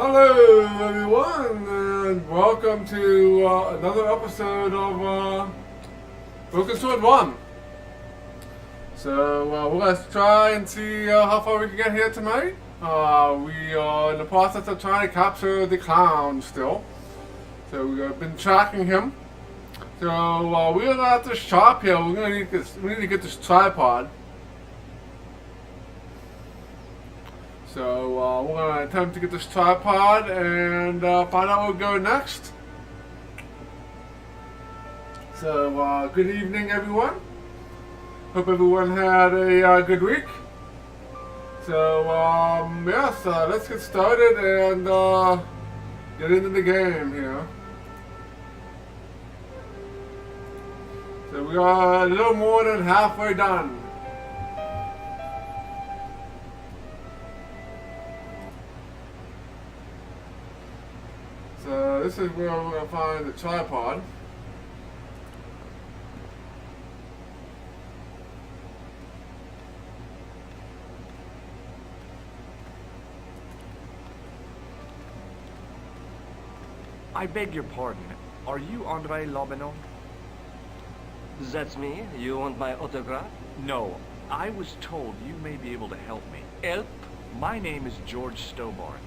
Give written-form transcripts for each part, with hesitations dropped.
Hello everyone and welcome to another episode of Broken Sword 1. So we're going to try and see how far we can get here tonight. We are in the process of trying to capture the clown still. So we've been tracking him. So we're at this shop here. We're going to need this. We need to get this tripod. So we're going to attempt to get this tripod and find out where we go next. So good evening everyone. Hope everyone had a good week. So yes, let's get started and get into the game here. So we are a little more than halfway done. So this is where we're going to find the tripod. I beg your pardon. Are you Andre Lobineau? That's me. You want my autograph? No. I was told you may be able to help me. Help? My name is George Stobart.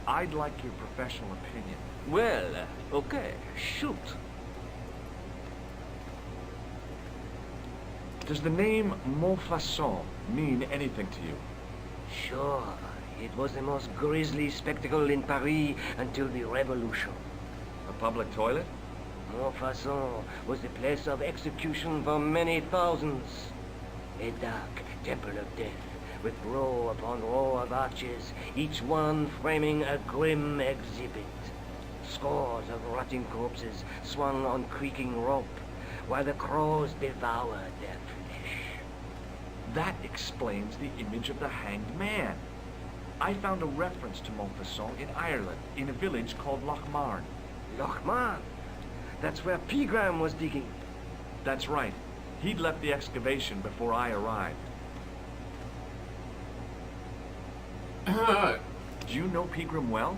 I'd like your professional opinion. Well, okay. Shoot. Does the name Montfaucon mean anything to you? Sure. It was the most grisly spectacle in Paris until the Revolution. A public toilet? Montfaucon was the place of execution for many thousands. A dark temple of death, with row upon row of arches, each one framing a grim exhibit. Scores of rotting corpses swung on creaking rope, while the crows devoured their flesh. That explains the image of the hanged man. I found a reference to Montfaucon in Ireland, in a village called Lochmarn. Lochmarn? That's where Pegram was digging. That's right. He'd left the excavation before I arrived. Do you know Pegram well?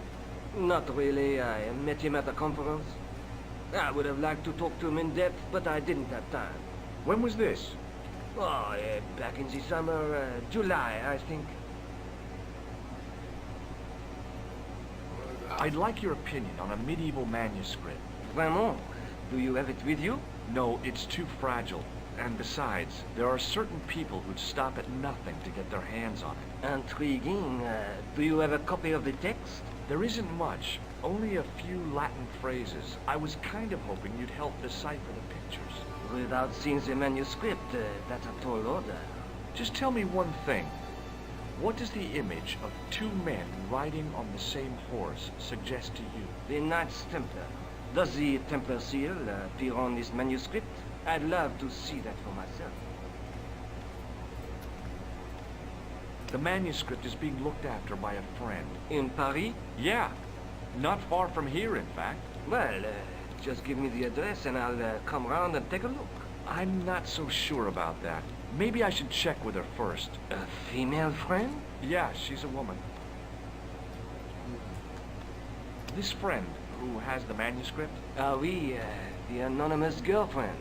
Not really. I met him at a conference. I would have liked to talk to him in depth, but I didn't have time. When was this? Oh, back in the summer, July, I think. I'd like your opinion on a medieval manuscript. Vraiment? Do you have it with you? No, it's too fragile. And besides, there are certain people who'd stop at nothing to get their hands on it. Intriguing. Do you have a copy of the text? There isn't much. Only a few Latin phrases. I was kind of hoping you'd help decipher the pictures. Without seeing the manuscript, that's a tall order. Just tell me one thing. What does the image of two men riding on the same horse suggest to you? The Knights Templar. Does the Templar seal appear on this manuscript? I'd love to see that for myself. The manuscript is being looked after by a friend. In Paris? Yeah. Not far from here, in fact. Well, just give me the address and I'll come round and take a look. I'm not so sure about that. Maybe I should check with her first. A female friend? Yeah, she's a woman. This friend, who has the manuscript? Oui, the anonymous girlfriend.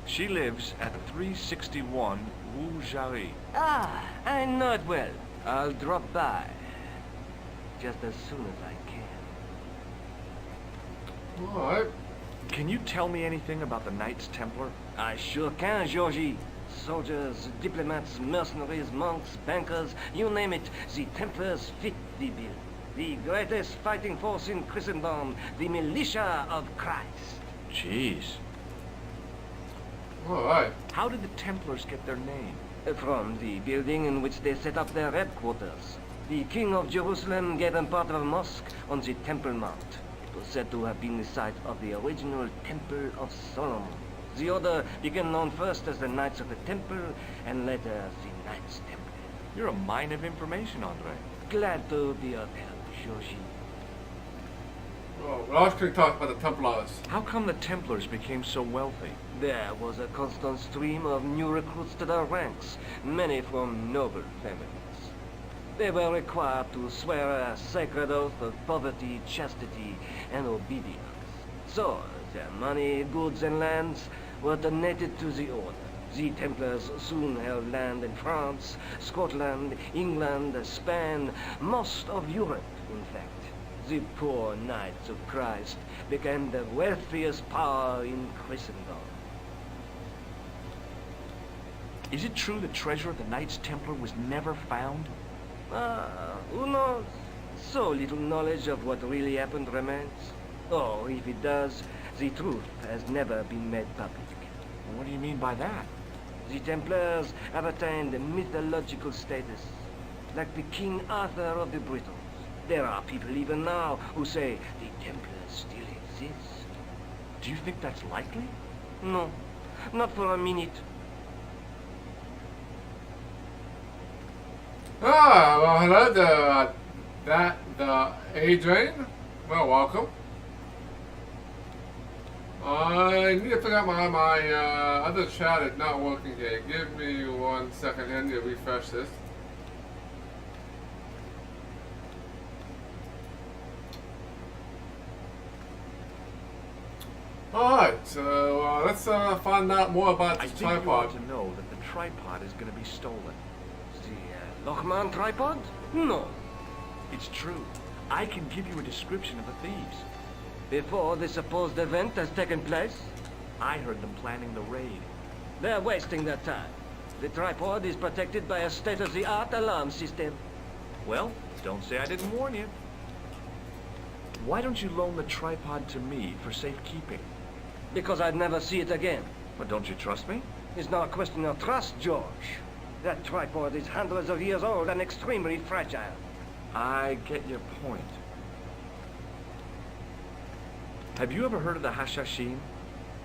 She lives at 361 Rue Jarry. Ah, I know it well. I'll drop by. Just as soon as I can. Alright. Can you tell me anything about the Knights Templar? I sure can, Georgie. Soldiers, diplomats, mercenaries, monks, bankers, you name it, the Templars fit the bill. The greatest fighting force in Christendom, the militia of Christ. Jeez. Alright. How did the Templars get their name? From the building in which they set up their headquarters. The King of Jerusalem gave them part of a mosque on the Temple Mount. It was said to have been the site of the original Temple of Solomon. The order became known first as the Knights of the Temple, and later the Knights Templar. You're a mine of information, Andre. Glad to be of help, Georgie. Well, I was going to talk about the Templars. How come the Templars became so wealthy? There was a constant stream of new recruits to their ranks, many from noble families. They were required to swear a sacred oath of poverty, chastity, and obedience. So, their money, goods, and lands were donated to the order. The Templars soon held land in France, Scotland, England, Spain, most of Europe, in fact. The poor Knights of Christ became the wealthiest power in Christendom. Is it true the treasure of the Knights Templar was never found? Who knows? So little knowledge of what really happened remains. Or, if it does, the truth has never been made public. What do you mean by that? The Templars have attained a mythological status, like the King Arthur of the Britons. There are people even now who say the Templars still exist. Do you think that's likely? No, not for a minute. Well, hello there, Adrian. Well, welcome. I need to figure out my other chat is not working here. Give me 1 second here, I need to refresh this. Alright, so let's find out more about I this think you tripod. ought to know that the tripod is going to be stolen. The Lochman tripod? No. It's true. I can give you a description of the thieves. Before the supposed event has taken place, I heard them planning the raid. they're wasting their time. The tripod is protected by a state-of-the-art alarm system. Well, don't say I didn't warn you. Why don't you loan the tripod to me for safekeeping? Because I'd never see it again. But don't you trust me? It's not a question of trust, George. That tripod is hundreds of years old and extremely fragile. I get your point. Have you ever heard of the Hashashin?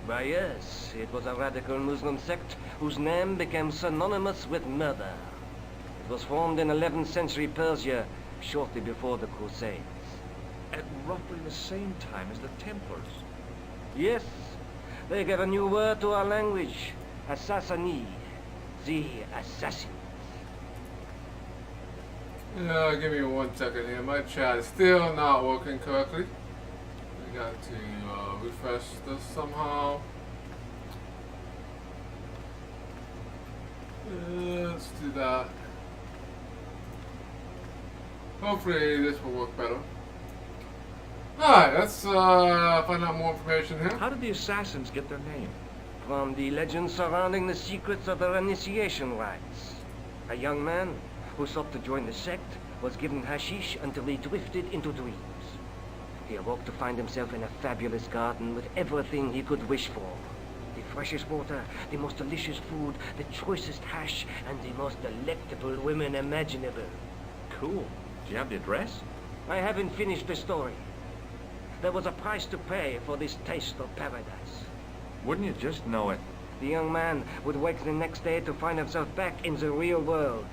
Why, yes, it was a radical Muslim sect whose name became synonymous with murder. It was formed in 11th century Persia, shortly before the Crusades. At roughly the same time as the Templars. Yes, they gave a new word to our language, Assassini, the assassin. Yeah, give me 1 second here. My chat is still not working correctly. We got to refresh this somehow. Let's do that. Hopefully this will work better. Alright, let's find out more information here. How did the assassins get their name? From the legends surrounding the secrets of their initiation rites. A young man who sought to join the sect was given hashish until he drifted into dreams. He awoke to find himself in a fabulous garden with everything he could wish for. The freshest water, the most delicious food, the choicest hash, and the most delectable women imaginable. Cool. Do you have the address? I haven't finished the story. There was a price to pay for this taste of paradise. Wouldn't you just know it? The young man would wake the next day to find himself back in the real world.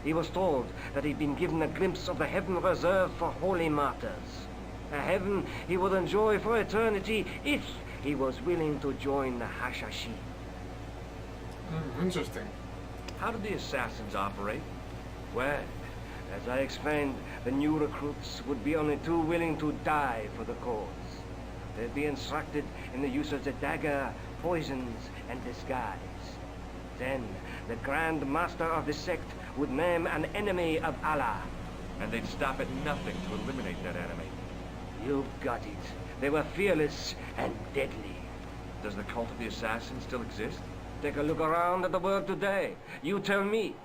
He was told that he'd been given a glimpse of the heaven reserved for holy martyrs. A heaven he would enjoy for eternity if he was willing to join the Hashashi. Interesting. How did the assassins operate? Well, as I explained, the new recruits would be only too willing to die for the cause. They'd be instructed in the use of the dagger, poisons, and disguise. Then, the Grand Master of the sect would name an enemy of Allah. And they'd stop at nothing to eliminate that enemy. You've got it. They were fearless and deadly. Does the cult of the assassins still exist? Take a look around at the world today. You tell me.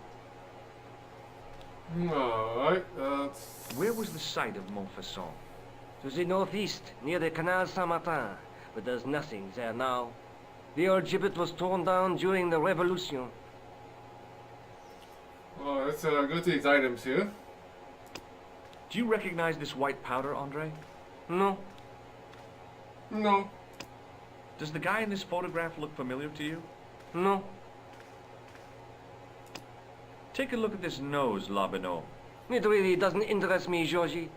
Alright, that's... Where was the site of Montfaucon? To the northeast, near the Canal Saint-Martin, but there's nothing there now. The old gibbet was torn down during the Revolution. Well, let's go to these items here. Do you recognize this white powder, Andre? No. No. Does the guy in this photograph look familiar to you? No. Take a look at this nose, Labino. It really doesn't interest me, Georgie.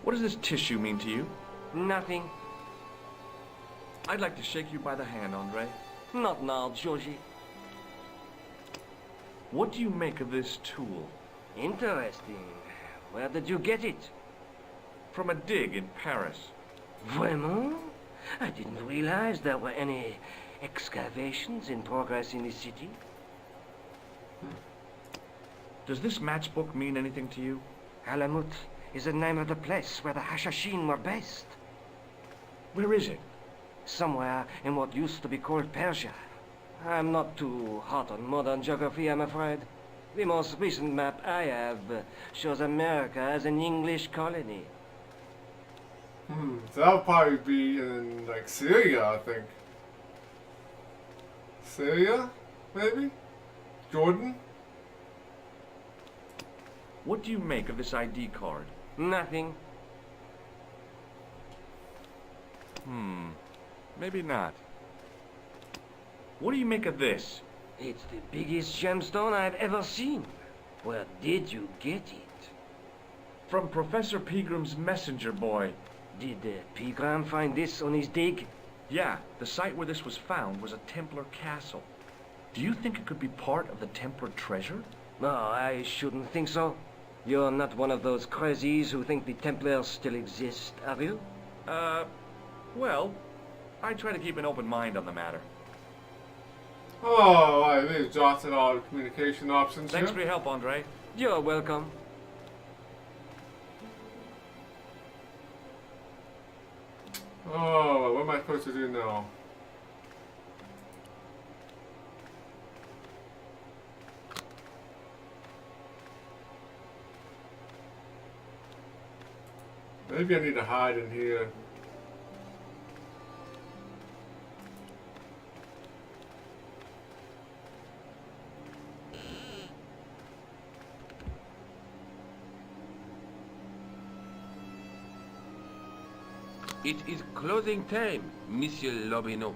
What does this tissue mean to you? Nothing. I'd like to shake you by the hand, Andre. Not now, Georgie. What do you make of this tool? Interesting. Where did you get it? From a dig in Paris. Vraiment? I didn't realize there were any excavations in progress in the city. Does this matchbook mean anything to you? Alamut is the name of the place where the hercxena were based. Where is it? Somewhere in what used to be called Persia. I'm not too hot on modern geography, I'm afraid. The most recent map I have shows America as an English colony. So that would probably be in, like, Syria, I think. Syria? Maybe? Jordan? What do you make of this ID card? Nothing. Maybe not. What do you make of this? It's the biggest gemstone I've ever seen. Where did you get it? From Professor Pilgrim's messenger boy. Did Pilgrim find this on his dig? Yeah, the site where this was found was a Templar castle. Do you think it could be part of the Templar treasure? No, I shouldn't think so. You're not one of those crazies who think the Templars still exist, are you? Well, I try to keep an open mind on the matter. Oh, I really jotted all the communication options Thanks here. for your help, Andre. You're welcome. Oh, what am I supposed to do now? Maybe I need to hide in here. It is closing time, Monsieur Lobineau.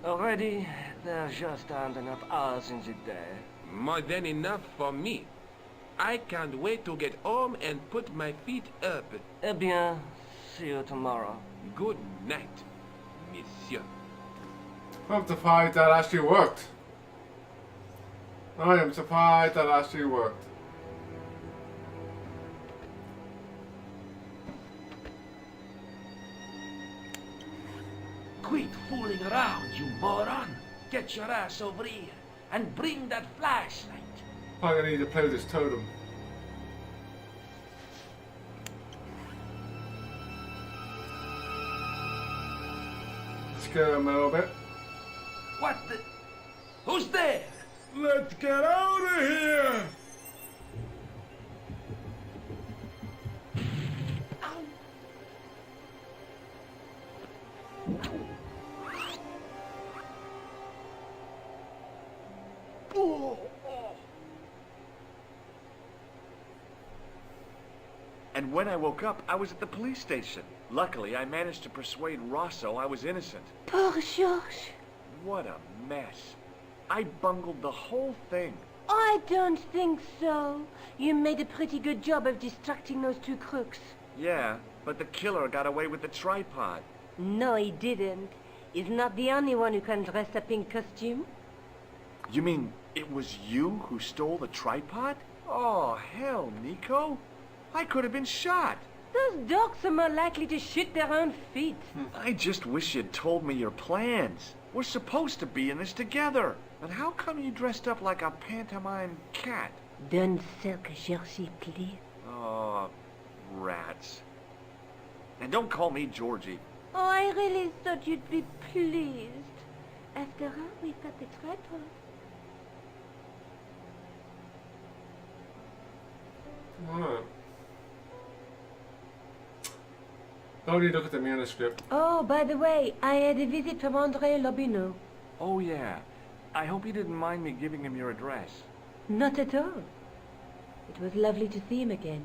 Already, there just aren't enough hours in the day. More than enough for me. I can't wait to get home and put my feet up. Eh bien, see you tomorrow. Good night, Monsieur. I'm surprised that actually worked. I am surprised that actually worked. Quit fooling around, you moron! Get your ass over here and bring that flashlight. I'm gonna need to play with this totem. Scare him a little bit. What the? Who's there? Let's get out of here! And when I woke up, I was at the police station. Luckily, I managed to persuade Rosso I was innocent. Poor Georges. What a mess. I bungled the whole thing. I don't think so. You made a pretty good job of distracting those two crooks. Yeah, but the killer got away with the tripod. No, he didn't. He's not the only one who can dress up in costume. You mean it was you who stole the tripod? Oh, hell, Nico. I could have been shot. Those dogs are more likely to shoot their own feet. I just wish you'd told me your plans. We're supposed to be in this together. But how come you dressed up like a pantomime cat? Don't sulk, Georgie, please. Oh, rats. And don't call me Georgie. Oh, I really thought you'd be pleased. After all, we've got the tripod. Alright. Don't need to look at the manuscript. Oh, by the way, I had a visit from Andre Lobineau. Oh, yeah. I hope you didn't mind me giving him your address. Not at all. It was lovely to see him again.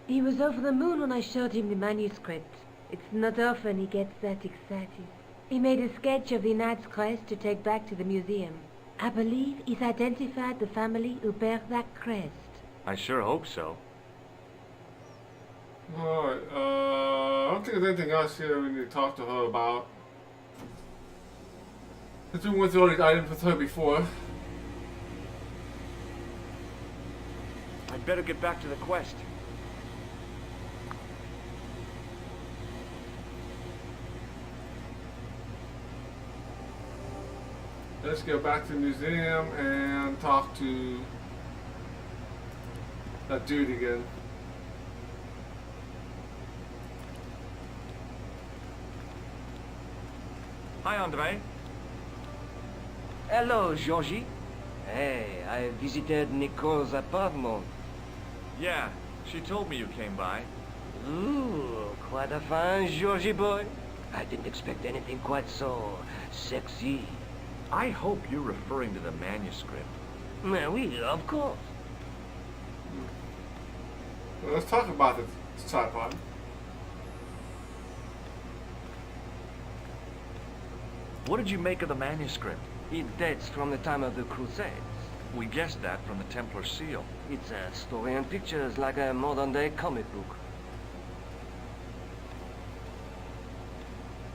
He was over the moon when I showed him the manuscript. It's not often he gets that excited. He made a sketch of the knight's crest to take back to the museum. I believe he's identified the family who bear that crest. I sure hope so. Alright, I don't think there's anything else here we need to talk to her about. Since we went through all these items with her before. better get back to the quest. Let's go back to the museum and talk to that dude again. Hi, Andre. Hello, Georgie. Hey, I visited Nicole's apartment. Yeah, she told me you came by. Ooh, quite a fine Georgie boy. I didn't expect anything quite so sexy. I hope you're referring to the manuscript. Oui, of course. Well, let's talk about this tripod. What did you make of the manuscript? It dates from the time of the Crusades. We guessed that from the Templar seal. It's a story and pictures like a modern-day comic book.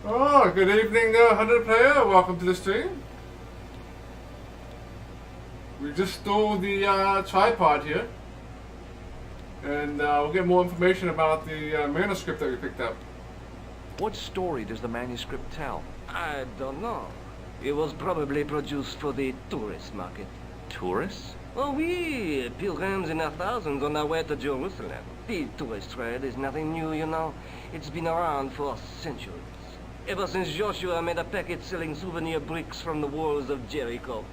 Oh, good evening, 100 player. Welcome to the stream. We just stole the tripod here. And we'll get more information about the manuscript that we picked up. What story does the manuscript tell? I don't know. It was probably produced for the tourist market. Tourists? Oh, we pilgrims in their thousands on their way to Jerusalem. The tourist trade is nothing new, you know. It's been around for centuries. Ever since Joshua made a packet selling souvenir bricks from the walls of Jericho.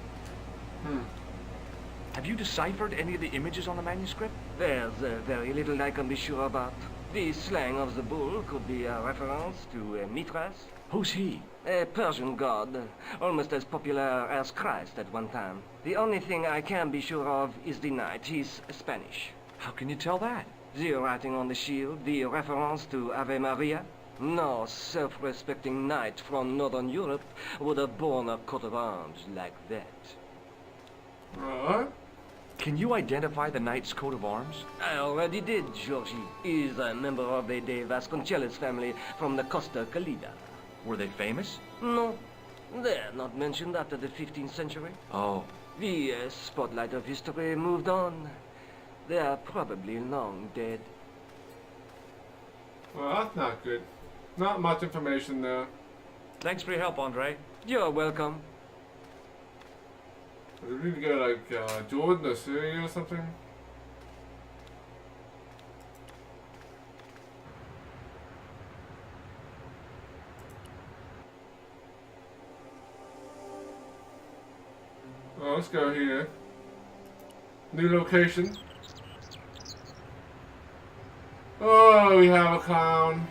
Have you deciphered any of the images on the manuscript? There's very little I can be sure about. The slang of the bull could be a reference to Mithras. Who's he? A Persian god, almost as popular as Christ at one time. The only thing I can be sure of is the knight. He's Spanish. How can you tell that? The writing on the shield, the reference to Ave Maria. No self-respecting knight from Northern Europe would have borne a coat of arms like that. Alright. Can you identify the knight's coat of arms? I already did, Georgie. He's a member of the De Vasconcelos family from the Costa Calida. Were they famous? No, they're not mentioned after the 15th century. Oh. The spotlight of history moved on. They are probably long dead. Well, that's not good. Not much information there. Thanks for your help, Andre. You're welcome. We need to go like Jordan or Syria or something. Oh, let's go here. New location. Oh, we have a clown.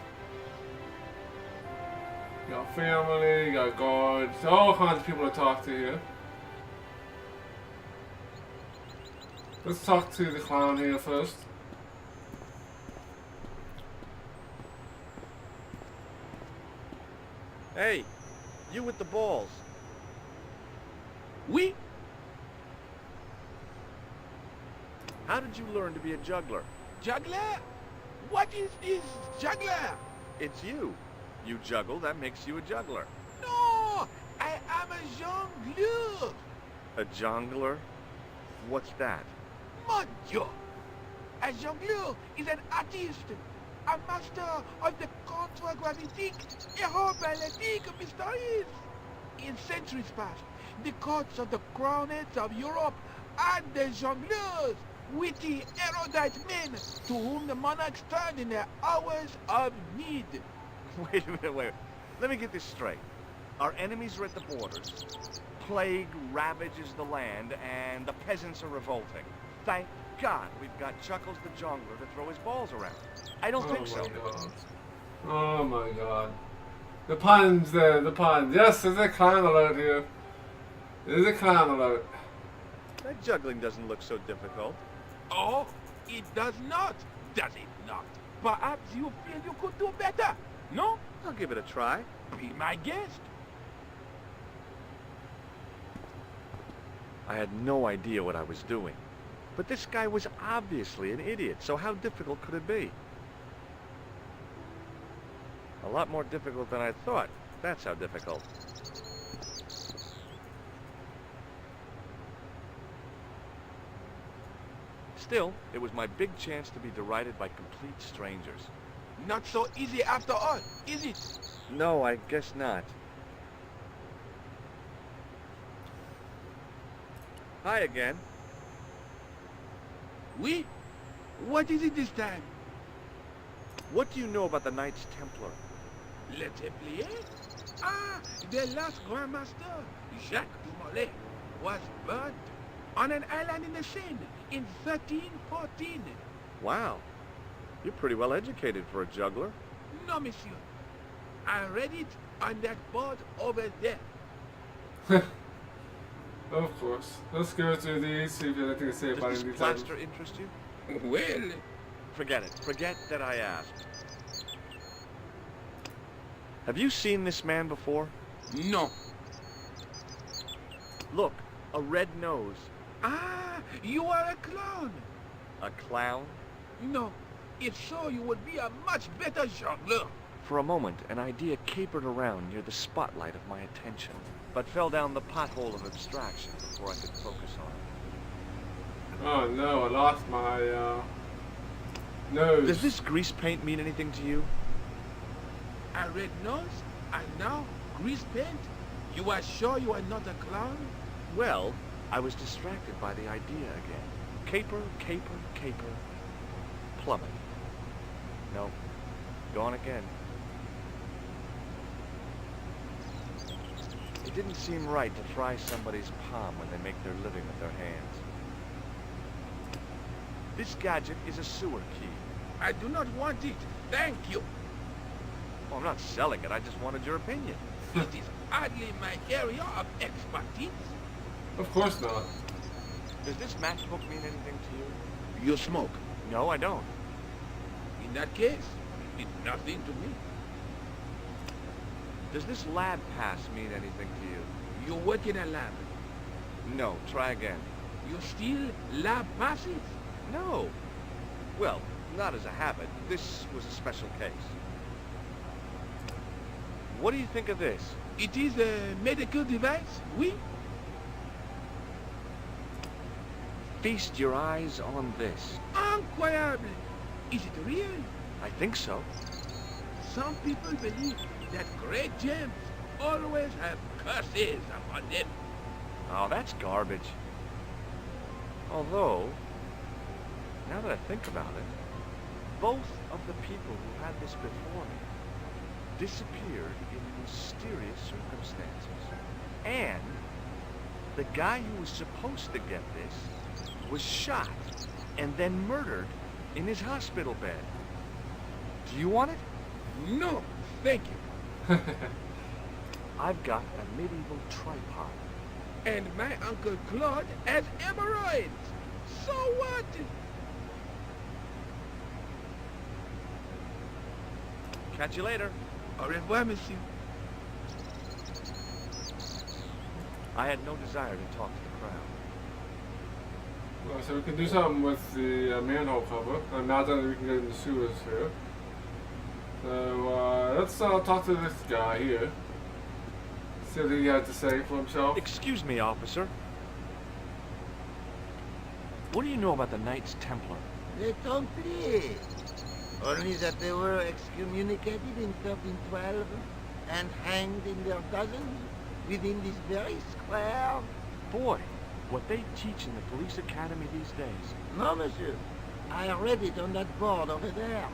You got family, you got guards, all kinds of people to talk to here. Let's talk to the clown here first. Hey, you with the balls. Oui? How did you learn to be a juggler? Juggler? What is this juggler? It's you. You juggle, that makes you a juggler. No, I am a jongleur. A jongler? What's that? Mon Dieu! A jongleur is an artist, a master of the contragravitic aeroballetic mysteries. In centuries past, the courts of the crownets of Europe had the jongleurs, witty, erudite men to whom the monarchs turned in their hours of need. Wait a minute, wait. Let me get this straight. Our enemies are at the borders. Plague ravages the land, and the peasants are revolting. Thank God we've got Chuckles the Jongler to throw his balls around. I don't think so. God. Oh my god. The puns there, the puns. Yes, there's a clown alert here. There's a clown alert. That juggling doesn't look so difficult. Oh, it does not, does it not? Perhaps you feel you could do better, no? I'll give it a try. Be my guest. I had no idea what I was doing. But this guy was obviously an idiot, so how difficult could it be? A lot more difficult than I thought. That's how difficult. Still, it was my big chance to be derided by complete strangers. Not so easy after all, is it? No, I guess not. Hi again. Oui? What is it this time? What do you know about the Knights Templar? Le Templier? Ah, the last Grand Master, Jacques Dumoulin, was burnt on an island in the Seine in 1314. Wow. You're pretty well educated for a juggler. No, monsieur. I read it on that board over there. Of course. Let's go through these, see if there's anything to say about Does any this of these items. plaster interest you? Well, Forget it. Forget that I asked. Have you seen this man before? no. Look, a red nose. Ah, you are a clown. A clown? No, if so, you would be a much better jongleur. For a moment, an idea capered around near the spotlight of my attention, but fell down the pothole of abstraction before I could focus on it. Oh no, I lost my nose. Does this grease paint mean anything to you? A red nose, and now grease paint? You are sure you are not a clown? Well, I was distracted by the idea again. Caper, caper, caper. Plummet. No. Gone again. It didn't seem right to fry somebody's palm when they make their living with their hands. This gadget is a sewer key. I do not want it. Thank you. Well, I'm not selling it. I just wanted your opinion. It is hardly my area of expertise. Of course not. Does this matchbook mean anything to you? You smoke. No, I don't. In that case, it's nothing to me. Does this lab pass mean anything to you? You work in a lab. No, try again. You steal lab passes. No. Well, not as a habit. This was a special case. What do you think of this? It is a medical device, oui? Feast your eyes on this. Incroyable. Is it real? I think so. Some people believe that great gems always have curses upon them. Oh, that's garbage. Although, now that I think about it, both of the people who had this before me disappeared in mysterious circumstances. And the guy who was supposed to get this was shot and then murdered in his hospital bed. Do you want it? No, thank you. I've got a medieval tripod. And my Uncle Claude has hemorrhoids. So what? Catch you later. Au revoir, monsieur. I had no desire to talk to the crowd. Well, so we can do something with the manhole cover. Now that we can get in the sewers here. So let's talk to this guy here. See what he had to say for himself. Excuse me, officer. What do you know about the Knights Templar? The Templars. Only that they were excommunicated in 1312 and hanged in their dozens within this very square. Boy, what they teach in the police academy these days. No, monsieur. I read it on that board over there.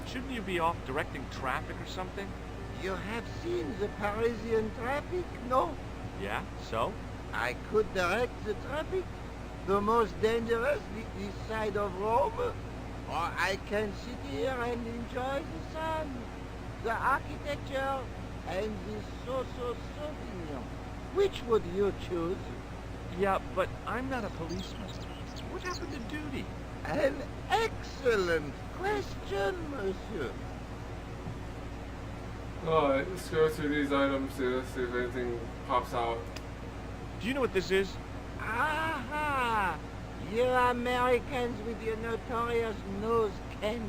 Shouldn't you be off directing traffic or something? You have seen the Parisian traffic, no? Yeah, so? I could direct the traffic. The most dangerous this side of Rome. Or I can sit here and enjoy the sun, the architecture, and the so-so souvenir. Which would you choose? Yeah, but I'm not a policeman. What happened to duty? An excellent question, monsieur. Alright, let's go through these items here, see if anything pops out. Do you know what this is? Aha! You Americans with your notorious nose candy.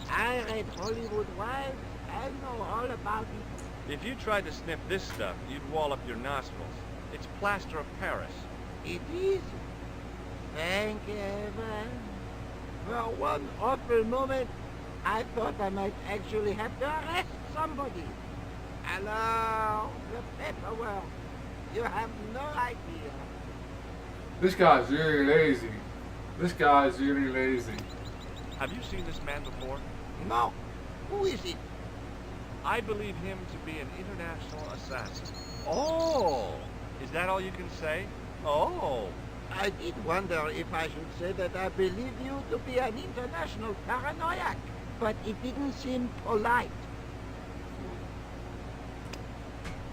I read Hollywood Wives. I know all about it. If you tried to sniff this stuff, you'd wall up your nostrils. It's plaster of Paris. It is. Thank heaven. For one awful moment, I thought I might actually have to arrest somebody. Alors, the paperwork. You have no idea. This guy's really lazy. This guy's really lazy. Have you seen this man before? No. Who is it? I believe him to be an international assassin. Oh. Is that all you can say? Oh. I did wonder if I should say that I believe you to be an international paranoiac, but it didn't seem polite.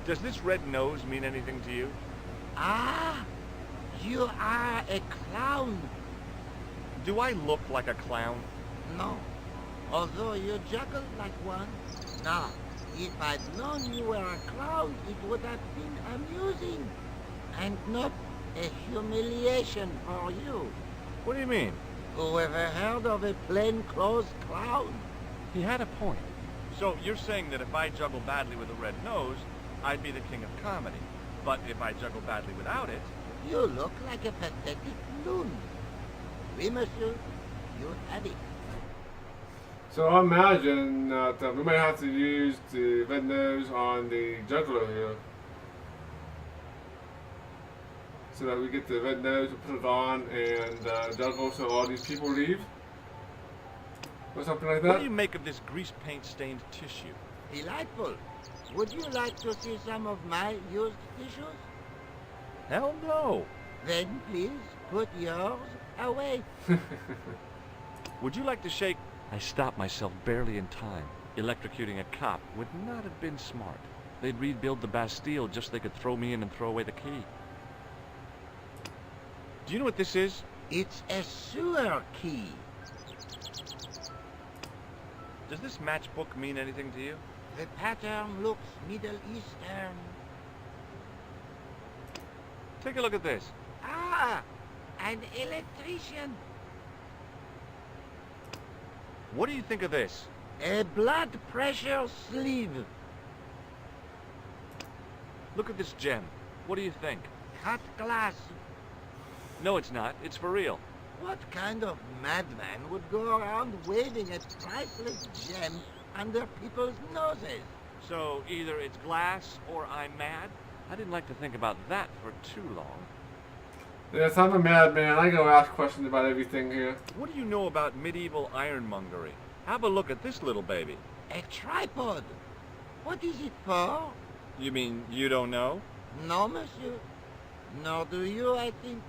Does this red nose mean anything to you? Ah, you are a clown. Do I look like a clown? No, although you juggle like one. Now, if I'd known you were a clown, it would have been amusing, and not a humiliation for you. What do you mean? Who ever heard of a plainclothes clown? He had a point. So you're saying that if I juggle badly with a red nose, I'd be the king of comedy. But if I juggle badly without it... You look like a pathetic loon. Oui, monsieur, you have it. So I imagine that we might have to use the red nose on the juggler here. So that we get the red nose and put it on and juggle so all these people leave. Or something like that. What do you make of this grease paint stained tissue? Delightful. Would you like to see some of my used tissues? Hell no. Then please put yours away. Would you like to shake... I stopped myself barely in time. Electrocuting a cop would not have been smart. They'd rebuild the Bastille just so they could throw me in and throw away the key. Do you know what this is? It's a sewer key. Does this matchbook mean anything to you? The pattern looks Middle Eastern. Take a look at this. Ah, an electrician. What do you think of this? A blood pressure sleeve. Look at this gem. What do you think? Cut glass. No, it's not. It's for real. What kind of madman would go around waving a priceless gem under people's noses? So either it's glass or I'm mad? I didn't like to think about that for too long. Yes, I'm a madman. I go ask questions about everything here. What do you know about medieval ironmongery? Have a look at this little baby. A tripod. What is it for? You mean you don't know? No, monsieur. Nor do you, I think.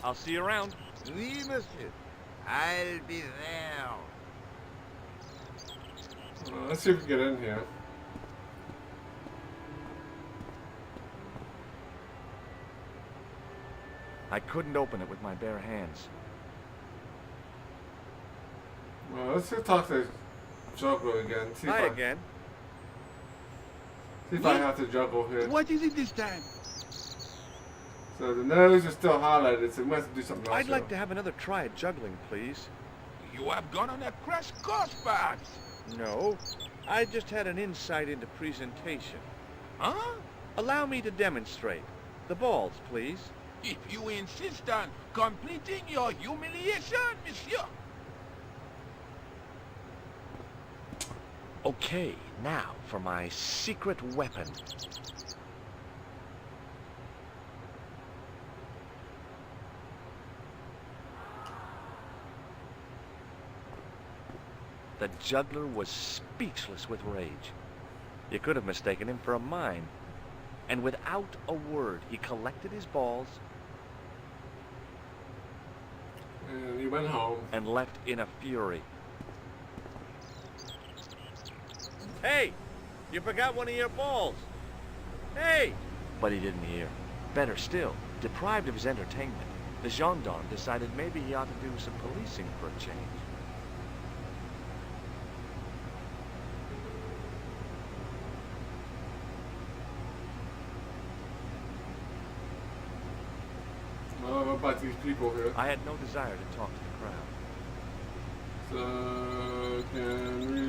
I'll see you around. Oui, monsieur. I'll be there. Let's see if we can get in here. I couldn't open it with my bare hands. Well, let's just talk to Juggler again. See if Hi I, again. See if I have to juggle here. What is it this time? So the nose is still highlighted, so we have to do something else. I'd like to have another try at juggling, please. You have gone on a crash course, perhaps. No, I just had an insight into presentation. Huh? Allow me to demonstrate. The balls, please. If you insist on completing your humiliation, monsieur. Okay, now for my secret weapon. The juggler was speechless with rage. You could have mistaken him for a mime. And without a word, he collected his balls And he went home. and left in a fury. Hey, you forgot one of your balls. Hey! But he didn't hear. Better still, deprived of his entertainment, the gendarme decided maybe he ought to do some policing for a change. Well, what about these people here? I had no desire to talk to the crowd. So, can we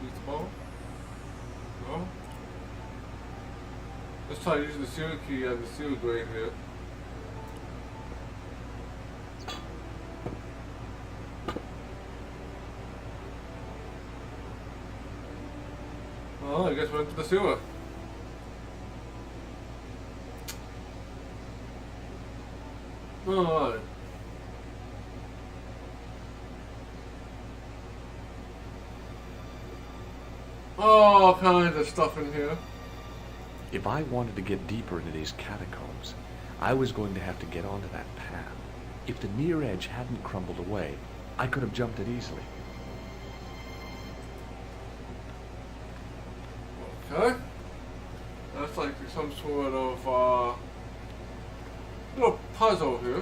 use the ball? No? try using the seal key and the seal grade here. Well, I guess we're into the sewer. Alright. All kinds of stuff in here. If I wanted to get deeper into these catacombs, I was going to have to get onto that path. If the near edge hadn't crumbled away, I could have jumped it easily. Okay. That's like some sort of little puzzle here.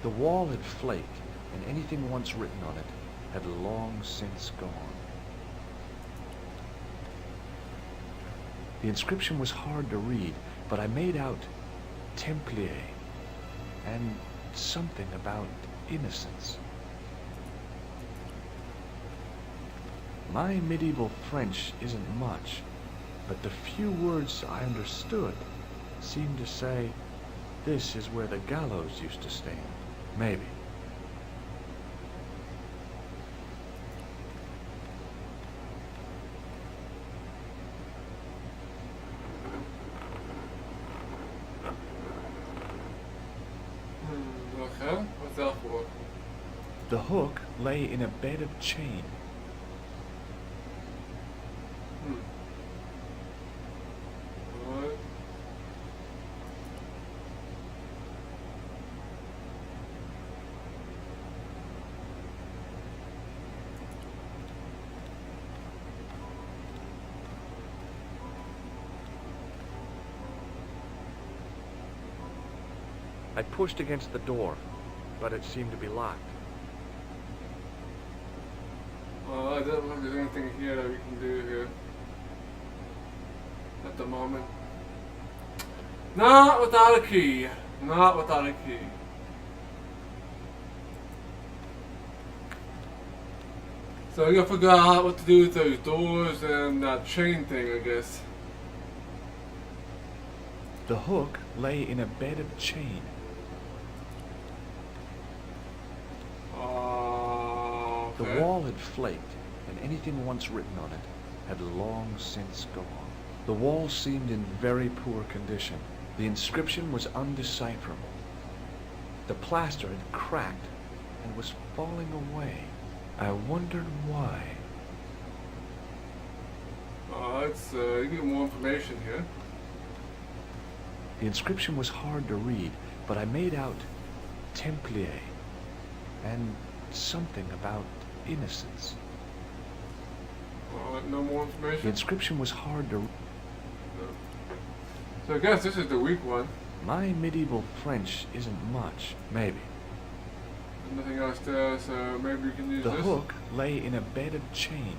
The wall had flaked, and anything once written on it had long since gone. The inscription was hard to read, but I made out Templier and something about innocence. My medieval French isn't much, but the few words I understood seemed to say, this is where the gallows used to stand. Maybe. Okay, what's that for? The hook lay in a bed of chain. Alright. I pushed against the door, but it seemed to be locked. I don't know if there's anything here that we can do here. At the moment. Not without a key. Not without a key. So I gotta figure out what to do with those doors and that chain thing, I guess. The hook lay in a bed of chain. Okay. The wall had flaked, and anything once written on it had long since gone. The wall seemed in very poor condition. The inscription was undecipherable. The plaster had cracked and was falling away. I wondered why. Let's get more information here. The inscription was hard to read, but I made out Templier and something about innocence. No more The information? inscription was hard to read. So I guess this is the weak one. My medieval French isn't much, maybe. There's nothing else there, so maybe we can use The this. hook lay in a bed of chain.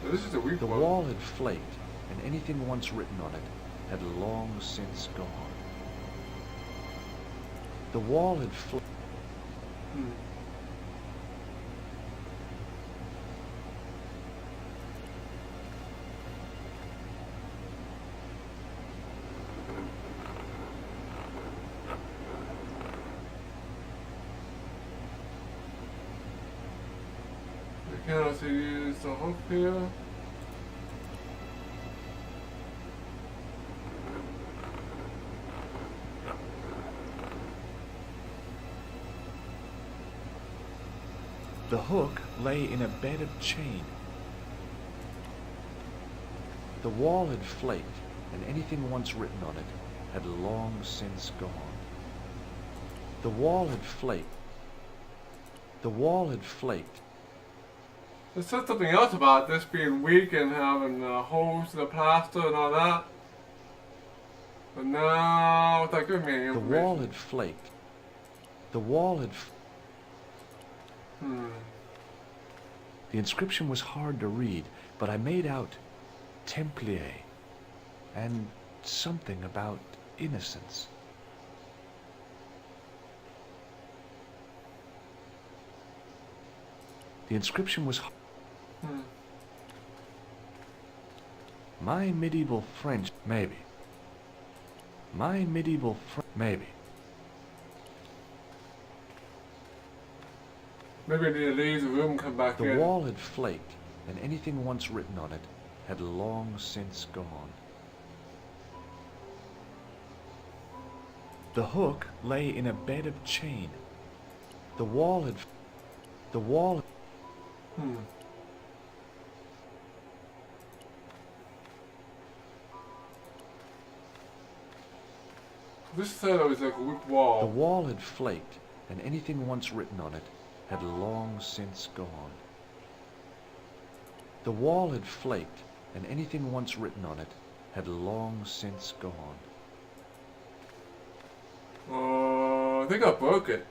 So this is the weak The one. wall had flaked, and anything once written on it had long since gone. The wall had flaked. We can also use the hook here. The hook lay in a bed of chain. The wall had flaked, and anything once written on it had long since gone. The wall had flaked. The wall had flaked. There's something else about this being weak and having holes in the plaster and all that. But now, without giving me any The information. wall had flaked. The wall had... The inscription was hard to read, but I made out Templier and something about innocence. The inscription was... Hmm. My medieval French, maybe. My medieval maybe. Maybe I need to leave the room and come back The in. wall had flaked, and anything once written on it had long since gone. The hook lay in a bed of chain. The wall had... Hmm. This said it was like a weak The wall. wall had flaked, and anything once written on it had long since gone. The wall had flaked, and anything once written on it had long since gone. I think I broke it.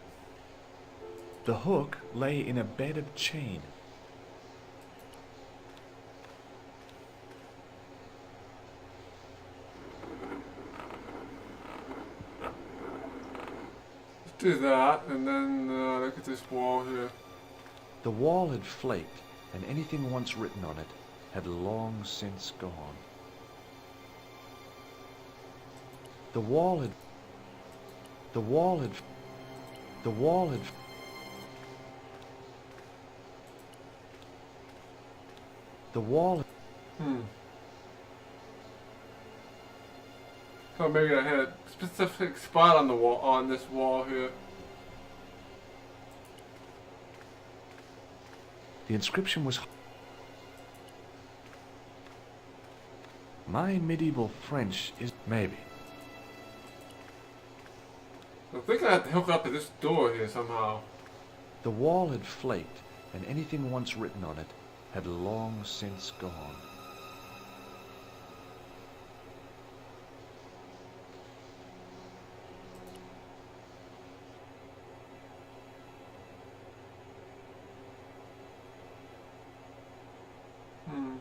The hook lay in a bed of chain. Let's do that, and then look at this wall here. The wall had flaked, and anything once written on it had long since gone. The wall had... The wall had... The wall had... The wall... Hmm. So maybe I had a specific spot on the wall, on this wall here. The inscription was... My medieval French is... maybe. I think I have to hook up to this door here somehow. The wall had flaked, and anything once written on it had long since gone. Hmm.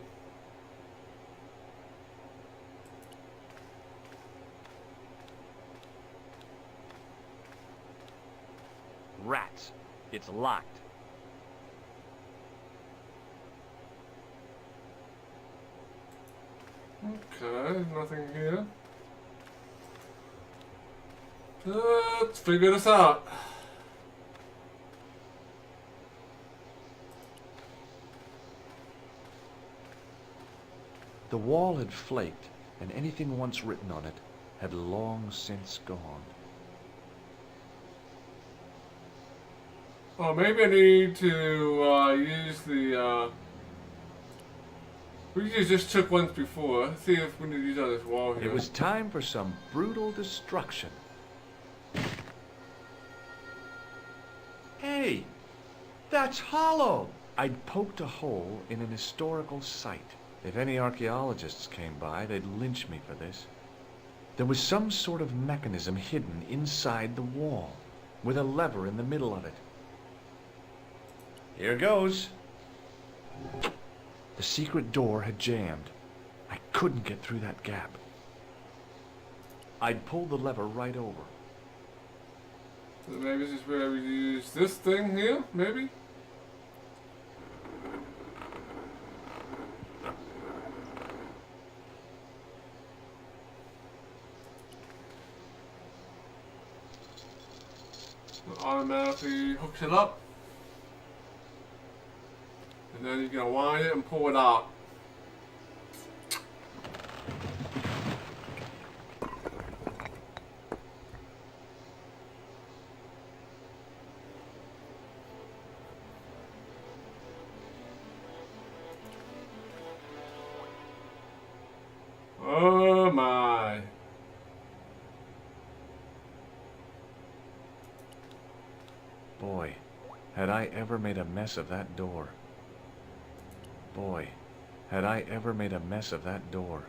Rats. It's locked. Okay, nothing here. Let's figure this out. The wall had flaked, and anything once written on it had long since gone. Oh, maybe I need to use the. We used this trick once before. Let's see if we need to use it on this wall here. It was time for some brutal destruction. Hey, that's hollow! I'd poked a hole in an historical site. If any archaeologists came by, they'd lynch me for this. There was some sort of mechanism hidden inside the wall, with a lever in the middle of it. Here goes. The secret door had jammed. I couldn't get through that gap. I'd pulled the lever right over. So maybe this is where we use this thing here, maybe? It automatically hooks it up. And then you're going to wind it and pull it out. Oh my. Boy, had I ever made a mess of that door. Boy, had I ever made a mess of that door.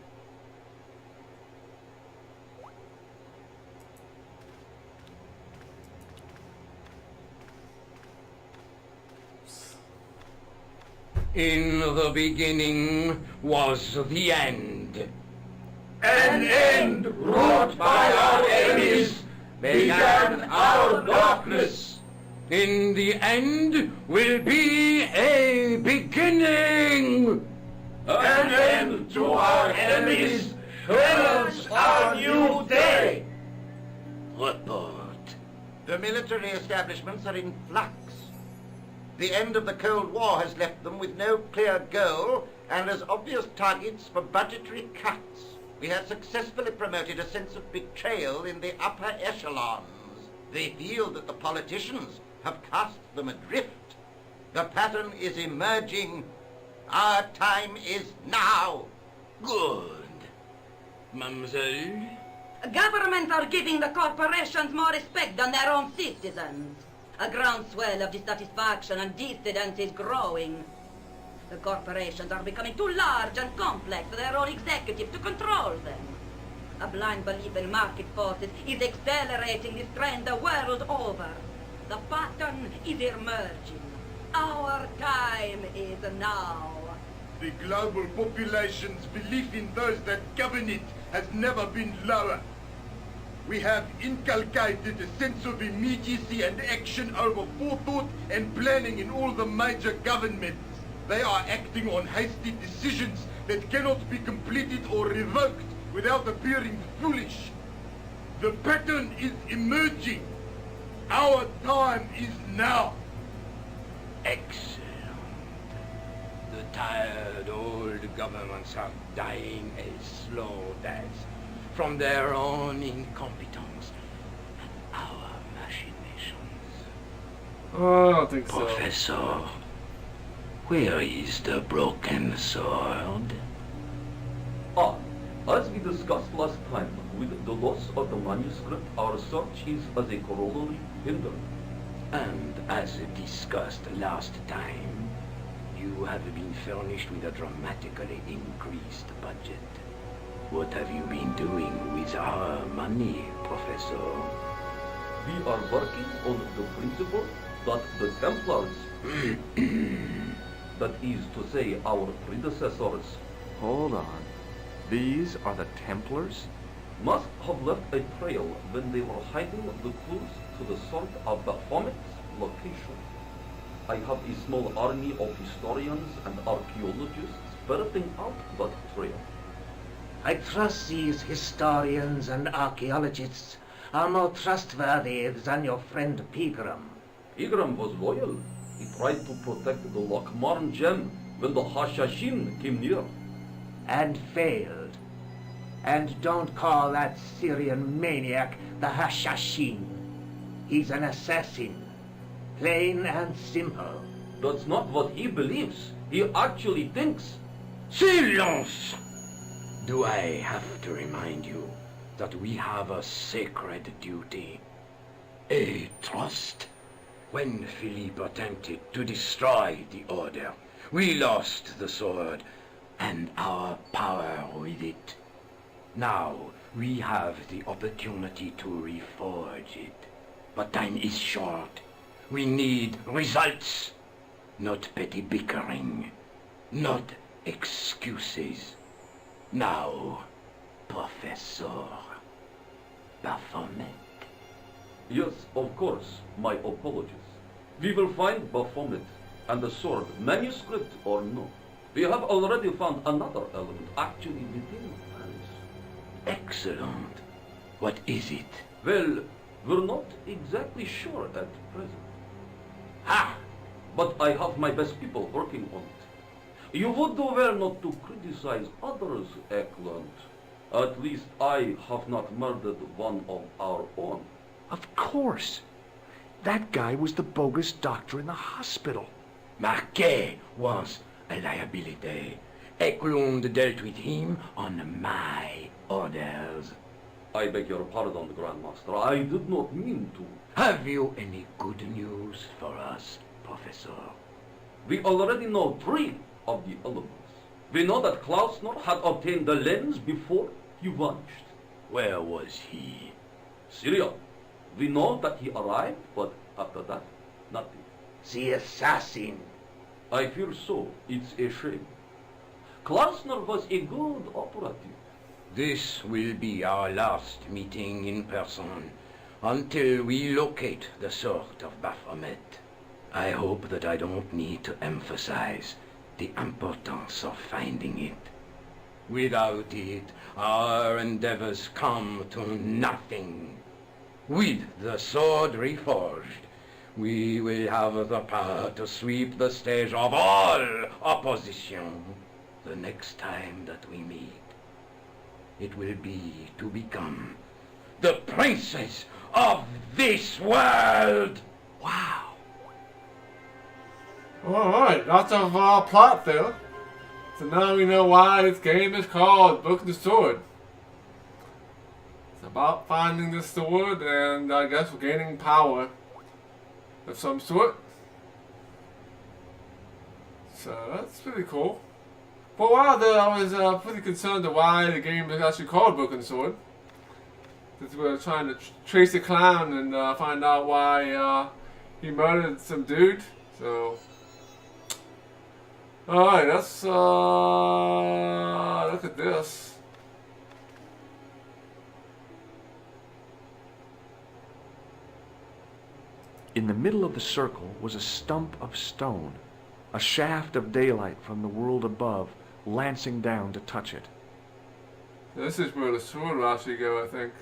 In the beginning was the end. An end wrought by our enemies began our darkness. In the end will be a beginning. An end to our enemies heralds our new day. Report. The military establishments are in flux. The end of the Cold War has left them with no clear goal and as obvious targets for budgetary cuts. We have successfully promoted a sense of betrayal in the upper echelons. They feel that the politicians have cast them adrift. The pattern is emerging. Our time is now. Good. Mademoiselle? Governments are giving the corporations more respect than their own citizens. A groundswell of dissatisfaction and dissidence is growing. The corporations are becoming too large and complex for their own executives to control them. A blind belief in market forces is accelerating this trend the world over. The pattern is emerging. Our time is now. The global population's belief in those that govern it has never been lower. We have inculcated a sense of immediacy and action over forethought and planning in all the major governments. They are acting on hasty decisions that cannot be completed or revoked without appearing foolish. The pattern is emerging. Our time is now. Excellent. The tired old governments are dying a slow death from their own incompetence and our machinations. Oh, I don't think so. Professor, where is the broken sword? As we discussed last time, with the loss of the manuscript, our search is as a corollary hindered. And as discussed last time, you have been furnished with a dramatically increased budget. What have you been doing with our money, Professor? We are working on the principle that the Templars, that is to say our predecessors, Hold on. These are the Templars? must have left a trail when they were hiding the clues to the sort of Baphomet's location. I have a small army of historians and archaeologists ferreting out that trail. I trust these historians and archaeologists are more trustworthy than your friend Pegram. Pegram was loyal. He tried to protect the Lochmarn gem when the Hashashin came near. And failed. And don't call that Syrian maniac the Hashashin. He's an assassin. Plain and simple. That's not what he believes. He actually thinks. Silence! Do I have to remind you that we have a sacred duty, a trust? When Philippe attempted to destroy the Order, we lost the sword and our power with it. Now we have the opportunity to reforge it. But time is short. We need results, not petty bickering, not excuses. Now, Professor Baphomet. Yes, of course, my apologies. We will find Baphomet and the sword, manuscript or no. We have already found another element actually within Paris. Excellent. What is it? Well, we're not exactly sure at present. Ah! But I have my best people working on it. You would do well not to criticize others, Eklund. At least I have not murdered one of our own. Of course. That guy was the bogus doctor in the hospital. Marquet was a liability. Eklund dealt with him on my orders. I beg your pardon, Grandmaster. I did not mean to. Have you any good news for us, Professor? We already know 3 of the elements. We know that Klausner had obtained the lens before he vanished. Where was he? Syria. We know that he arrived, but after that, nothing. The assassin. I fear so. It's a shame. Klausner was a good operative. This will be our last meeting in person. until we locate the sword of Baphomet. I hope that I don't need to emphasize the importance of finding it. Without it, our endeavors come to nothing. With the sword reforged, we will have the power to sweep the stage of all opposition the next time that we meet. It will be to become the princess of this world! Wow! Alright, lots of plot there. So now we know why this game is called Book of the Sword. It's about finding the sword and I guess gaining power of some sort. So that's pretty cool. For a while there I was pretty concerned of why the game is actually called Book of the Sword. Since we were trying to trace the clown and find out why he murdered some dude. So alright, let's look at this. In the middle of the circle was a stump of stone, a shaft of daylight from the world above lancing down to touch it. This is where the sword will actually go, I think.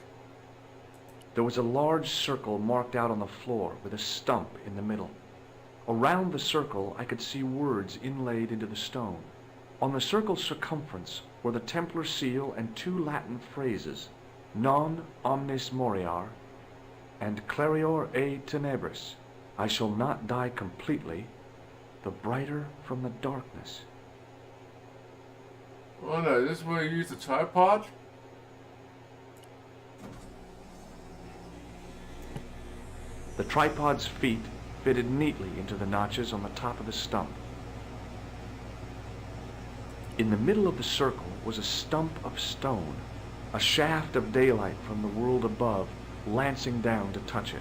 There was a large circle marked out on the floor with a stump in the middle. Around the circle I could see words inlaid into the stone. On the circle's circumference were the Templar seal and two Latin phrases, Non omnis moriar and Clarior e tenebris, I shall not die completely, the brighter from the darkness. Oh no, this is where you use the tripod? The tripod's feet fitted neatly into the notches on the top of the stump. In the middle of the circle was a stump of stone, a shaft of daylight from the world above lancing down to touch it.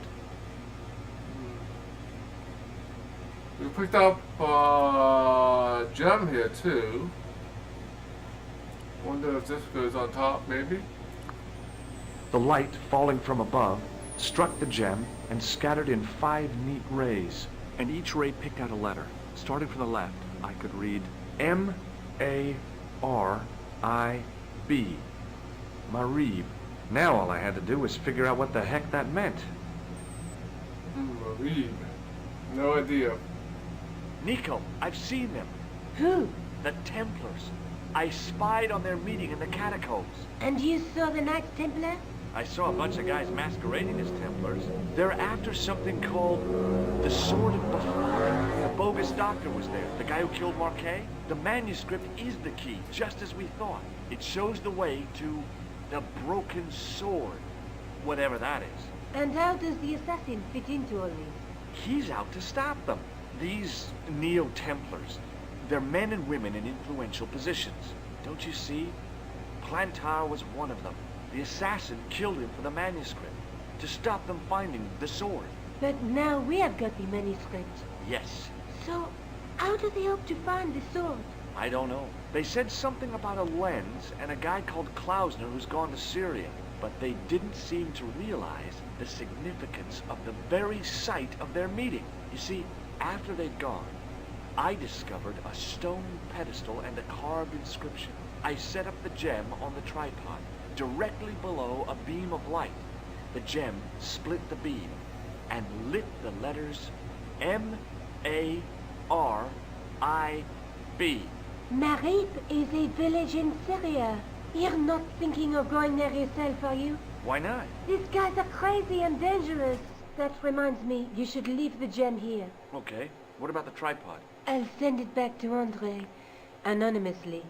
We picked up a gem here too. Wonder if this goes on top, maybe? The light falling from above struck the gem and scattered in 5 neat rays, and each ray picked out a letter. Starting from the left, I could read M-A-R-I-B, Marib. Now all I had to do was figure out what the heck that meant. Marib. No idea. Nico, I've seen them. Who? The Templars. I spied on their meeting in the catacombs. And you saw the Knights Templar? I saw a bunch of guys masquerading as Templars. They're after something called the Sword of Baphomet. The bogus doctor was there, the guy who killed Marquet. The manuscript is the key, just as we thought. It shows the way to the broken sword, whatever that is. And how does the assassin fit into all this? He's out to stop them. These Neo-Templars, they're men and women in influential positions. Don't you see? Plantar was one of them. The assassin killed him for the manuscript, to stop them finding the sword. But now we have got the manuscript. Yes. So, how do they hope to find the sword? I don't know. They said something about a lens and a guy called Klausner who's gone to Syria, but they didn't seem to realize the significance of the very site of their meeting. You see, after they'd gone, I discovered a stone pedestal and a carved inscription. I set up the gem on the tripod, directly below a beam of light. The gem split the beam and lit the letters M-A-R-I-B. Marib is a village in Syria. You're not thinking of going there yourself, are you? Why not? These guys are crazy and dangerous. That reminds me, you should leave the gem here. Okay. What about the tripod? I'll send it back to Andre, anonymously.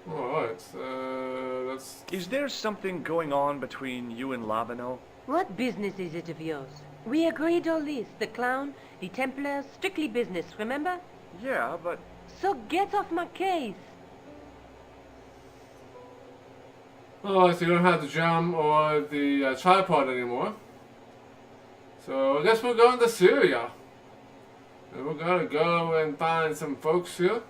Alright, that's... Is there something going on between you and Labano? What business is it of yours? We agreed all this. The clown, the Templars, strictly business, remember? Yeah, but... So get off my case. Oh, so you don't have the gem or the tripod anymore. So I guess we're going to Syria. And we're gonna go and find some folks here.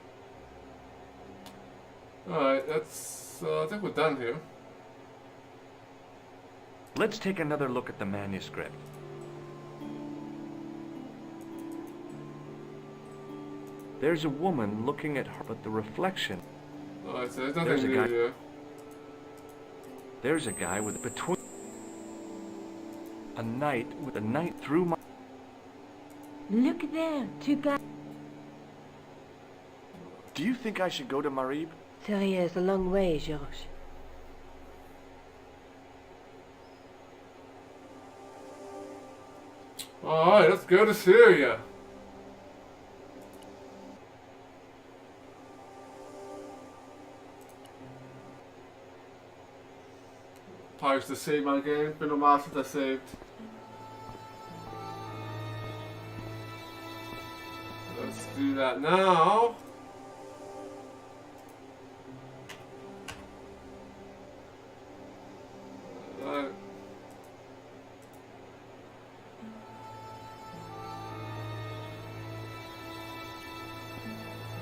Alright, that's... I think we're done here. Let's take another look at the manuscript. There's a woman looking at her, but the reflection... Oh, so there's nothing There's a new guy. here. There's a guy with between... A knight with a knight through my... Look there, two guys. Do you think I should go to Marib? Syria is a long way, Georges. Alright, let's go to Syria. Probably to save my game. Been a while since I saved. Let's do that now.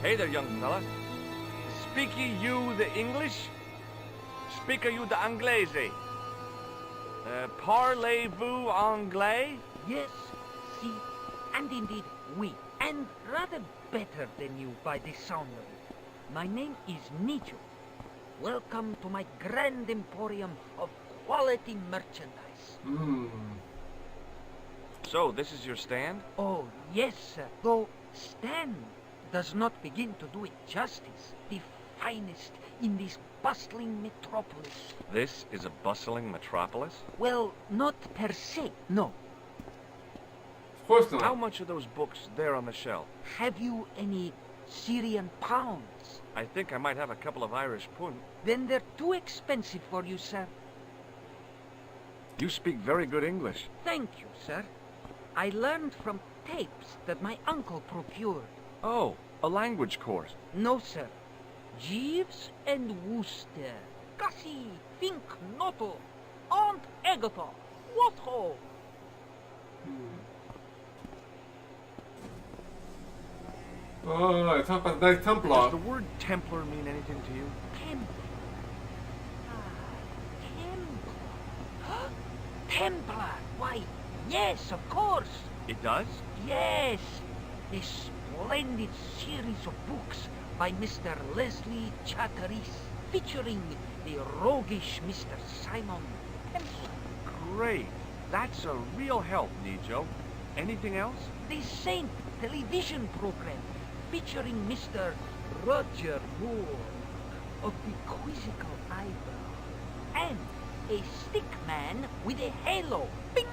Hey there, young fella. Speak you the English? Speak you the Anglaise? Parlez-vous anglais? Yes, si, and indeed we, and rather better than you by the sound of it. My name is Nijo. Welcome to my grand emporium of quality merchandise. So, this is your stand? Oh, yes, sir. Though stand does not begin to do it justice. The finest in this bustling metropolis. This is a bustling metropolis? Well, not per se, no. Of course not. How much are those books there on the shelf? Have you any Syrian pounds? I think I might have a couple of Irish pund. Then they're too expensive for you, sir. You speak very good English. Thank you, sir. I learned from tapes that my uncle procured. Oh, a language course. No, sir. Jeeves and Wooster. Gussie, Fink, Noto, Aunt Agatha, what ho? Alright, talk about the Knight Templar. Does the word Templar mean anything to you? Templar. Templar. Why, yes, of course. It does? Yes. A splendid series of books by Mr. Leslie Chatteris, featuring the roguish Mr. Simon Templar. Great. That's a real help, Nijo. Anything else? The Saint television program, featuring Mr. Roger Moore of the quizzical eyebrow, and a stick man with a halo. Bing!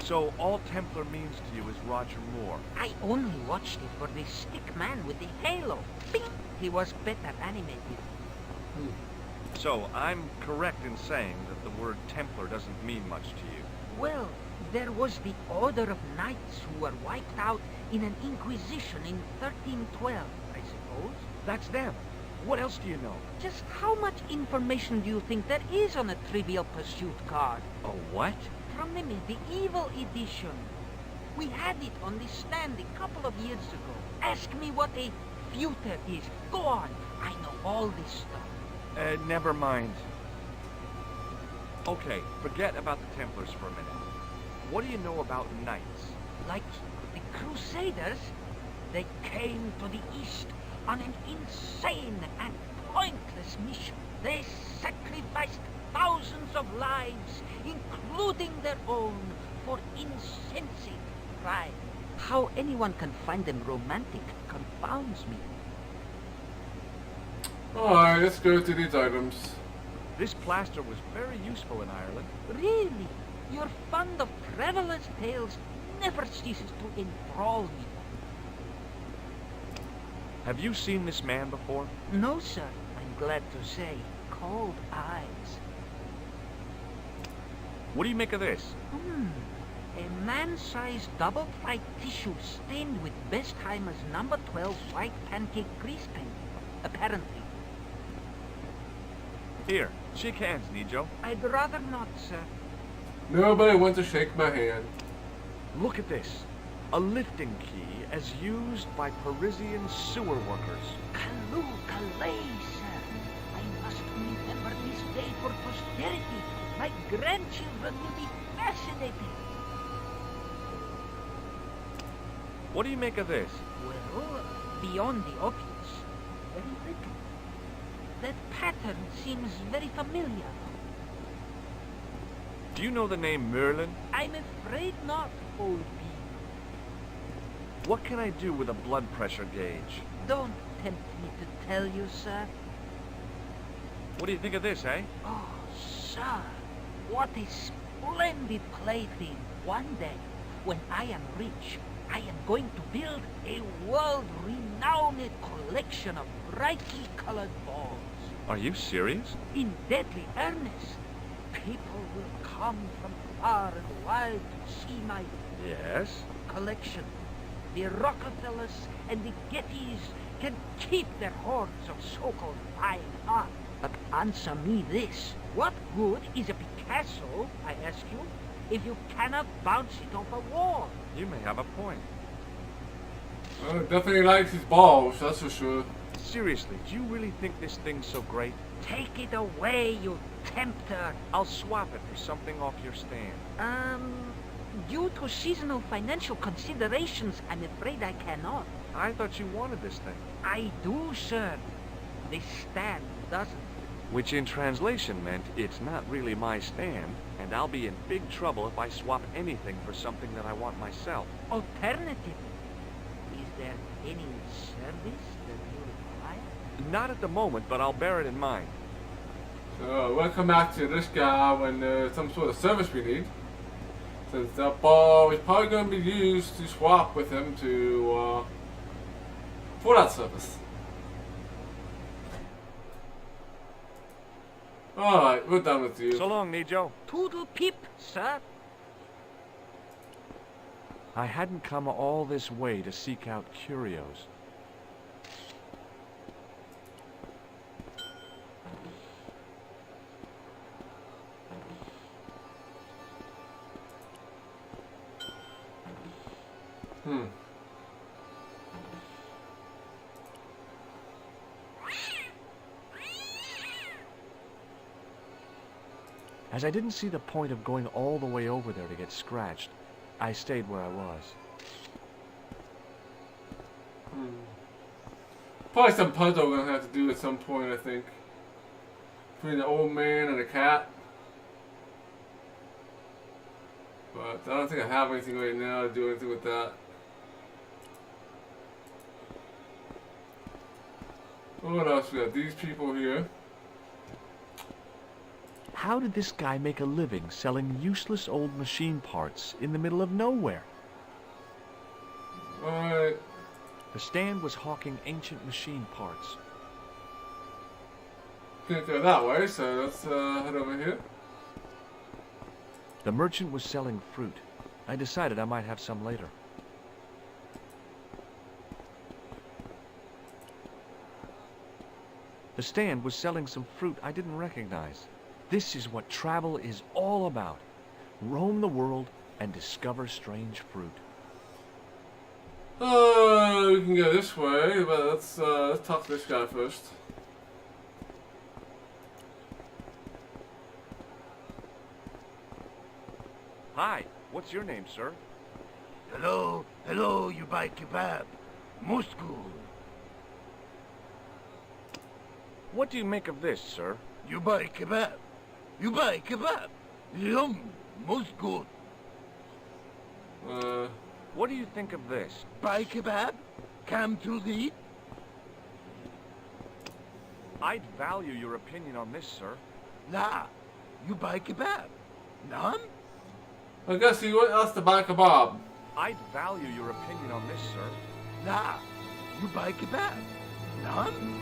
So all Templar means to you is Roger Moore. I only watched it for the stick man with the halo. Bing! He was better animated. So I'm correct in saying that the word Templar doesn't mean much to you. Well, there was the Order of Knights who were wiped out in an inquisition in 1312, I suppose. That's them. What else do you know? Just how much information do you think there is on a Trivial Pursuit card? A what? From the medieval edition. We had it on the stand a couple of years ago. Ask me what a feuter is. Go on. I know all this stuff. Never mind. Okay, forget about the Templars for a minute. What do you know about knights? Like the Crusaders, they came to the East on an insane and pointless mission. They sacrificed thousands of lives, including their own, for insensate pride. How anyone can find them romantic confounds me. Alright, let's go through these items. This plaster was very useful in Ireland. Really? Your fund of travelers' tales never ceases to enthrall me. Have you seen this man before? No, sir. I'm glad to say. Cold eyes. What do you make of this? A man-sized double-ply tissue stained with Bestheimer's number 12 white pancake grease paint. Apparently. Here, shake hands, Nijo. I'd rather not, sir. Nobody wants to shake my hand. Look at this. A lifting key as used by Parisian sewer workers. Calais, sir. I must remember this for posterity. My grandchildren will be fascinated. What do you make of this? Well, beyond the obvious, very little. That pattern seems very familiar. Do you know the name Merlin? I'm afraid not, old bean. What can I do with a blood pressure gauge? Don't tempt me to tell you, sir. What do you think of this, eh? Oh, sir, what a splendid plaything. One day, when I am rich, I am going to build a world-renowned collection of brightly colored balls. Are you serious? In deadly earnest. People will come from far and wide to see my Yes? collection. The Rockefellers and the Gettys can keep their hordes of so-called fine art. But answer me this. What good is a Picasso, I ask you, if you cannot bounce it off a wall? You may have a point. Oh, definitely likes his balls, that's for sure. Seriously, do you really think this thing's so great? Take it away, you tempter. I'll swap it for something off your stand. Due to seasonal financial considerations, I'm afraid I cannot. I thought you wanted this thing. I do, sir. The stand doesn't. Which in translation meant it's not really my stand, and I'll be in big trouble if I swap anything for something that I want myself. Alternatively, is there any service that you require? Not at the moment, but I'll bear it in mind. So we'll come back to this guy when there's some sort of service we need. Since that ball is probably going to be used to swap with him to for that service. Alright, we're done with you. So long, Nijo. Toodle peep, sir. I hadn't come all this way to seek out curios. As I didn't see the point of going all the way over there to get scratched, I stayed where I was. Probably some puzzle we're going to have to do at some point, I think. Between the old man and the cat. But I don't think I have anything right now to do anything with that. What else we got? These people here. How did this guy make a living selling useless old machine parts in the middle of nowhere? Alright. The stand was hawking ancient machine parts. Can't go that way, so let's head over here. The merchant was selling fruit. I decided I might have some later. The stand was selling some fruit I didn't recognize. This is what travel is all about. Roam the world and discover strange fruit. We can go this way, but let's talk to this guy first. Hi, what's your name, sir? Hello, you buy kebab. Moscow. What do you make of this, sir? You buy kebab. You buy kebab. Yum, most good. What do you think of this? Buy kebab? Come to eat? I'd value your opinion on this, sir. Nah, you buy kebab. None? I guess he wants us to buy kebab. I'd value your opinion on this, sir. Nah, you buy kebab. None?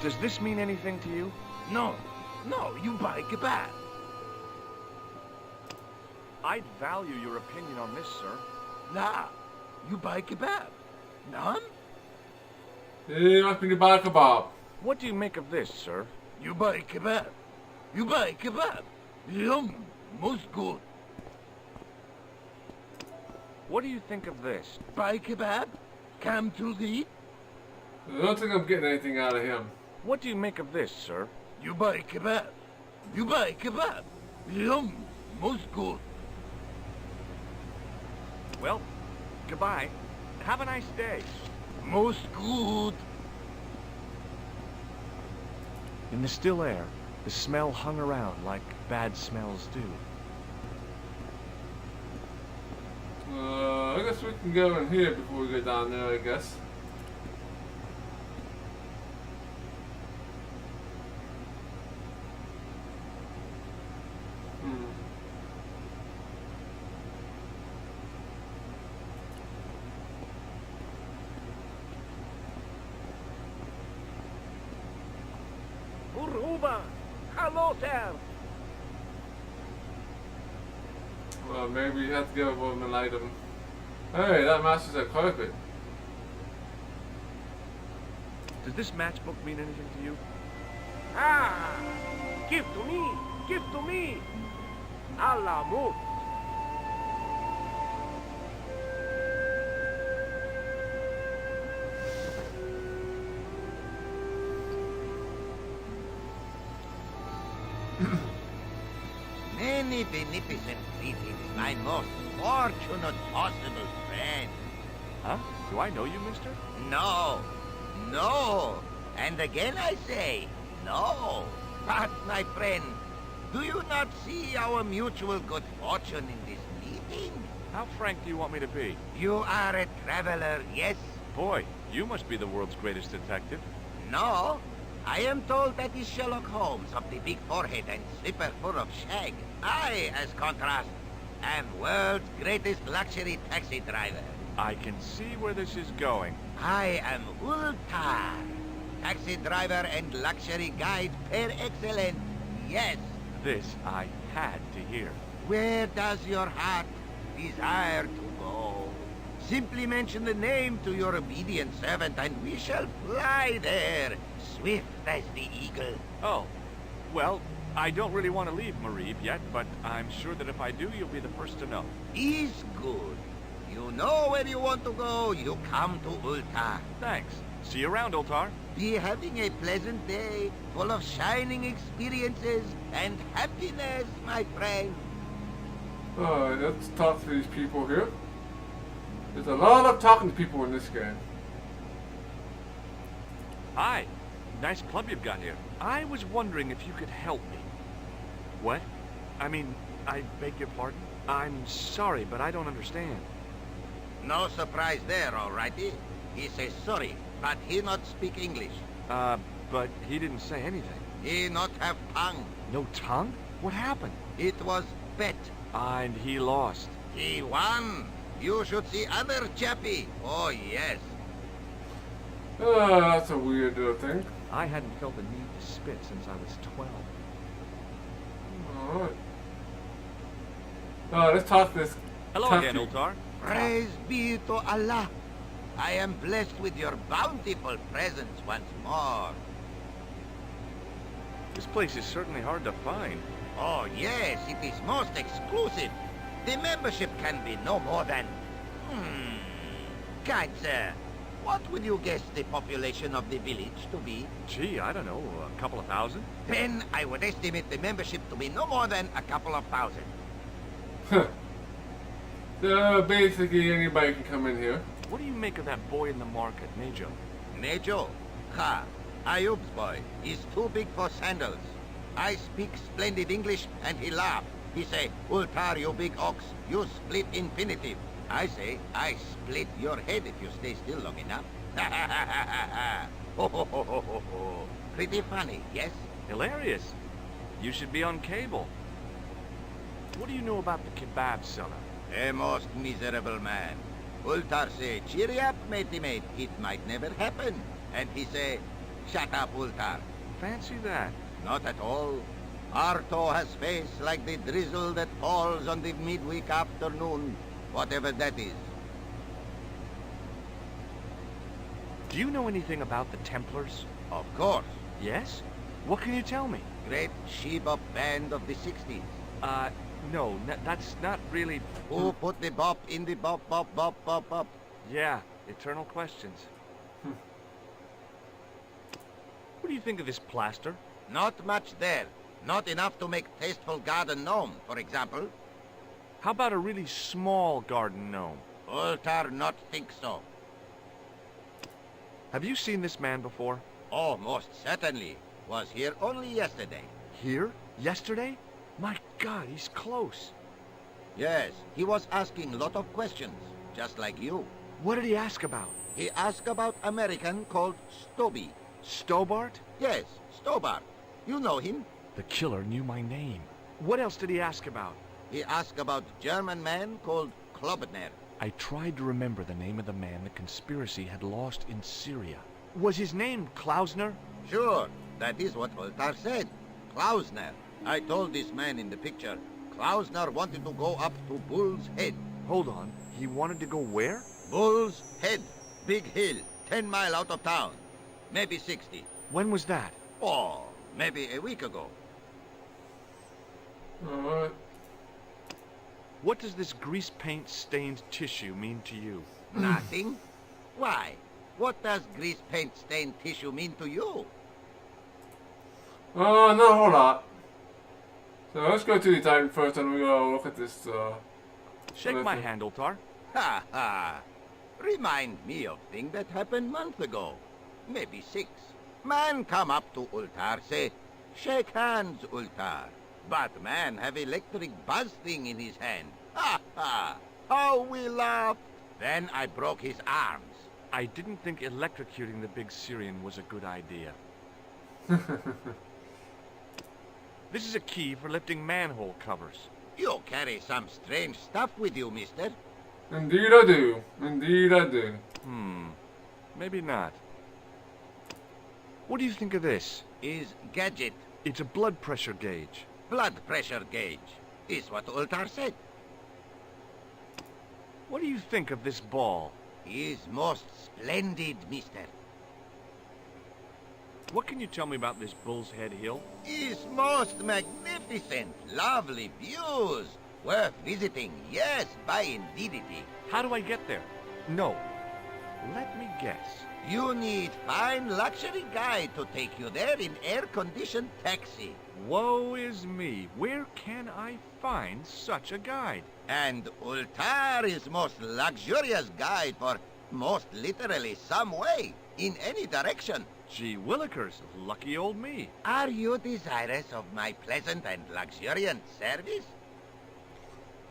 Does this mean anything to you? No, you buy kebab. I'd value your opinion on this, sir. Nah, you buy kebab. None? He wants me to buy kebab. What do you make of this, sir? You buy kebab. You buy kebab. Yum, most good. What do you think of this? Buy kebab? Come to eat? I don't think I'm getting anything out of him. What do you make of this, sir? You buy kebab. You buy kebab. Yum, most good. Well, goodbye. Have a nice day. Most good. In the still air, the smell hung around like bad smells do. I guess we can go in here before we go down there, I guess. Uruba! Hello there! Well, maybe you have to go over and light them. Hey, that matches that carpet. Does this matchbook mean anything to you? Ah! Give to me! Give to me! Allah move! Many beneficent greetings, my most fortunate possible friend. Huh? Do I know you, mister? No, no, and again I say, no. But, my friend, do you not see our mutual good fortune in this meeting? How frank do you want me to be? You are a traveler, yes? Boy, you must be the world's greatest detective. No, I am told that is Sherlock Holmes of the big forehead and slipper full of shag. I, as contrast, am world's greatest luxury taxi driver. I can see where this is going. I am Ultar, taxi driver and luxury guide per excellence. Yes. This I had to hear. Where does your heart desire to go? Simply mention the name to your obedient servant and we shall fly there, swift as the eagle. Oh, well, I don't really want to leave Marib yet, but I'm sure that if I do, you'll be the first to know. Is good. You know where you want to go, you come to Ultar. Thanks. See you around, Ultar. Be having a pleasant day, full of shining experiences and happiness, my friend. Alright, let's talk to these people here. There's a lot of talking to people in this game. Hi. Nice club you've got here. I was wondering if you could help me. What? I mean, I beg your pardon? I'm sorry, but I don't understand. No surprise there, alrighty. He says sorry, but he not speak English. But he didn't say anything. He not have tongue. No tongue? What happened? It was bet. And he lost. He won. You should see other chappie. Oh, yes. That's a weird thing. I hadn't felt the need to spit since I was 12. Alright. Let's talk to this. Hello again, Ultar. Praise be to Allah. I am blessed with your bountiful presence once more. This place is certainly hard to find. Oh, yes, it is most exclusive. The membership can be no more than... Kind sir, what would you guess the population of the village to be? Gee, I don't know, a couple of thousand? Then I would estimate the membership to be no more than a couple of thousand. So basically anybody can come in here. What do you make of that boy in the market, Nejo? Nejo? Ha! Ayub's boy. He's too big for sandals. I speak splendid English and he laugh. He say, Ultar, you big ox, you split infinitive. I say, I split your head if you stay still long enough. Ho, ho, ho, ho, ho, ho. Pretty funny, yes? Hilarious. You should be on cable. What do you know about the kebab seller? A most miserable man. Ultar say, cheery up, matey mate, it might never happen. And he say, shut up, Ultar. Fancy that. Not at all. Arto has face like the drizzle that falls on the midweek afternoon, whatever that is. Do you know anything about the Templars? Of course. Yes? What can you tell me? Great Sheba band of the 60s. No, that's not really... Who put the bop in the bop, bop, bop, bop, bop? Yeah, eternal questions. What do you think of this plaster? Not much there. Not enough to make tasteful garden gnome, for example. How about a really small garden gnome? Ultar not think so. Have you seen this man before? Oh, most certainly. Was here only yesterday. Here? Yesterday? My God, he's close. Yes, he was asking lot of questions, just like you. What did he ask about? He asked about American called Stoby. Stobart? Yes, Stobart. You know him? The killer knew my name. What else did he ask about? He asked about German man called Klobner. I tried to remember the name of the man the conspiracy had lost in Syria. Was his name Klausner? Sure, that is what Ultar said. Klausner. I told this man in the picture, Klausner wanted to go up to Bull's Head. Hold on, he wanted to go where? Bull's Head. Big hill, 10 mile out of town. Maybe 60. When was that? Oh, maybe a week ago. Alright. What does this grease paint stained tissue mean to you? Nothing. Why? What does grease paint stained tissue mean to you? Not a whole lot. So let's go to the Titan first and we'll look at this, Shake my hand, Ultar. Ha ha. Remind me of thing that happened month ago. Maybe 6. Man come up to Ultar, say, shake hands, Ultar. But man have electric buzz thing in his hand. Ha ha! How we laughed! Then I broke his arms. I didn't think electrocuting the big Syrian was a good idea. This is a key for lifting manhole covers. You carry some strange stuff with you, mister. Indeed I do. Indeed I do. Maybe not. What do you think of this? Is gadget. It's a blood pressure gauge. Blood pressure gauge. Is what Ultar said. What do you think of this ball? Is most splendid, mister. What can you tell me about this Bull's Head Hill? Is most magnificent. Lovely views. Worth visiting, yes, by indeedity. How do I get there? No. Let me guess. You need fine luxury guide to take you there in air-conditioned taxi. Woe is me. Where can I find such a guide? And Ultar is most luxurious guide for most literally some way, in any direction. Gee willikers, lucky old me. Are you desirous of my pleasant and luxuriant service?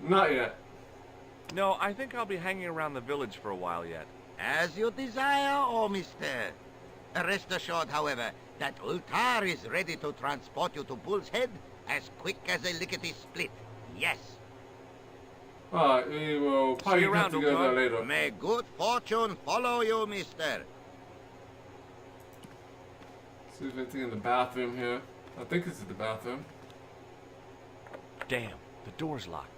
Not yet. No, I think I'll be hanging around the village for a while yet. As you desire, oh mister. Rest assured, however, that Ultar is ready to transport you to Bull's Head as quick as a lickety-split. Yes. Alright, we will probably have to go there later. May good fortune follow you, mister. See if there's anything in the bathroom here. I think this is the bathroom. Damn, the door's locked.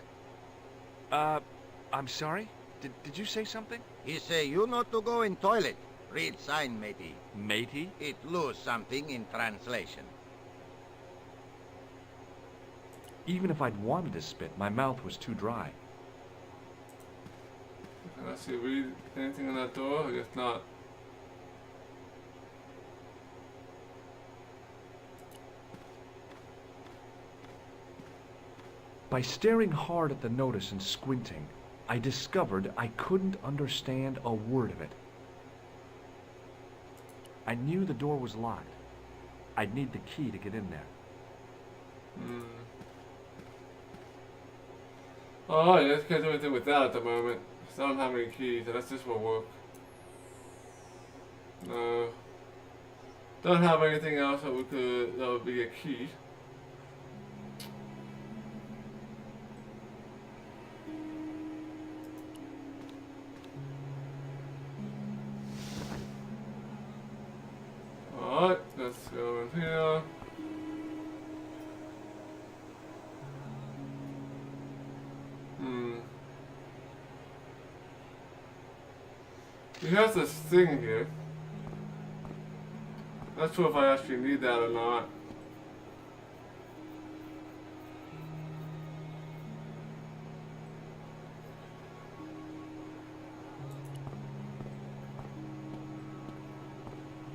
I'm sorry? Did you say something? He say you not to go in toilet. Read sign, matey. Matey? It lose something in translation. Even if I'd wanted to spit, my mouth was too dry. Can I see read anything on that door? I guess not. By staring hard at the notice and squinting, I discovered I couldn't understand a word of it. I knew the door was locked. I'd need the key to get in there. Oh, I just can't do anything with that at the moment. I don't have any keys, and that's just what work. No. Don't have anything else that would be a key. Alright, let's go in here. He has this thing here. Not sure if I actually need that or not.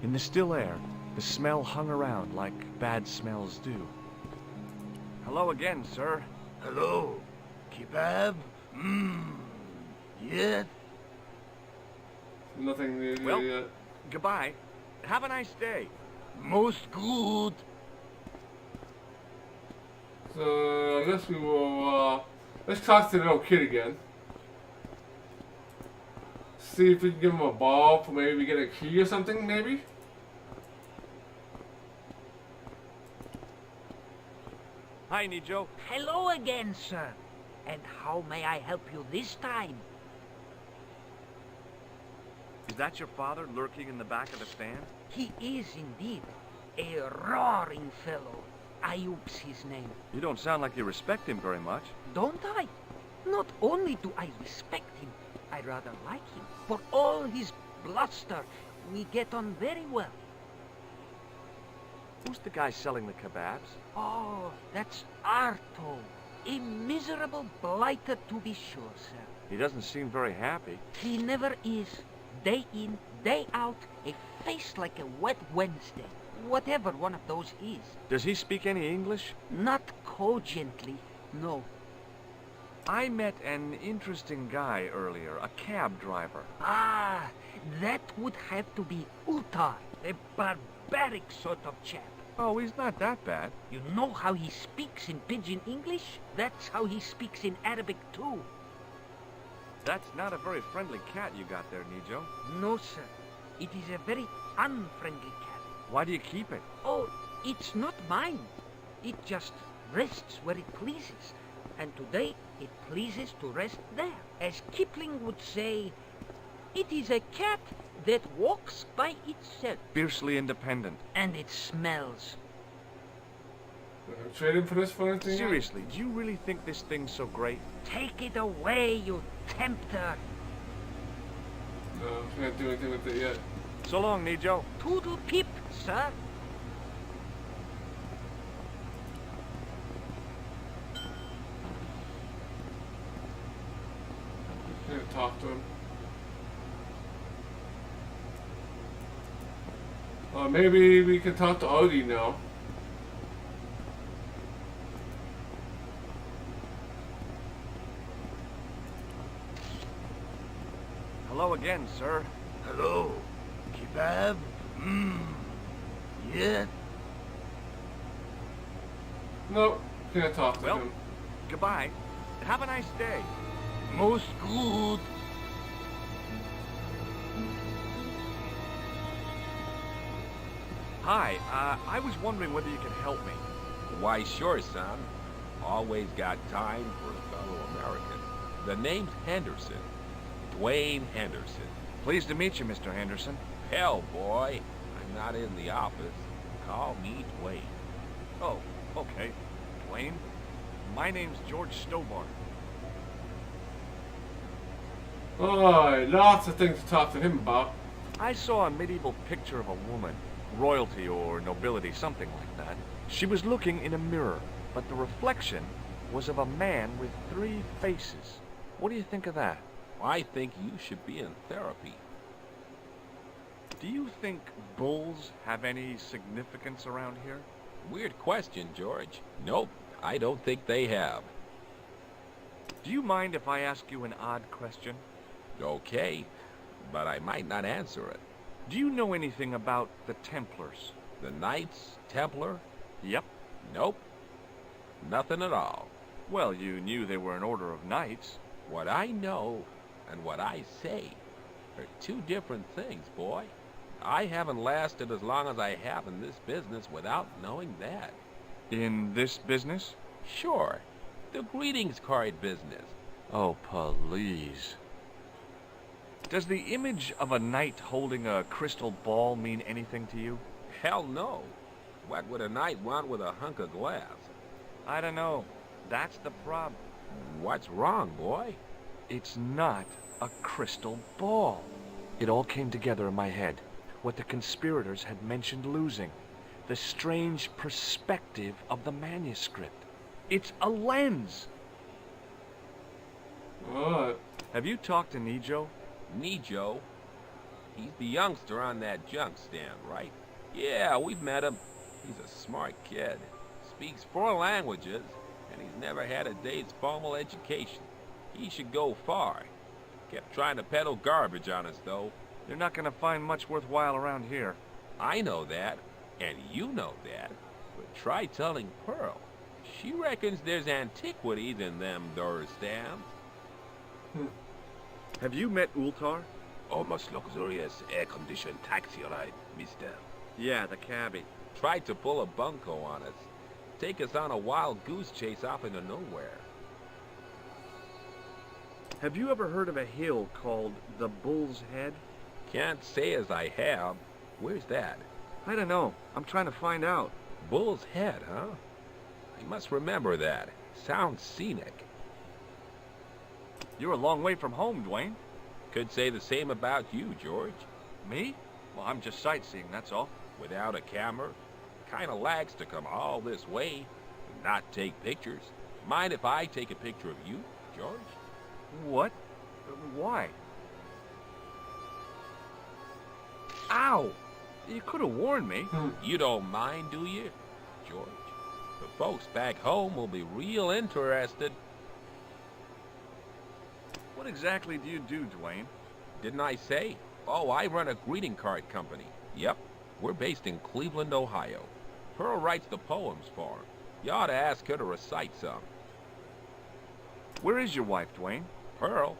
In the still air, The smell hung around like bad smells do. Hello again, sir. Hello. Kebab? Yes? Nothing new Well, yet. Goodbye. Have a nice day. Most good. So, I guess we will, let's talk to the little kid again. See if we can give him a ball for maybe get a key or something, maybe? Hi, Nijo. Hello again, sir. And how may I help you this time? Is that your father lurking in the back of the stand? He is indeed a roaring fellow. Ayub's his name. You don't sound like you respect him very much. Don't I? Not only do I respect him, I rather like him. For all his bluster, we get on very well. Who's the guy selling the kebabs? Oh, that's Arto. A miserable blighter to be sure, sir. He doesn't seem very happy. He never is. Day in, day out, a face like a wet Wednesday. Whatever one of those is. Does he speak any English? Not cogently, no. I met an interesting guy earlier, a cab driver. Ah, that would have to be Utar, a barbaric sort of chap. Oh, he's not that bad. You know how he speaks in pidgin English? That's how he speaks in Arabic too. That's not a very friendly cat you got there, Nijo. No, sir. It is a very unfriendly cat. Why do you keep it? Oh, it's not mine. It just rests where it pleases. And today, it pleases to rest there. As Kipling would say, it is a cat that walks by itself. Fiercely independent. And it smells. Trade him for this for anything? Seriously, do you really think this thing's so great? Take it away, you tempter. No, can't do anything with it yet. So long, Nijo. Toodle pip, sir. Can't talk to him. Maybe we can talk to Odie now. Hello again, sir. Hello. Kebab? Yes? Nope, can't talk to Well, him. goodbye. Have a nice day. Most good. Hi, I was wondering whether you could help me. Why, sure, son. Always got time for a fellow American. The name's Henderson. Dwayne Henderson. Pleased to meet you, Mr. Henderson. Hell, boy. I'm not in the office. Call me Dwayne. Oh, okay. Dwayne, my name's George Stobart. Oh, lots of things to talk to him about. I saw a medieval picture of a woman. Royalty or nobility, something like that. She was looking in a mirror, but the reflection was of a man with 3 faces. What do you think of that? I think you should be in therapy. Do you think bulls have any significance around here? Weird question, George. Nope, I don't think they have. Do you mind if I ask you an odd question? Okay, but I might not answer it. Do you know anything about the Templars? The Knights Templar? Yep. Nope. Nothing at all. Well, you knew they were an order of knights. What I know and what I say are 2 different things, boy. I haven't lasted as long as I have in this business without knowing that. In this business? Sure. The greetings card business. Oh, please. Does the image of a knight holding a crystal ball mean anything to you? Hell no. What would a knight want with a hunk of glass? I don't know. That's the problem. What's wrong, boy? It's not a crystal ball. It all came together in my head. What the conspirators had mentioned losing. The strange perspective of the manuscript. It's a lens. What? Have you talked to Nijo? Nijo? He's the youngster on that junk stand, right? Yeah, we've met him. He's a smart kid. Speaks 4 languages, and he's never had a day's formal education. He should go far. Kept trying to peddle garbage on us, though. You're not gonna find much worthwhile around here. I know that, and you know that. But try telling Pearl. She reckons there's antiquities in them door stands. Have you met Ultar? Almost luxurious air-conditioned taxi ride, mister. Yeah, the cabbie. Tried to pull a bunco on us. Take us on a wild goose chase off into nowhere. Have you ever heard of a hill called the Bull's Head? Can't say as I have. Where's that? I don't know. I'm trying to find out. Bull's Head, huh? I must remember that. Sounds scenic. You're a long way from home, Dwayne. Could say the same about you, George. Me? Well, I'm just sightseeing, that's all. Without a camera? Kinda lags to come all this way and not take pictures. Mind if I take a picture of you, George? What? Why? Ow! You could have warned me. You don't mind, do you, George? The folks back home will be real interested. What exactly do you do, Dwayne? Didn't I say? Oh, I run a greeting card company. Yep, we're based in Cleveland, Ohio. Pearl writes the poems for him. You ought to ask her to recite some. Where is your wife, Dwayne? Pearl?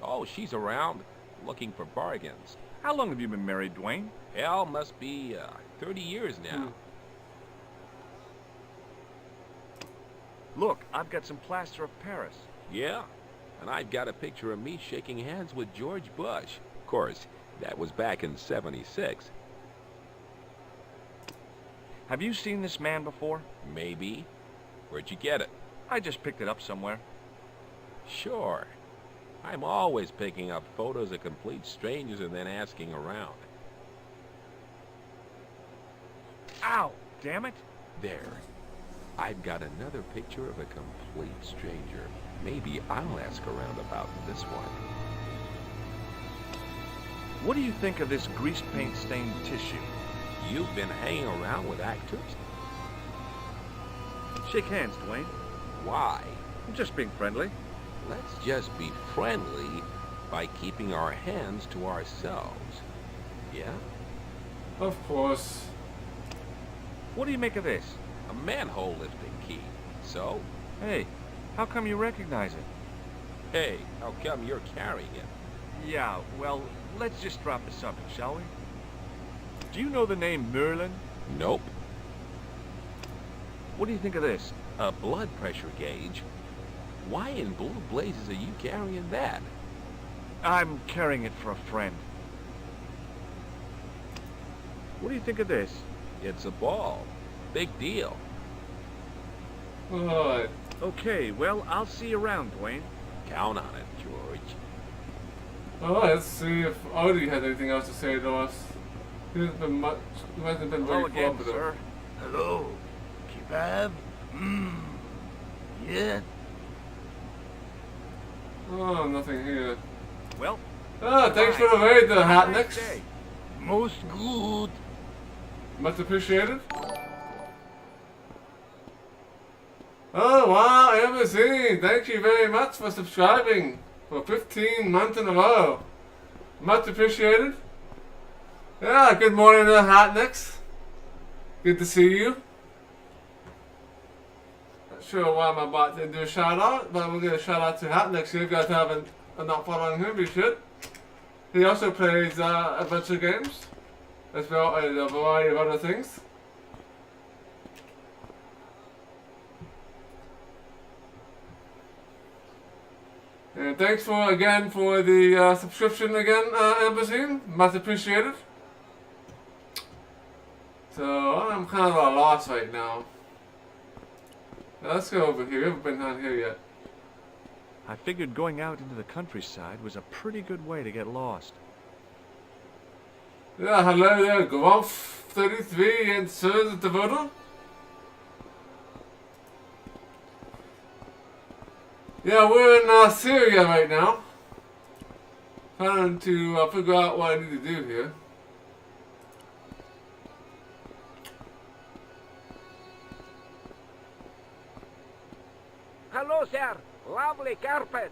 Oh, she's around, looking for bargains. How long have you been married, Dwayne? Hell, must be 30 years now. Look, I've got some plaster of Paris. Yeah, and I've got a picture of me shaking hands with George Bush. Of course, that was back in '76. Have you seen this man before? Maybe. Where'd you get it? I just picked it up somewhere. Sure. I'm always picking up photos of complete strangers and then asking around. Ow! Damn it! There. I've got another picture of a complete stranger. Maybe I'll ask around about this one. What do you think of this grease paint stained tissue? You've been hanging around with actors? Shake hands, Dwayne. Why? I'm just being friendly. Let's just be friendly by keeping our hands to ourselves. Yeah? Of course. What do you make of this? A manhole lifting key. So? Hey, how come you recognize it? Hey, how come you're carrying it? Yeah, well, let's just drop the subject, shall we? Do you know the name Merlin? Nope. What do you think of this? A blood pressure gauge? Why in blue blazes are you carrying that? I'm carrying it for a friend. What do you think of this? It's a ball. Big deal. Alright. Okay, well, I'll see you around, Dwayne. Count on it, George. Alright, let's see if Odie has anything else to say to us. He hasn't been much. He hasn't been very Hello again, cooperative. sir. Hello. Kebab? Yeah? Oh, nothing here. Well, Thanks for the raid, the Hatnicks. day. Most good. Much appreciated. Oh wow, Amazon, thank you very much for subscribing for 15 months in a row. Much appreciated. Yeah, good morning to the Hatnicks. Good to see you. Not sure why my bot didn't do a shout out, but we'll get a shout out to Hatnicks. If you guys haven't are not following him, you should. He also plays adventure games, as well as a variety of other things. And thanks for the subscription again, Embassy. Much appreciated. So I'm kind of at a loss right now. Now, let's go over here. We haven't been down here yet. I figured going out into the countryside was a pretty good way to get lost. Yeah, hello there, Grumph33 and Sir the Devoter. Yeah, we're in Syria right now. Trying to figure out what I need to do here. Hello, sir. Lovely carpet.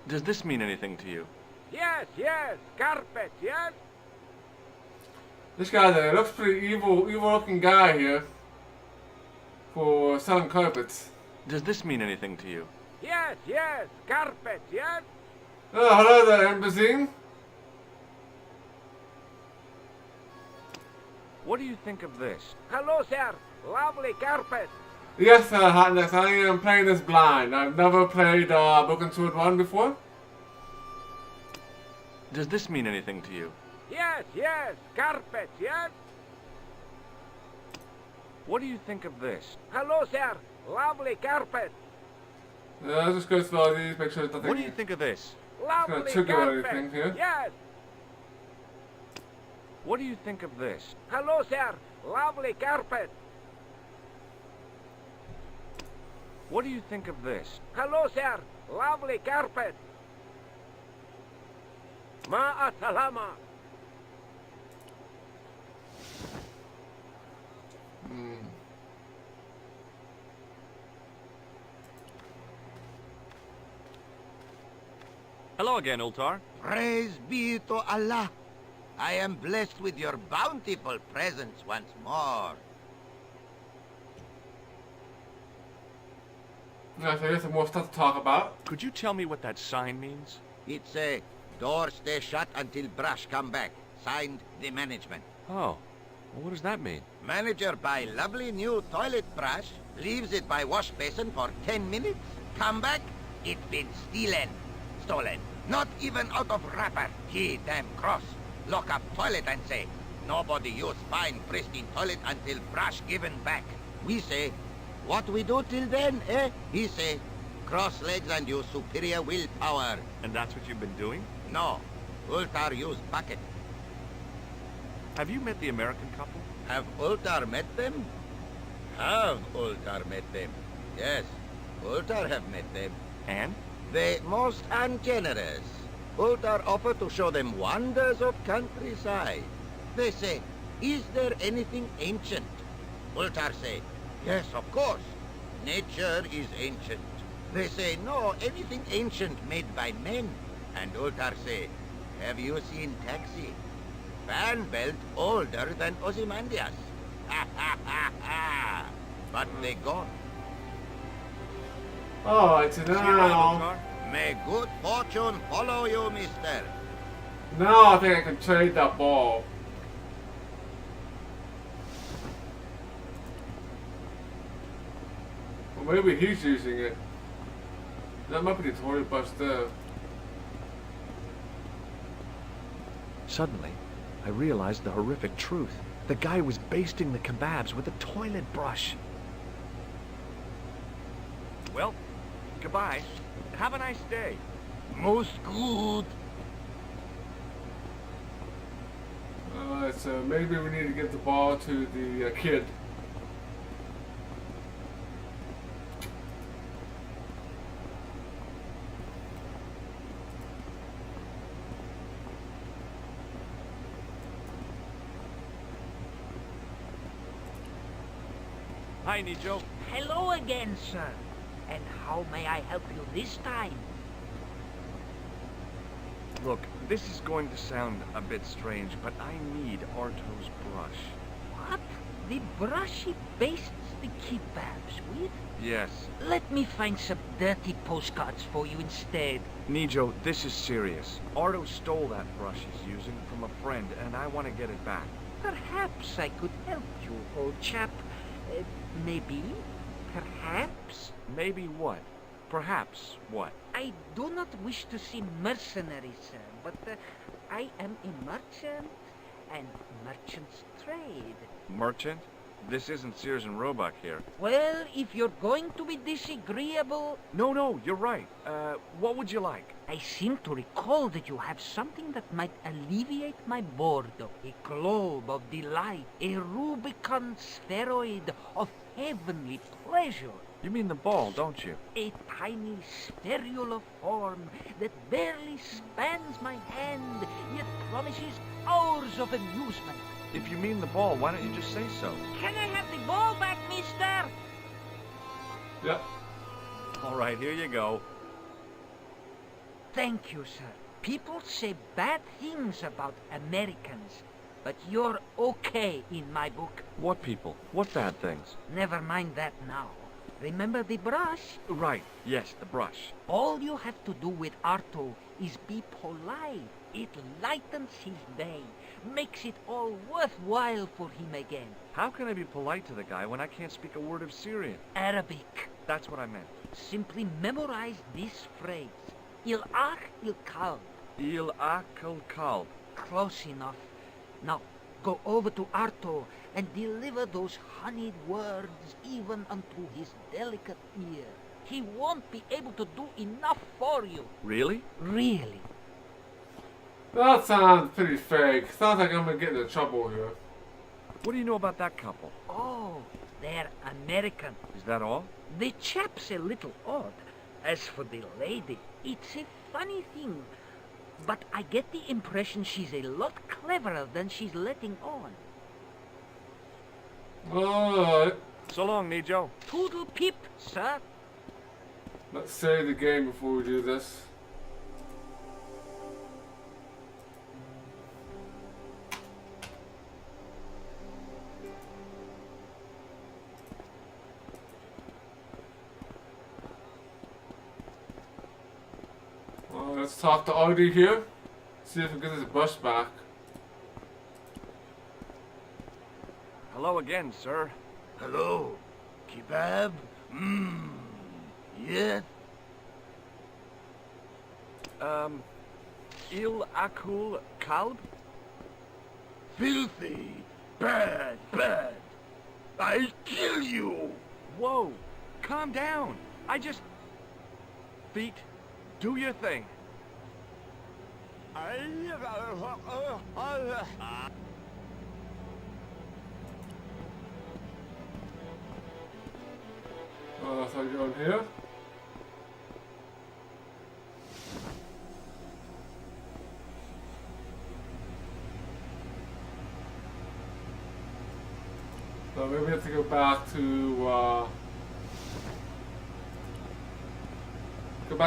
Does this mean anything to you? Yes, yes. Carpet, yes? This guy there looks pretty evil looking guy here for selling carpets. Does this mean anything to you? Yes, yes. Carpet, yes? Oh, hello there, Embazine. What do you think of this? Hello, sir. Lovely carpet. Yes, Hotness, I am playing this blind. I've never played Broken Sword 1 before. Does this mean anything to you? Yes, yes. Carpet, yes? What do you think of this? Hello, sir. Lovely carpet. Let's just go through all these, make sure there's nothing What do you think of this? Lovely trigger carpet. anything here. Yes. What do you think of this? Hello, sir. Lovely carpet. What do you think of this? Hello, sir. Lovely carpet. Ma'a salama. Hello again, Ultar. Praise be to Allah. I am blessed with your bountiful presence once more. Yeah, so here's some more stuff to talk about. Could you tell me what that sign means? It's a door stay shut until brush come back. Signed, the management. Oh, well, what does that mean? Manager buy lovely new toilet brush, leaves it by wash basin for 10 minutes, come back, it been stolen. Not even out of wrapper. He damn cross. Lock up toilet and say, nobody use fine pristine toilet until brush given back. We say, what we do till then, eh? He say, cross legs and use superior willpower. And that's what you've been doing? No, Ultar use bucket. Have you met the American couple? Have Ultar met them? Have Ultar met them? Yes, Ultar have met them. And? They most ungenerous. Ultar offer to show them wonders of countryside. They say, is there anything ancient? Ultar say, yes, of course. Nature is ancient. They say, no, anything ancient made by men. And Ultar say, have you seen Taxi? Fan belt older than Ozymandias. Ha ha ha ha. But they gone. Alright, so now... May good fortune follow you, mister. Now I think I can trade that ball. Well, maybe he's using it. That might be the toilet brush there. Suddenly, I realized the horrific truth. The guy was basting the kebabs with a toilet brush. Well, goodbye. Have a nice day. Most good. Alright, so maybe we need to give the ball to the kid. Hi, Nijo. Hello again, sir. And how may I help you this time? Look, this is going to sound a bit strange, but I need Arto's brush. What? The brush he bastes the kebabs with? Yes. Let me find some dirty postcards for you instead. Nijo, this is serious. Arto stole that brush he's using from a friend, and I want to get it back. Perhaps I could help you, old chap. Maybe? Perhaps? Maybe what? Perhaps what? I do not wish to seem mercenary, sir, but I am a merchant, and merchants trade. Merchant? This isn't Sears and Roebuck here. Well, if you're going to be disagreeable... No, you're right. What would you like? I seem to recall that you have something that might alleviate my boredom. A globe of delight, a Rubicon spheroid of heavenly pleasure. You mean the ball, don't you? A tiny spherular form that barely spans my hand, yet promises hours of amusement. If you mean the ball, why don't you just say so? Can I have the ball back, mister? Yep. All right, here you go. Thank you, sir. People say bad things about Americans, but you're okay in my book. What people? What bad things? Never mind that now. Remember the brush? Right, yes, the brush. All you have to do with Arto is be polite. It lightens his day, makes it all worthwhile for him again. How can I be polite to the guy when I can't speak a word of Syrian? Arabic. That's what I meant. Simply memorize this phrase. Il ach il kalb. Il akal kalb. Close enough. Now, go over to Arto and deliver those honeyed words even unto his delicate ear. He won't be able to do enough for you. Really? Really. That sounds pretty fake. Sounds like I'm gonna get into trouble here. What do you know about that couple? Oh, they're American. Is that all? The chap's a little odd. As for the lady, it's a funny thing. But I get the impression she's a lot cleverer than she's letting on. Alright. So long, Nijo. Toodle pip, sir. Let's save the game before we do this. Let's talk to Audi here. See if we get his bus back. Hello again, sir. Hello. Kebab? Yes? Il akul kalb? Filthy. Bad, bad. I'll kill you. Whoa, calm down. I just... Feet, do your thing. So you going here? So maybe we have to go back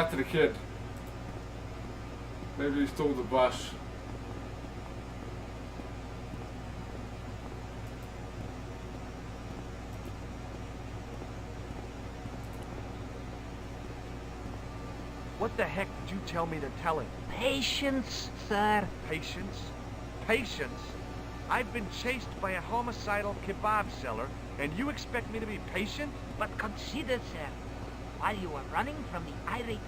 to the kid. Maybe he stole the brush. What the heck did you tell me to tell him? Patience, sir. Patience? Patience? I've been chased by a homicidal kebab seller, and you expect me to be patient? But consider, sir, while you were running from the irate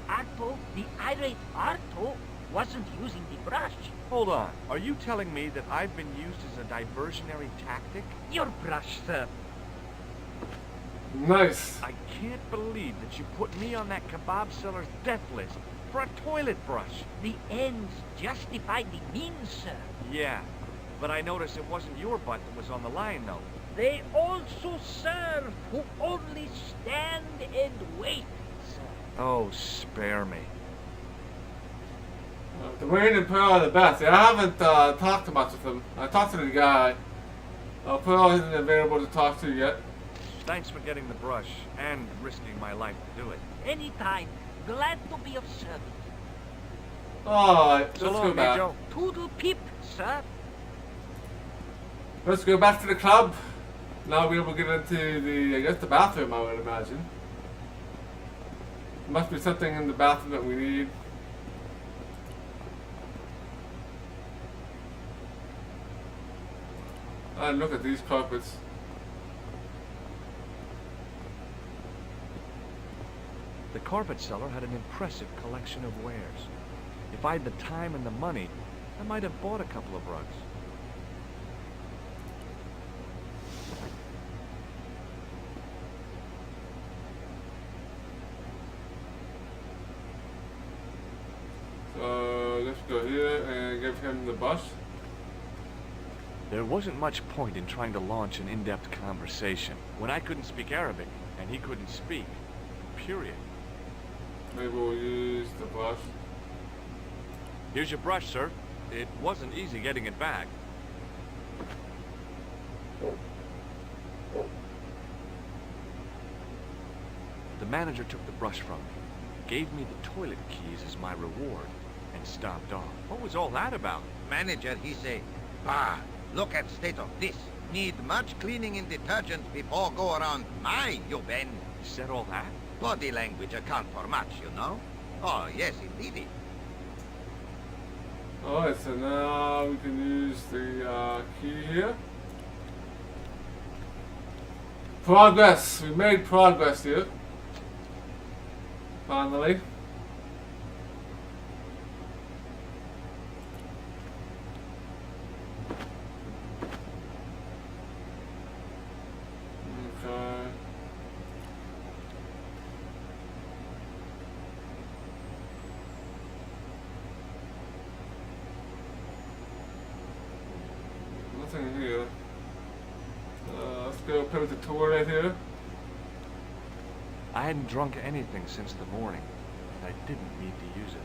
Arto wasn't using the brush. Hold on. Are you telling me that I've been used as a diversionary tactic? Your brush, sir. Nice. I can't believe that you put me on that kebab seller's death list for a toilet brush. The ends justify the means, sir. Yeah, but I noticed it wasn't your butt that was on the line, though. They also serve who only stand and wait, sir. Oh, spare me. Dwayne and Pearl are the best. I haven't talked much with them. I talked to the guy. Pearl isn't available to talk to yet. Thanks for getting the brush and risking my life to do it. Anytime. Glad to be of service. Alright, So let's long, go back. Joe. Toodle pip, sir. Let's go back to the club. Now we'll be able to get into the, I guess, the bathroom, I would imagine. Must be something in the bathroom that we need. And look at these carpets. The carpet seller had an impressive collection of wares. If I had the time and the money, I might have bought a couple of rugs. So let's go here and give him the bus. There wasn't much point in trying to launch an in-depth conversation when I couldn't speak Arabic. and he couldn't speak. Period. Maybe we'll use the brush. Here's your brush, sir. It wasn't easy getting it back. The manager took the brush from me, gave me the toilet keys as my reward, and stomped off. What was all that about? Manager, he say, "Bah, look at state of this. Need much cleaning and detergent before go around my, you Ben." He said all that? Body language account for much, you know? Oh, yes, indeedy. Alright, so now we can use the key here. Progress! We made progress here. Finally. Okay. Nothing here. Let's go pivot the tour right here. I hadn't drunk anything since the morning, and I didn't need to use it.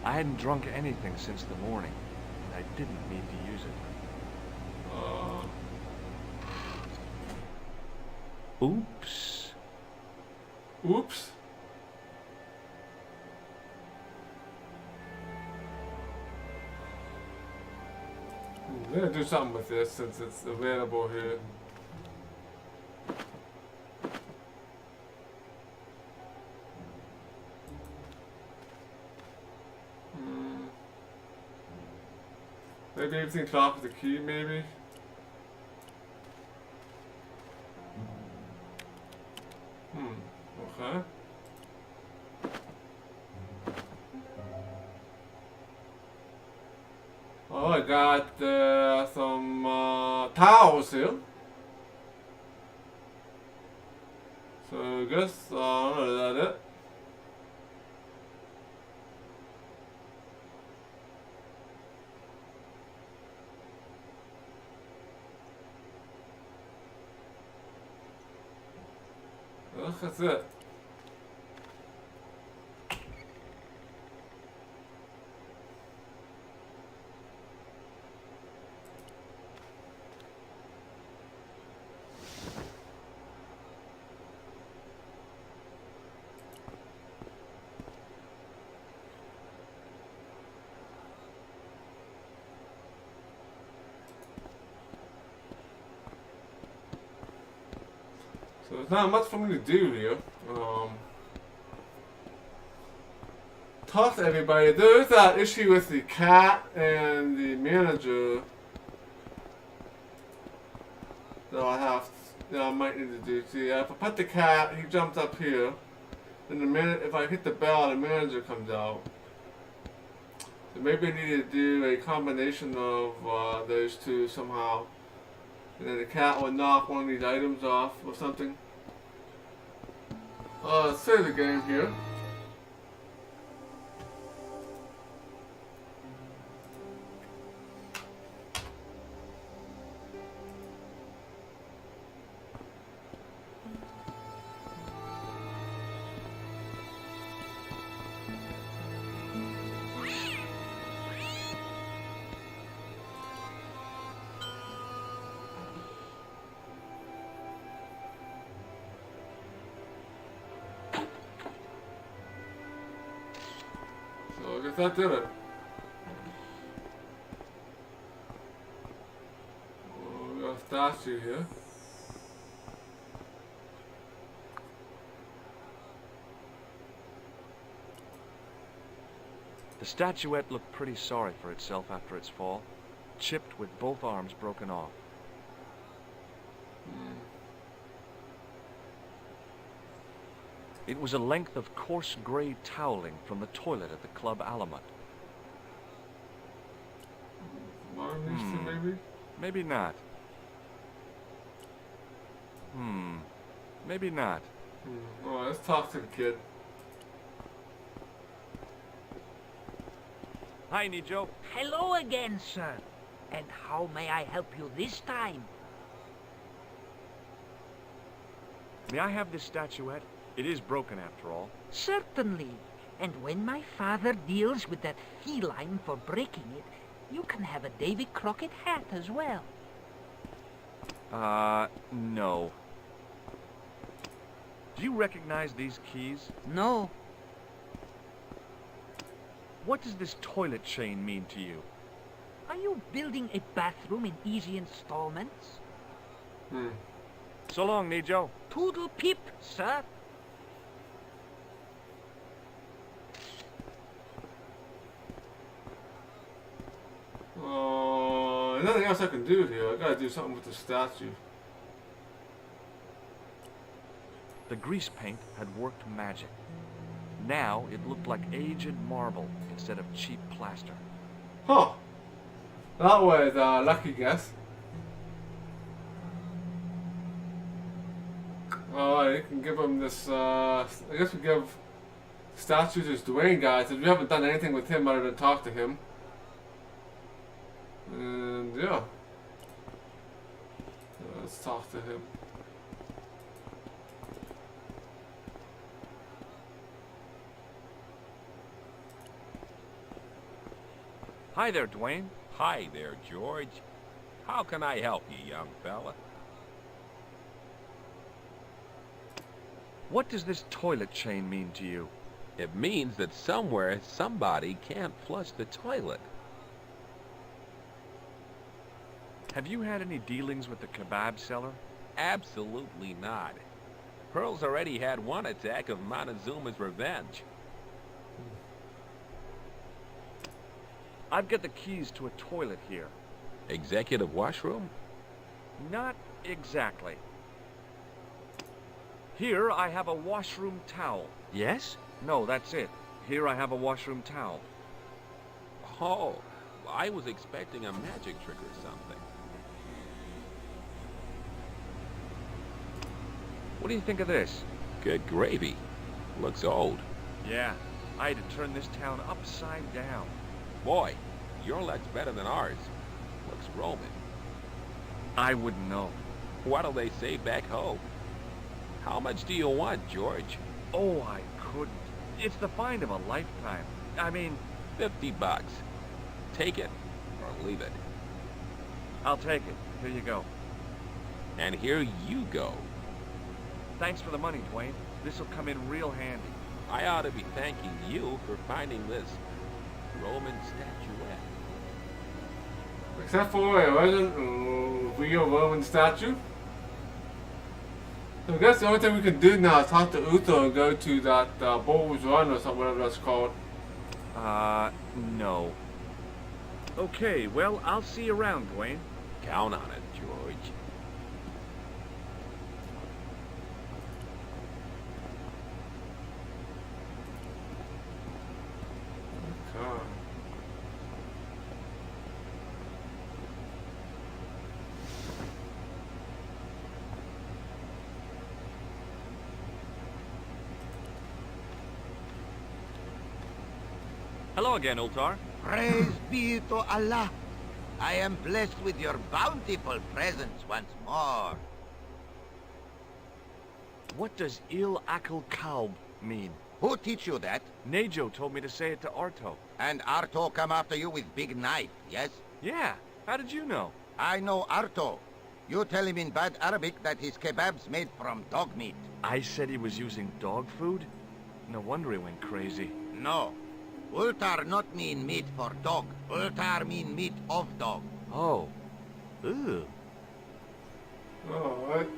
I hadn't drunk anything since the morning, and I didn't need to use it. Oops. Oops. We're gonna do something with this since it's available here. Maybe everything's off with the key, maybe? Okay. Oh, I got some towels here. So I guess, is that it? That's it. So there's not much for me to do here. Talk to everybody. There's that issue with the cat and the manager that I might need to do. See, if I put the cat, he jumps up here. Then the minute, if I hit the bell, the manager comes out. So maybe I need to do a combination of those two somehow. And then the cat will knock one of these items off or something. Let's save the game here. So I guess that did it. We got a statue here. The statuette looked pretty sorry for itself after its fall, chipped with both arms broken off. It was a length of coarse gray toweling from the toilet at the Club Alamut. Maybe? Maybe not. Maybe not. Alright, let's talk to the kid. Hi, Nijo. Hello again, sir. And how may I help you this time? May I have this statuette? It is broken after all. Certainly. And when my father deals with that feline for breaking it, you can have a Davy Crockett hat as well. No. Do you recognize these keys? No. What does this toilet chain mean to you? Are you building a bathroom in easy installments? So long, Nijo. Toodle peep, sir. Nothing else I can do here. I gotta do something with the statue. The grease paint had worked magic. Now it looked like aged marble instead of cheap plaster. Huh. That was a lucky guess. Alright, you can give him this, I guess we give statue to this Dwayne guy, since we haven't done anything with him other than talk to him. And yeah. Let's talk to him. Hi there, Dwayne. Hi there, George. How can I help you, young fella? What does this toilet chain mean to you? It means that somewhere somebody can't flush the toilet. Have you had any dealings with the kebab seller? Absolutely not. Pearl's already had one attack of Montezuma's revenge. I've got the keys to a toilet here. Executive washroom? Not exactly. Here I have a washroom towel. Yes? No, that's it. Here I have a washroom towel. Oh, I was expecting a magic trick or something. What do you think of this? Good gravy. Looks old. Yeah, I had to turn this town upside down. Boy, your luck's better than ours. Looks Roman. I wouldn't know. What'll they say back home? How much do you want, George? Oh, I couldn't. It's the find of a lifetime. I mean... $50. Take it, or leave it. I'll take it. Here you go. And here you go. Thanks for the money, Dwayne. This'll come in real handy. I ought to be thanking you for finding this Roman statuette. Except for it wasn't a real Roman statue. So I guess the only thing we can do now is talk to Uther and go to that Bull's Run or something, whatever that's called. No. Okay, well, I'll see you around, Dwayne. Count on it, George. Okay. Hello again, Ultar. Praise be to Allah. I am blessed with your bountiful presence once more. What does Il Akal Kalb mean? Who teach you that? Nejo told me to say it to Arto. And Arto come after you with big knife, yes? Yeah, how did you know? I know Arto. You tell him in bad Arabic that his kebab's made from dog meat. I said he was using dog food? No wonder he went crazy. No. Ultar not mean meat for dog. Ultar mean meat of dog. Oh. Ew. Alright.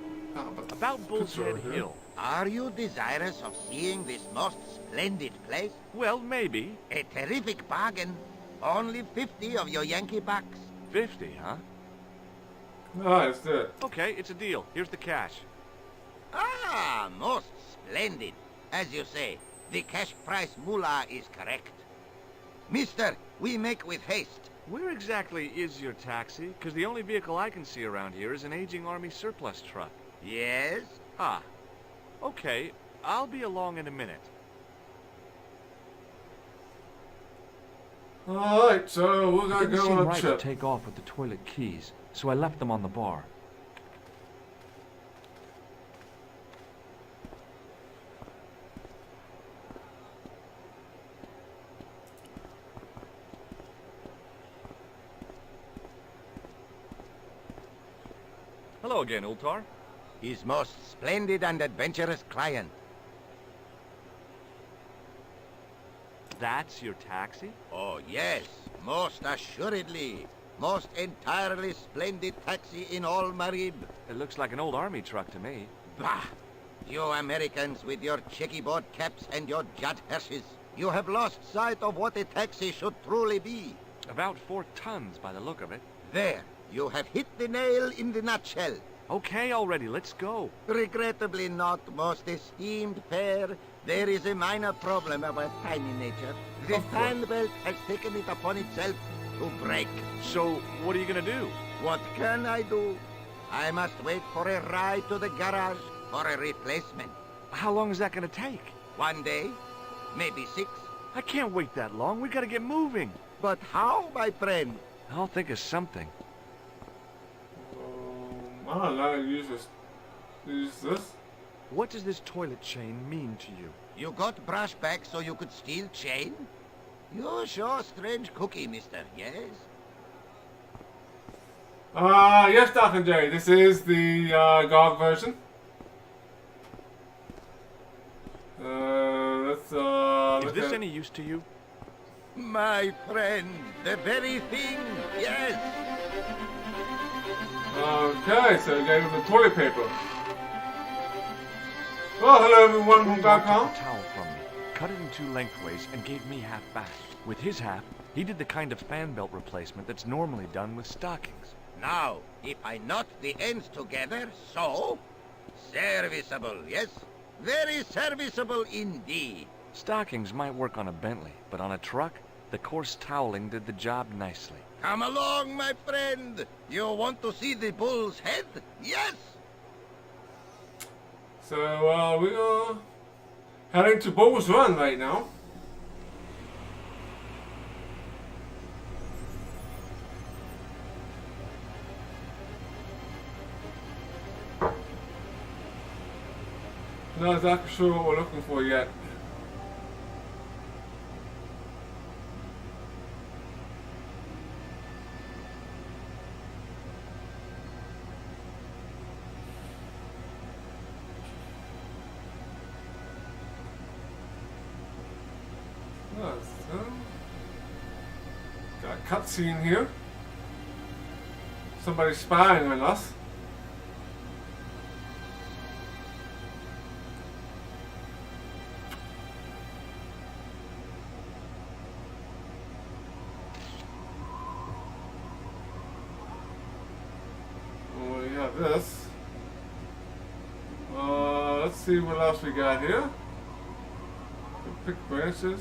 About Bull's Head Hill. Are you desirous of seeing this most splendid place? Well, maybe. A terrific bargain. Only 50 of your Yankee bucks. 50, huh? Alright, let's do it. Okay, it's a deal. Here's the cash. Ah, most splendid. As you say, the cash price moolah is correct. Mister, we make with haste. Where exactly is your taxi? Because the only vehicle I can see around here is an aging army surplus truck. Yes? Ah. Okay, I'll be along in a minute. Alright, so we're It gonna didn't go seem on a right to trip. take off with the toilet keys, so I left them on the bar. Hello again, Ultar. His most splendid and adventurous client. That's your taxi? Oh, yes, most assuredly. Most entirely splendid taxi in all Marib. It looks like an old army truck to me. Bah! You Americans with your checkerboard caps and your Judd Hershes. You have lost sight of what a taxi should truly be. About 4 tons by the look of it. There, you have hit the nail in the nutshell. Okay already, let's go. Regrettably not, most esteemed pair. There is a minor problem of a tiny nature. The fan belt has taken it upon itself to break. So, what are you gonna do? What can I do? I must wait for a ride to the garage for a replacement. How long is that gonna take? 1 day, maybe 6. I can't wait that long. We gotta get moving. But how, my friend? I'll think of something. I don't know. Use this. What does this toilet chain mean to you? You got brush back so you could steal chain? You're sure a strange cookie, mister, yes? Yes, Dr. J. This is the GOG version. Is this any use to you? My friend, the very thing, yes. Okay, so we gave him the toilet paper. Well, hello everyone from He walked .com. up the towel from me, cut it in 2 lengthways, and gave me half back. With his half, he did the kind of fan belt replacement that's normally done with stockings. Now, if I knot the ends together, so... Serviceable, yes? Very serviceable indeed. Stockings might work on a Bentley, but on a truck, the coarse toweling did the job nicely. Come along, my friend. You want to see the bull's head? Yes? So, we are heading to Bull's Run right now. Not exactly sure what we're looking for yet. Got a cutscene here. Somebody spying on us. We have this. Let's see what else we got here. Pick branches.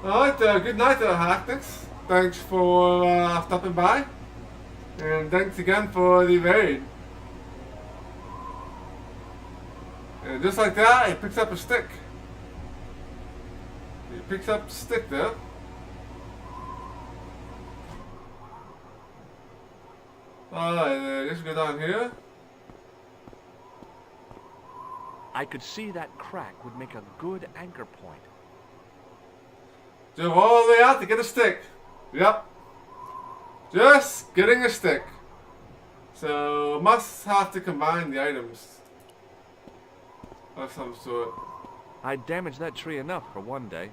Alright, good night hercxena. Thanks for stopping by. And thanks again for the raid. And just like that, it picks up a stick. It picks up a stick there. Alright, let's go down here. I could see that crack would make a good anchor point. Drove all the way out to get a stick. Yep. Just getting a stick. So, must have to combine the items of some sort. I damaged that tree enough for one day.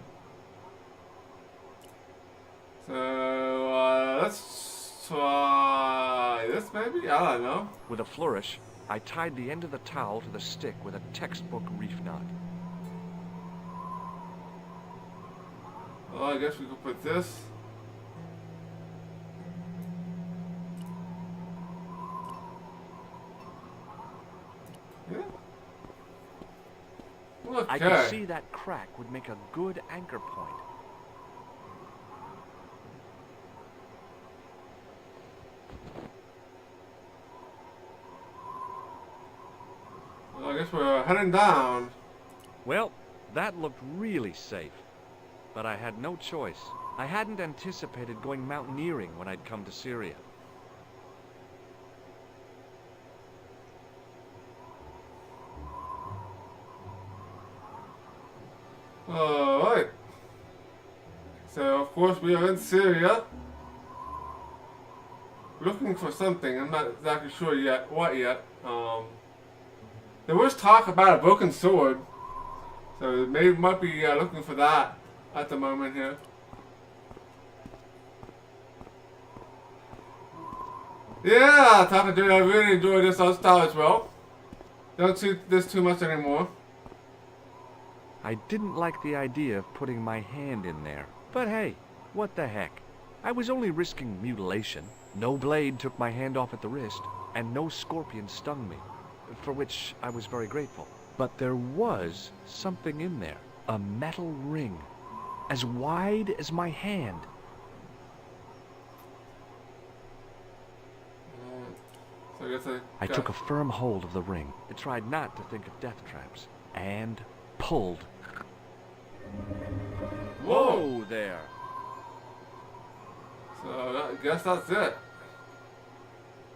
So, let's try this maybe? I don't know. With a flourish, I tied the end of the towel to the stick with a textbook reef knot. Well, I guess we could put this. Yeah. Okay. I could see that crack would make a good anchor point. Well, I guess we're heading down. Well, that looked really safe. But I had no choice. I hadn't anticipated going mountaineering when I'd come to Syria. Alright. So, of course, we are in Syria. looking for something. I'm not exactly sure yet what yet. There was talk about a broken sword, so they might be looking for that at the moment here. Yeah, talking to you, I really enjoy this art style as well. Don't see this too much anymore. I didn't like the idea of putting my hand in there, but hey, what the heck? I was only risking mutilation. No blade took my hand off at the wrist, and no scorpion stung me, for which I was very grateful. But there was something in there, a metal ring, as wide as my hand. So I guess I took a firm hold of the ring. I tried not to think of death traps, and pulled. Whoa there! So I guess that's it.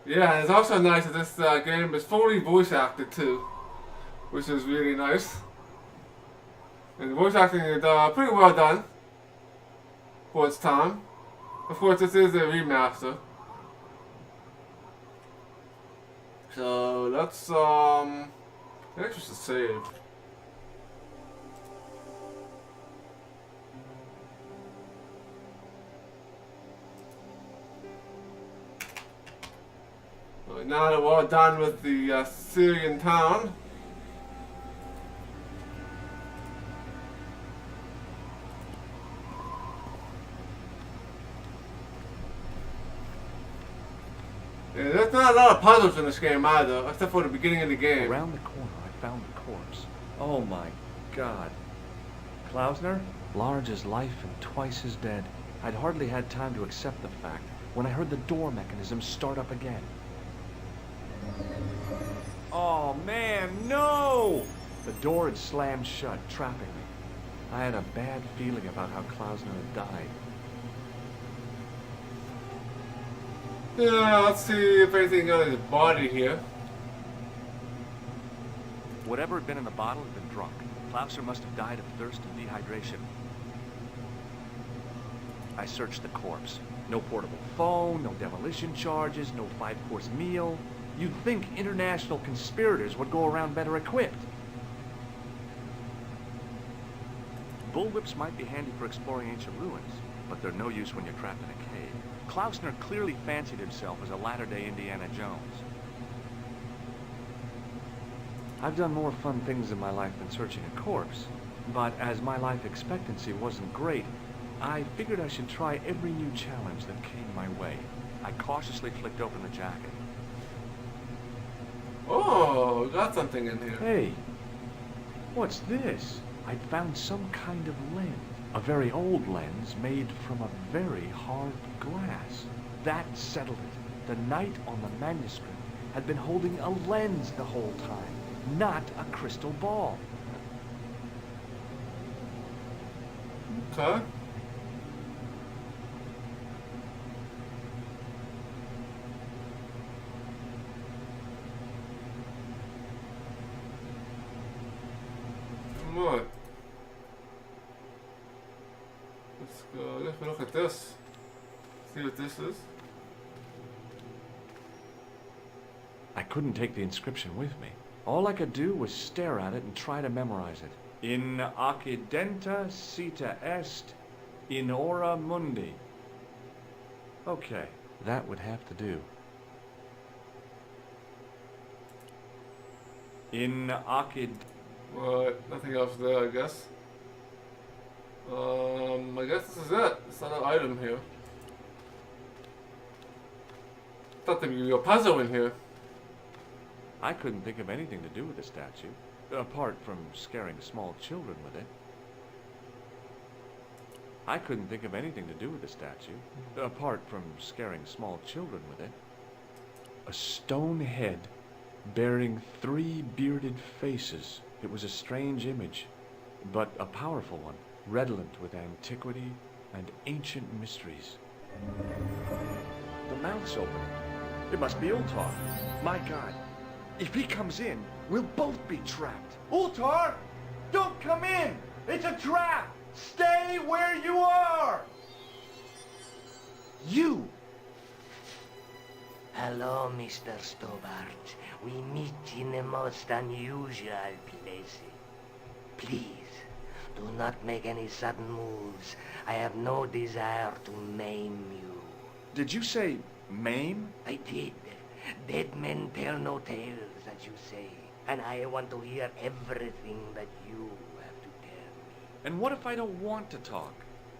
Yeah, and it's also nice that this game is fully voice acted too, which is really nice. And the voice acting is pretty well done for its time. Of course, this is a remaster. So let's let's just save. Now that we're all done with the Syrian town, yeah, there's not a lot of puzzles in this game either, except for the beginning of the game. Around the corner, I found the corpse. Oh my God. Klausner? Large as life and twice as dead. I'd hardly had time to accept the fact when I heard the door mechanism start up again. Oh man, no! The door had slammed shut, trapping me. I had a bad feeling about how Klausner had died. Yeah, let's see if anything got his body here. Whatever had been in the bottle had been drunk. Klausner must have died of thirst and dehydration. I searched the corpse. No portable phone, no demolition charges, no 5-course meal. You'd think international conspirators would go around better equipped. Bullwhips might be handy for exploring ancient ruins, but they're no use when you're trapped in a cave. Klausner clearly fancied himself as a latter-day Indiana Jones. I've done more fun things in my life than searching a corpse, but as my life expectancy wasn't great, I figured I should try every new challenge that came my way. I cautiously flicked open the jacket. Oh, got something in here. Hey, what's this? I'd found some kind of lens. A very old lens made from a very hard glass. That settled it. The knight on the manuscript had been holding a lens the whole time, not a crystal ball. Okay. What? Let's go. Let's look at this. See what this is. I couldn't take the inscription with me. All I could do was stare at it and try to memorize it. In accidenta sita est in ora mundi. Okay, that would have to do. In acid. Right, nothing else there, I guess. I guess this is it. It's not an item here. Thought there'd be a puzzle in here. I couldn't think of anything to do with the statue, apart from scaring small children with it. I couldn't think of anything to do with the statue, apart from scaring small children with it. A stone head bearing 3 bearded faces. It was a strange image, but a powerful one, redolent with antiquity and ancient mysteries. The mouth's open. It must be Ultar. My God, if he comes in, we'll both be trapped. Ultar! Don't come in! It's a trap! Stay where you are! You! Hello, Mr. Stobart. We meet in the most unusual places. Please, do not make any sudden moves. I have no desire to maim you. Did you say maim? I did. Dead men tell no tales, as you say. And I want to hear everything that you have to tell me. And what if I don't want to talk?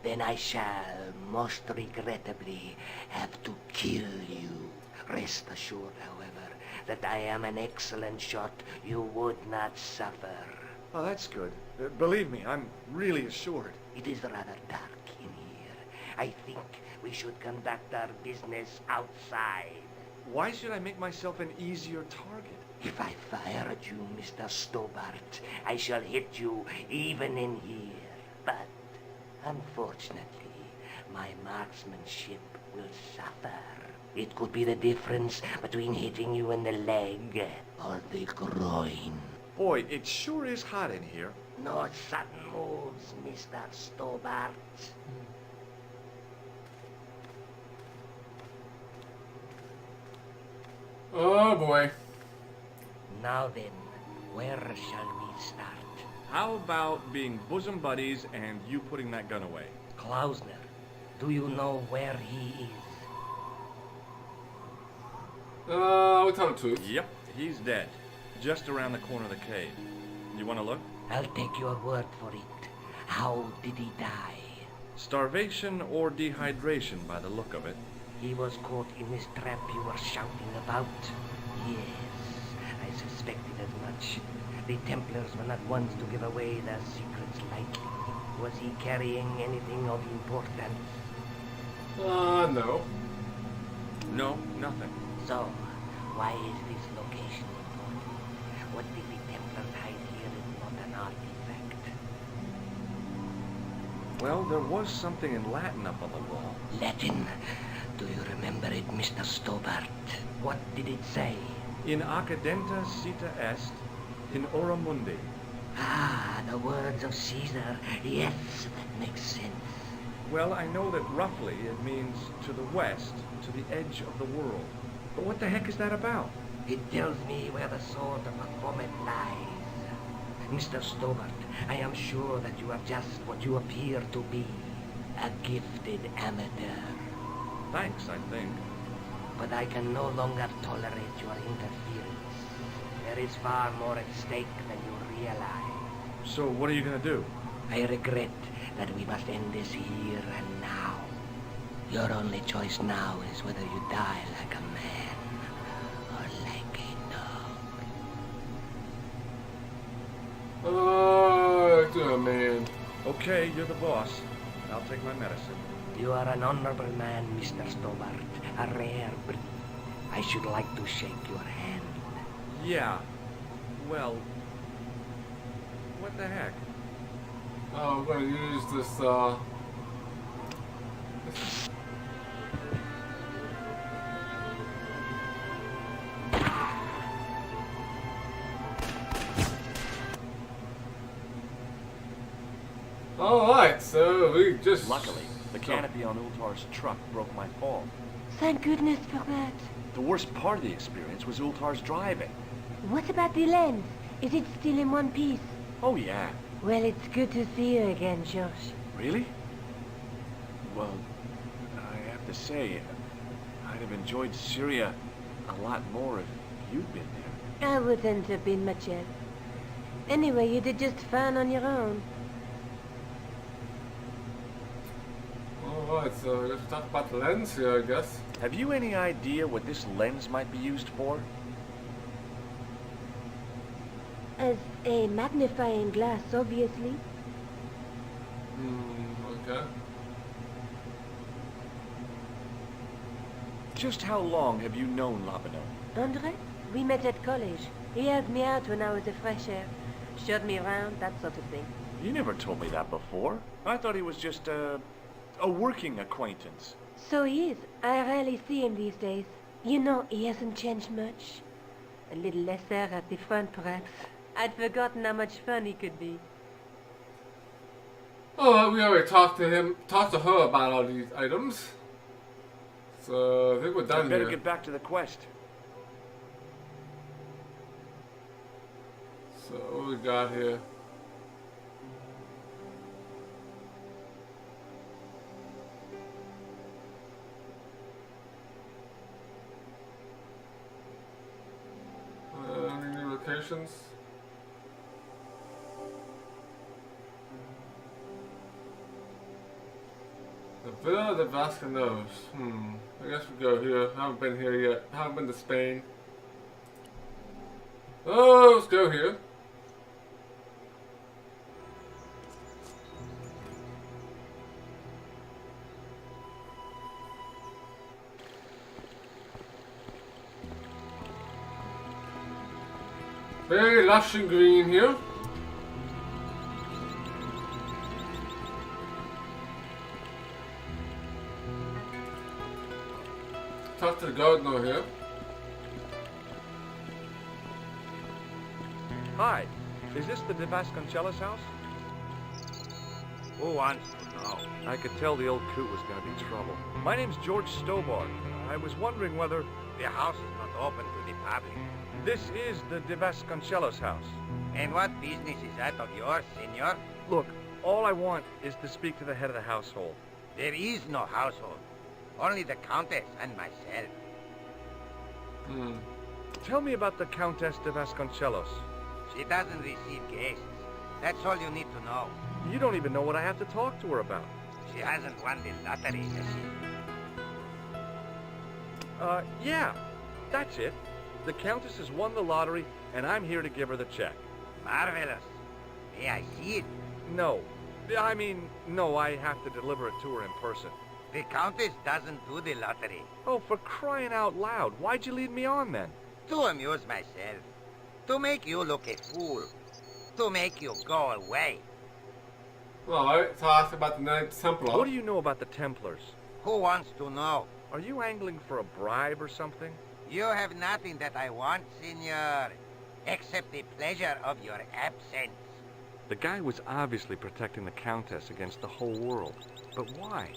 Then I shall, most regrettably, have to kill you. Rest assured, however, that I am an excellent shot. You would not suffer. Oh, that's good. Believe me, I'm really assured. It is rather dark in here. I think we should conduct our business outside. Why should I make myself an easier target? If I fire at you, Mr. Stobart, I shall hit you even in here. But, unfortunately, my marksmanship will suffer. It could be the difference between hitting you in the leg or the groin. Boy, it sure is hot in here. No sudden moves, Mr. Stobart. Oh boy. Now then, where shall we start? How about being bosom buddies and you putting that gun away? Klausner, do you know where he is? We'll tell the truth. Yep, he's dead. Just around the corner of the cave. You want to look? I'll take your word for it. How did he die? Starvation or dehydration by the look of it. He was caught in this trap you were shouting about. Yes, I suspected as much. The Templars were not ones to give away their secrets lightly. Was he carrying anything of importance? No. No, nothing. So, why is this location important? What did the Templars hide here is not an artifact. Well, there was something in Latin up on the wall. Latin? Do you remember it, Mr. Stobart? What did it say? In accidenta cita est, in ora mundi. Ah, the words of Caesar. Yes, that makes sense. Well, I know that roughly it means to the west, to the edge of the world. But what the heck is that about? It tells me where the sword of Baphomet lies. Mr. Stobart, I am sure that you are just what you appear to be. A gifted amateur. Thanks, I think. But I can no longer tolerate your interference. There is far more at stake than you realize. So what are you going to do? I regret that we must end this here and now. Your only choice now is whether you die like a man or like a dog. Oh, man. Okay, you're the boss. I'll take my medicine. You are an honorable man, Mr. Stobart. A rare breed. I should like to shake your hand. Yeah. Well, what the heck? Oh, we're gonna use this, Alright, so we just... Luckily, the canopy on Ultar's truck broke my fall. Thank goodness for that. The worst part of the experience was Ultar's driving. What about the lens? Is it still in one piece? Oh, yeah. Well, it's good to see you again, Josh. Really? Well, I have to say, I'd have enjoyed Syria a lot more if you'd been there. I wouldn't have been much help. Anyway, you did just fine on your own. Alright, so let's talk about the lens here, I guess. Have you any idea what this lens might be used for? As a magnifying glass, obviously. Okay. Just how long have you known Labino? Andre? We met at college. He helped me out when I was a fresh air. Showed me around, that sort of thing. You never told me that before. I thought he was just a working acquaintance. So he is. I rarely see him these days. You know, he hasn't changed much. A little less air at the front, perhaps. I'd forgotten how much fun he could be. Oh, we already talked to her about all these items. So I think we're done better here. get back to the quest. So what we got here? Any new locations? The Villa of the Vascanos. I guess we go here. Haven't been here yet. Haven't been to Spain. Oh, let's go here. Very lush and green here. Talk to the gardener here. Hi, is this the De Vasconcelos house? Who wants to know? I could tell the old coot was going to be trouble. My name's George Stobart. I was wondering whether... The house is not open to the public. This is the De Vasconcelos house. And what business is that of yours, senor? Look, all I want is to speak to the head of the household. There is no household. Only the Countess and myself. Tell me about the Countess de Vasconcelos. She doesn't receive guests. That's all you need to know. You don't even know what I have to talk to her about. She hasn't won the lottery, has she? Yeah. That's it. The Countess has won the lottery, and I'm here to give her the check. Marvelous. May I see it? No. I mean, no, I have to deliver it to her in person. The Countess doesn't do the lottery. Oh, for crying out loud. Why'd you lead me on, then? To amuse myself. To make you look a fool. To make you go away. Alright, so ask about the Knights Templar. What do you know about the Templars? Who wants to know? Are you angling for a bribe or something? You have nothing that I want, senor, except the pleasure of your absence. The guy was obviously protecting the Countess against the whole world. But why?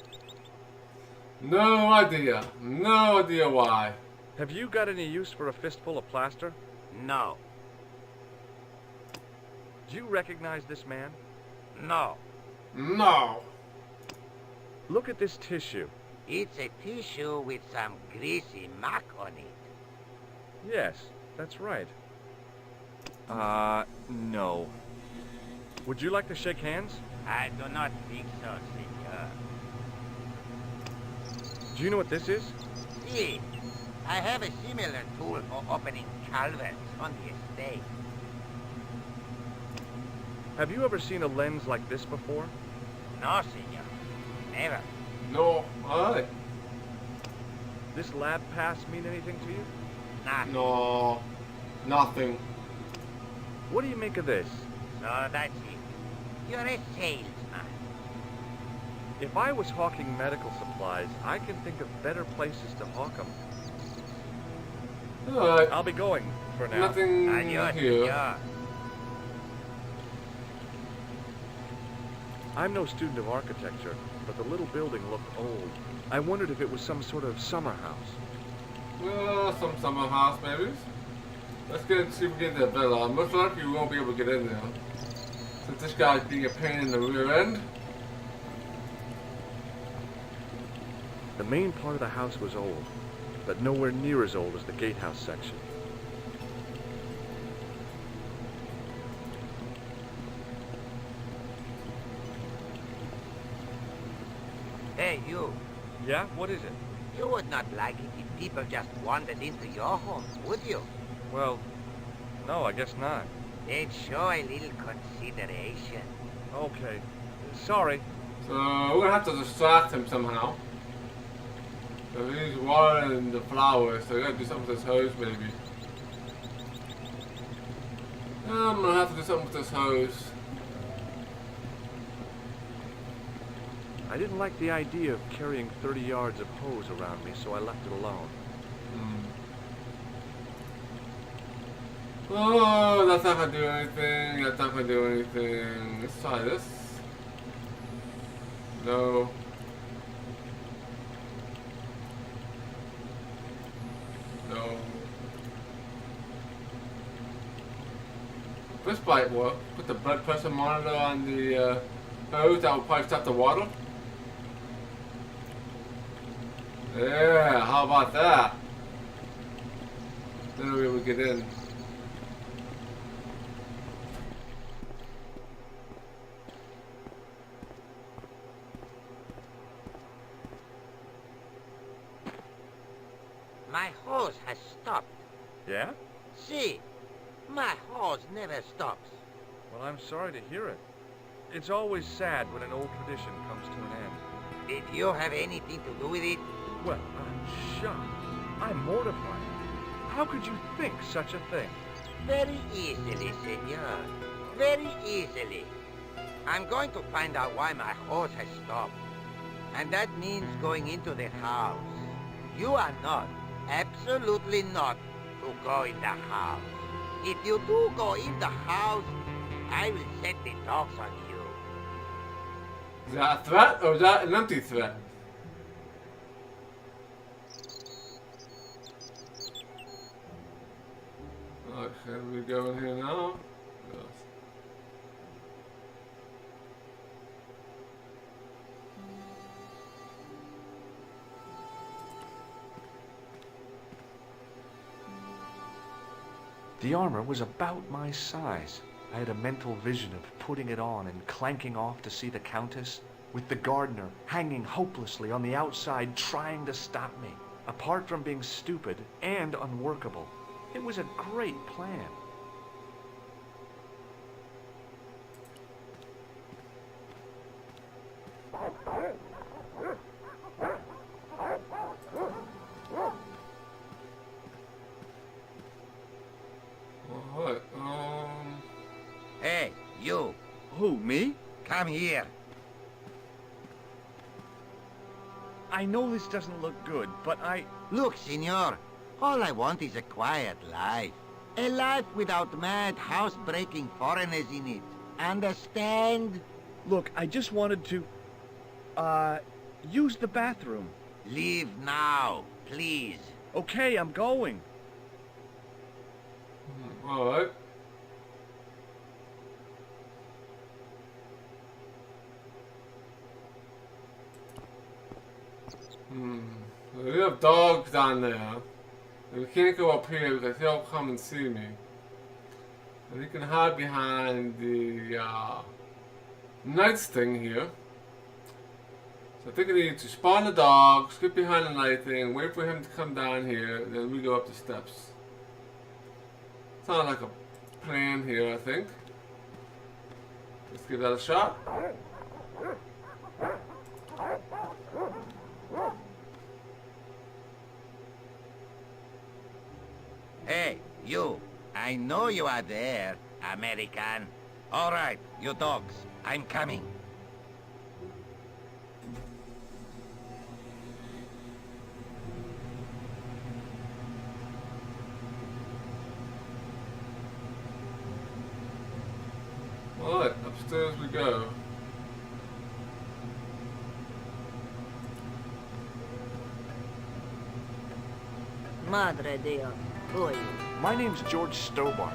No idea. No idea why. Have you got any use for a fistful of plaster? No. Do you recognize this man? No. No. Look at this tissue. It's a tissue with some greasy muck on it. Yes, that's right. No. Would you like to shake hands? I do not think so, senor. Do you know what this is? See, I have a similar tool for opening culverts on the estate. Have you ever seen a lens like this before? No, senor. Never. No. Alright. This lab pass mean anything to you? Nothing. No. Nothing. What do you make of this? So that's it. You're a salesman. If I was hawking medical supplies, I can think of better places to hawk them. Alright. I'll be going for now. Nothing Adios, here. senor. I'm no student of architecture, but the little building looked old. I wondered if it was some sort of summer house. Well, some summer house, maybe. Let's get and see if we get the villa. Most likely we won't be able to get in there. Since this guy's being a pain in the rear end. The main part of the house was old, but nowhere near as old as the gatehouse section. Hey, you. Yeah? What is it? You would not like it if people just wandered into your home, would you? Well, no, I guess not. They'd show a little consideration. Okay. Sorry. So we're gonna have to distract him somehow. So he's watering the flowers, so we gotta do something with this hose maybe. I'm gonna have to do something with this hose. I didn't like the idea of carrying 30 yards of hose around me, so I left it alone. Oh, that's not gonna do anything. That's not gonna do anything. Let's try this. No. No. This might work. Put the blood pressure monitor on the hose. That will probably stop the water. Yeah, how about that? Then we will get in. My hose has stopped. Yeah? See, my hose never stops. Well, I'm sorry to hear it. It's always sad when an old tradition comes to an end. Did you have anything to do with it? Well, I'm shocked. I'm mortified. How could you think such a thing? Very easily, senor. Very easily. I'm going to find out why my hose has stopped. And that means going into the house. You are not, absolutely not, to go in the house. If you do go in the house, I will set the dogs on you. Is that a threat or is that an empty threat? Alright, can we go in here now? Yes. The armor was about my size. I had a mental vision of putting it on and clanking off to see the Countess, with the gardener hanging hopelessly on the outside trying to stop me. Apart from being stupid and unworkable, it was a great plan. Alright, Hey, you. Who, me? Come here. I know this doesn't look good, but Look, senor. All I want is a quiet life. A life without mad, house-breaking foreigners in it. Understand? Look, I just wanted to, use the bathroom. Leave now, please. Okay, I'm going. alright. We have dogs down there. And we can't go up here because they'll come and see me. And you can hide behind the nights thing here. So I think I need to spawn the dogs, get behind the night thing, wait for him to come down here, then we go up the steps. Sounds like a plan here, I think. Let's give that a shot. Hey, you. I know you are there, American. All right, you dogs. I'm coming. Alright, upstairs we go. Madre Dios, who are you? My name's George Stobart.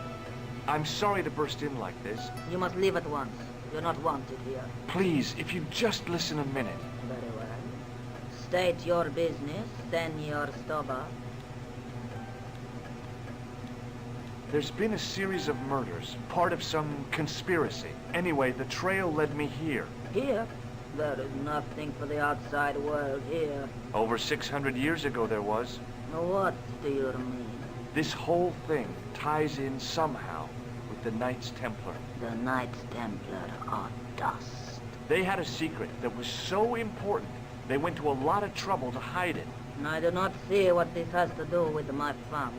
I'm sorry to burst in like this. You must leave at once. You're not wanted here. Please, if you just listen a minute. Very well. State your business, Senor Stobart. There's been a series of murders, part of some conspiracy. Anyway, the trail led me here. Here? There is nothing for the outside world here. Over 600 years ago there was. What do you mean? This whole thing ties in somehow with the Knights Templar. The Knights Templar are dust. They had a secret that was so important, they went to a lot of trouble to hide it. I do not see what this has to do with my family.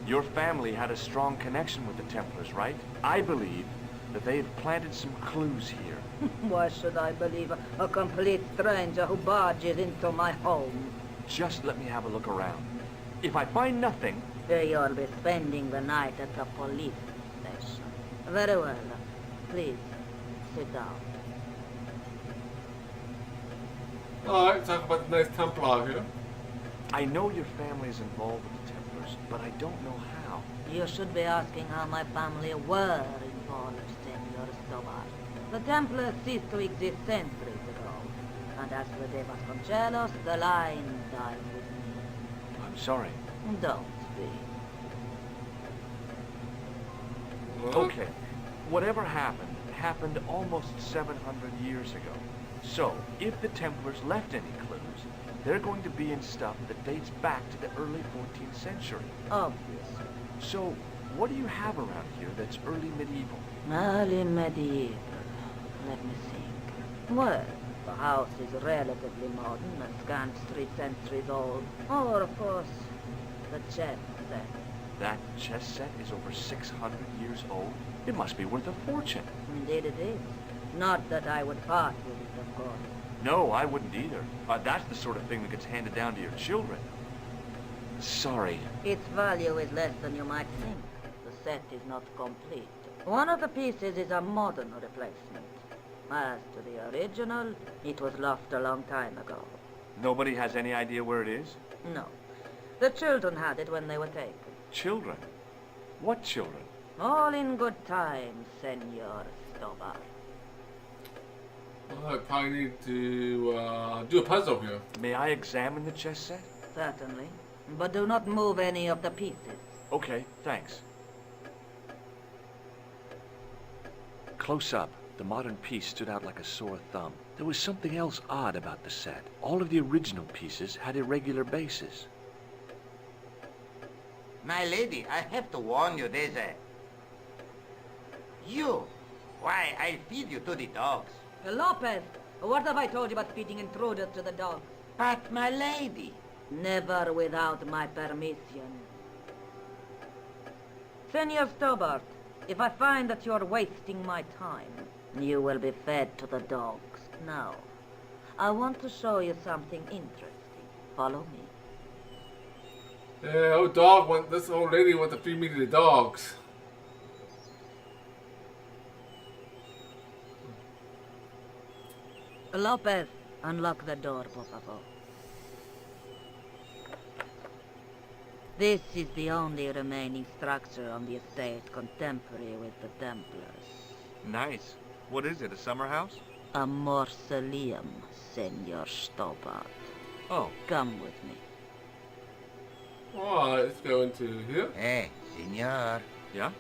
Your family had a strong connection with the Templars, right? I believe that they have planted some clues here. Why should I believe a complete stranger who barges into my home? Just let me have a look around. If I find nothing... You'll be spending the night at the police station. Very well. Please, sit down. Alright, talk about the nice Templar here. I know your family is involved with the Templars, but I don't know how. You should be asking how my family were fall, Senor Stobart. The Templars ceased to exist centuries ago. And as for De Vasconcelos, the line died with me. I'm sorry. Don't be. Okay. Whatever happened almost 700 years ago. So, if the Templars left any clues, they're going to be in stuff that dates back to the early 14th century. Obviously. So, what do you have around here that's early medieval? Early medieval. Let me think. Well, the house is relatively modern, a scant 3 centuries old. Or, of course, the chess set. That chess set is over 600 years old? It must be worth a fortune. Indeed it is. Not that I would part with it, of course. No, I wouldn't either. That's the sort of thing that gets handed down to your children. Sorry. Its value is less than you might think. The set is not complete. One of the pieces is a modern replacement. As to the original, it was lost a long time ago. Nobody has any idea where it is? No. The children had it when they were taken. Children? What children? All in good time, Senor Stobart. Well, I probably need to do a puzzle here. May I examine the chess set? Certainly. But do not move any of the pieces. Okay, thanks. Close up, the modern piece stood out like a sore thumb. There was something else odd about the set. All of the original pieces had irregular bases. My lady, I have to warn you, there's a... You! Why, I'll feed you to the dogs. Lopez, what have I told you about feeding intruders to the dogs? But, my lady... Never without my permission. Senor Stobart, if I find that you're wasting my time, you will be fed to the dogs. Now, I want to show you something interesting. Follow me. Yeah, this old lady wants to feed me to the dogs. Lopez, unlock the door, por favor. This is the only remaining structure on the estate contemporary with the Templars. Nice. What is it, a summer house? A mausoleum, Senor Stobart. Oh. Come with me. Alright, let's go into here. Hey, senor. Yeah?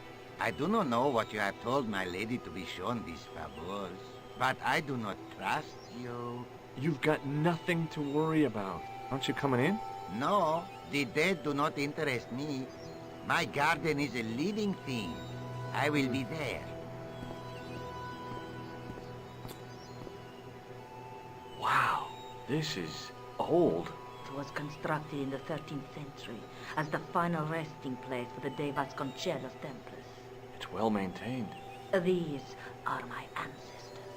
I do not know what you have told my lady to be shown these favors, but I do not trust you. You've got nothing to worry about. Aren't you coming in? No, the dead do not interest me. My garden is a living thing. I will be there. Wow, this is old. It was constructed in the 13th century as the final resting place for the De Vasconcelos Templars. It's well maintained. These are my ancestors,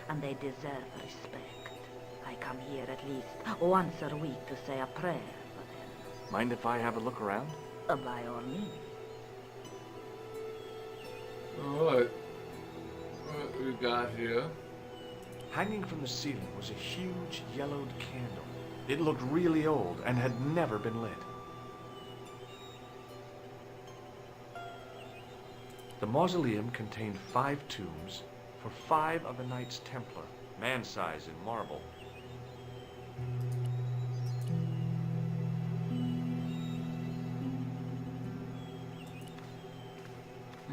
and they deserve respect. I come here at least once a week to say a prayer for them. Mind if I have a look around? By all means. Alright. What we got here? Hanging from the ceiling was a huge yellowed candle. It looked really old and had never been lit. The mausoleum contained 5 tombs for 5 of the Knights Templar, man-size in marble.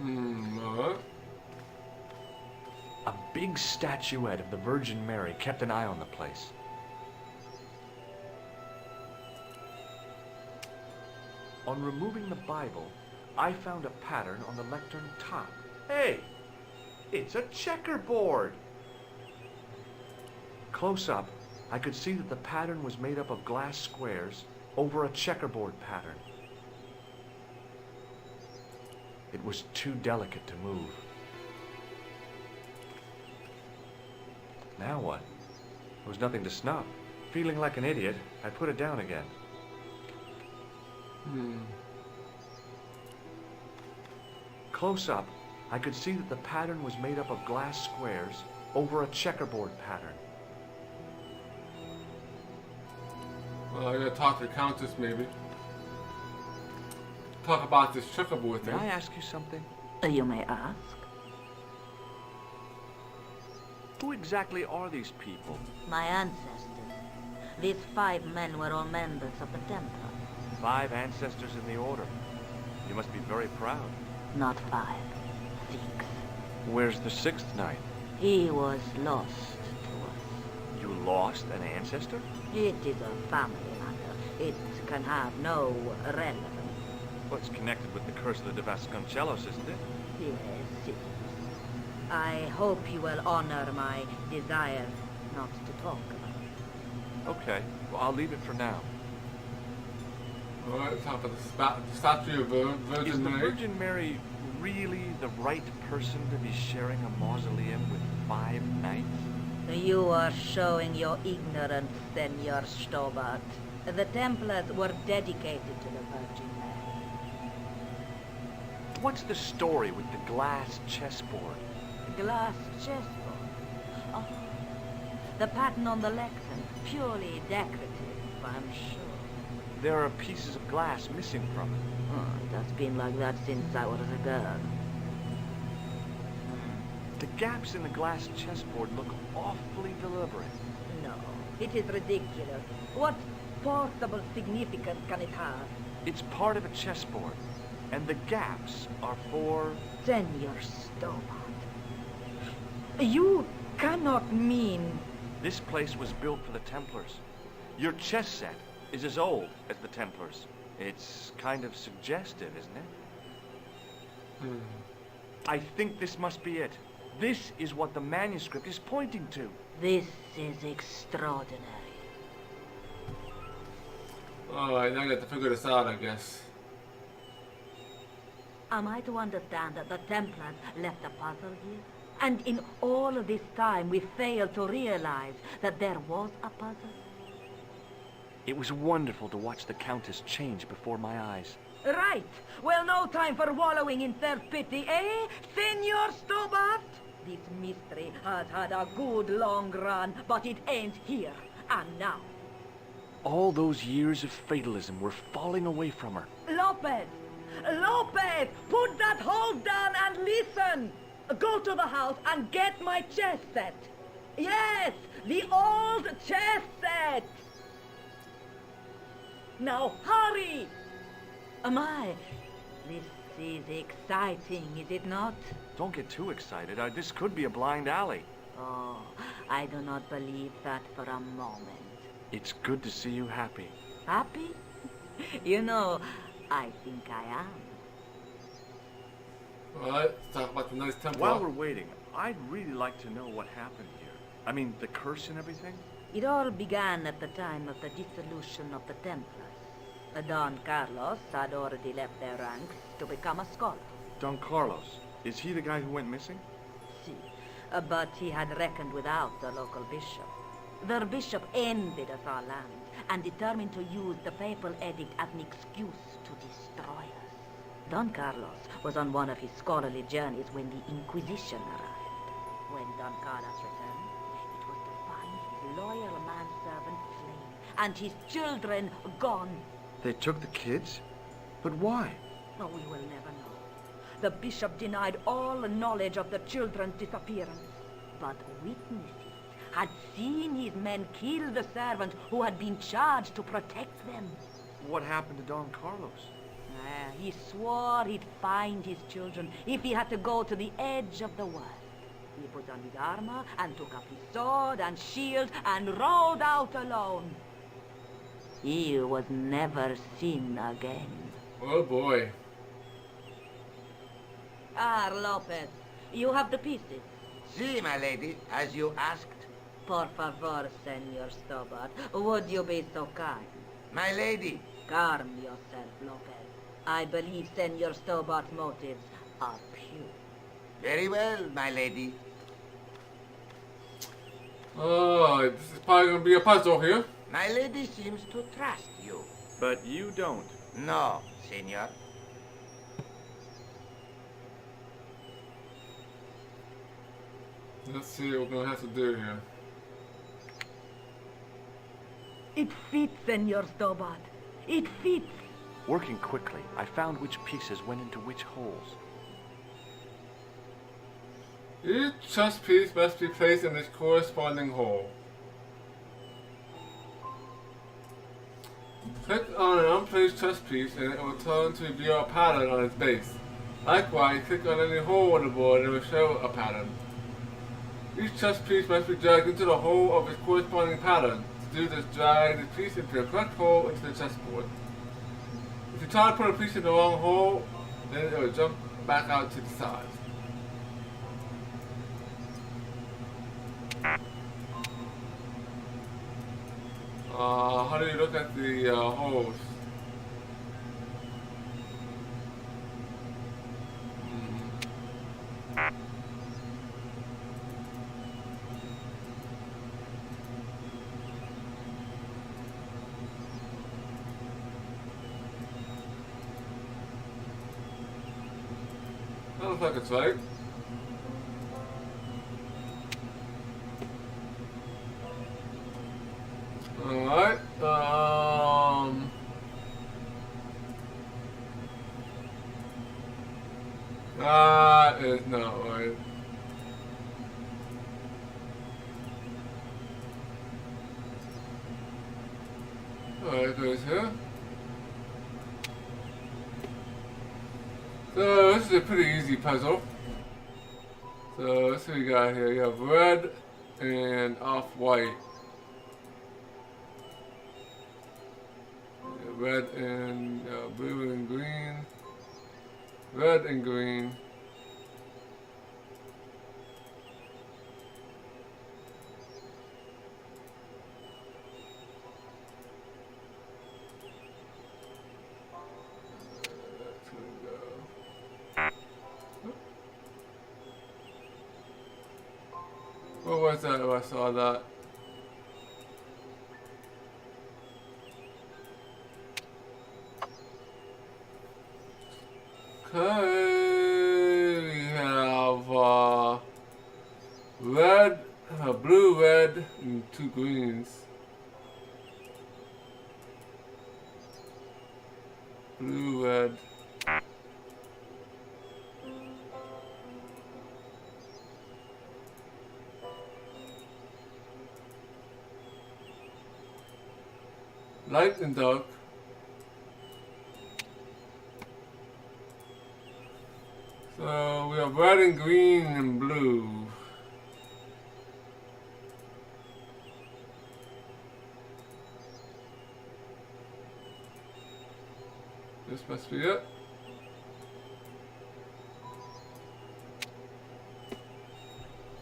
Alright. A big statuette of the Virgin Mary kept an eye on the place. On removing the Bible, I found a pattern on the lectern top. Hey! It's a checkerboard! Close up, I could see that the pattern was made up of glass squares over a checkerboard pattern. It was too delicate to move. Now what? There was nothing to snub. Feeling like an idiot, I put it down again. Close up, I could see that the pattern was made up of glass squares over a checkerboard pattern. Well, I gotta talk to the Countess, maybe. Talk about this checkerboard thing. May I ask you something? You may ask. Who exactly are these people? My ancestors. These 5 men were all members of the Templars. 5 ancestors in the Order. You must be very proud. Not 5. 6. Where's the 6th knight? He was lost to us. You lost an ancestor? It is a family matter. It can have no relevance. Well, it's connected with the curse of the Vasconcelos, isn't it? Yes, it is. I hope you will honor my desire not to talk about it. Okay, well, I'll leave it for now. Alright, time for the statue of Virgin Is the Mary. Virgin Mary really the right person to be sharing a mausoleum with 5 knights? You are showing your ignorance, Senor Stobart. The Templars were dedicated to the Virgin Mary. What's the story with the glass chessboard? Glass chessboard. Oh, the pattern on the lectern, purely decorative, I'm sure. There are pieces of glass missing from it. Oh, it has been like that since I was a girl. The gaps in the glass chessboard look awfully deliberate. No, it is ridiculous. What possible significance can it have? It's part of a chessboard, and the gaps are for... Senor Stobart. You cannot mean... This place was built for the Templars. Your chess set is as old as the Templars. It's kind of suggestive, isn't it? I think this must be it. This is what the manuscript is pointing to. This is extraordinary. Alright, now I got to figure this out, I guess. Am I to understand that the Templars left a puzzle here? And in all of this time we failed to realize that there was a puzzle? It was wonderful to watch the Countess change before my eyes. Right. Well, no time for wallowing in self-pity, eh, Senor Stobart? This mystery has had a good long run, but it ain't here, and now. All those years of fatalism were falling away from her. Lopez! Lopez! Put that hose down and listen! Go to the house and get my chess set. Yes, the old chess set! Now hurry! My, this is exciting, is it not? Don't get too excited. This could be a blind alley. Oh, I do not believe that for a moment. It's good to see you happy. Happy? You know, I think I am. Alright, let's talk about the nice Templar. While we're waiting, I'd really like to know what happened here. I mean, the curse and everything? It all began at the time of the dissolution of the Templars. Don Carlos had already left their ranks to become a scholar. Don Carlos? Is he the guy who went missing? Si, but he had reckoned without the local bishop. The bishop envied us our land and determined to use the papal edict as an excuse to destroy us. Don Carlos was on one of his scholarly journeys when the Inquisition arrived. When Don Carlos returned, it was to find his loyal manservant slain and his children gone. They took the kids? But why? Oh, we will never know. The bishop denied all knowledge of the children's disappearance. But witnesses had seen his men kill the servant who had been charged to protect them. What happened to Don Carlos? He swore he'd find his children if he had to go to the edge of the world. He put on his armor and took up his sword and shield and rode out alone. He was never seen again. Oh boy. Lopez, you have the pieces. Si, my lady, as you asked. Por favor, Senor Stobart, would you be so kind? My lady. Calm yourself, Lopez. I believe Senor Stobart's motives are pure. Very well, my lady. Oh, this is probably going to be a puzzle here. My lady seems to trust you. But you don't. No, senor. Let's see what we're going to have to do here. It fits, Senor Stobart. It fits. Working quickly, I found which pieces went into which holes. Each chess piece must be placed in its corresponding hole. Click on an unplaced chess piece and it will turn to reveal a pattern on its base. Likewise, click on any hole on the board and it will show a pattern. Each chess piece must be dragged into the hole of its corresponding pattern. To do this, drag the piece into the correct hole into the chessboard. If you try to put a piece in the wrong hole, then it will jump back out to the side. How do you look at the holes? That looks like it's right. Alright, that is not right. Alright, goes here. So this is a pretty easy puzzle. So let's see what we got here. You have red and off-white. Red and blue and green. Red and green. What was that? Oh, I saw that. Okay, we have red, blue, red, and two greens. Blue, red. Light and dark. So we have red and green and blue. This must be it.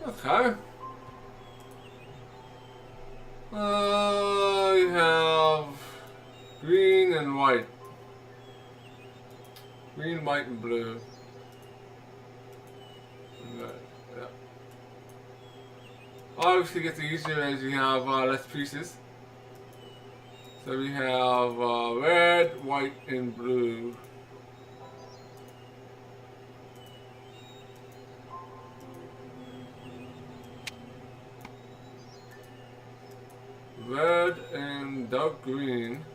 Okay. You have green and white. Green, white, and blue. Yeah. Obviously, it gets easier as you have less pieces. So we have red, white, and blue. Red and dark green.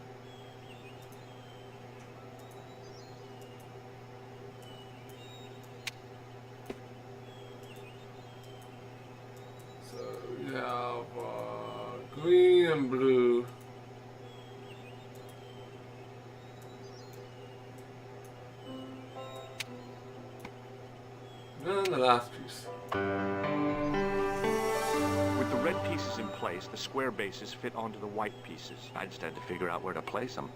So we have green and blue. And the last piece. With the red pieces in place, the square bases fit onto the white pieces. I just had to figure out where to place them.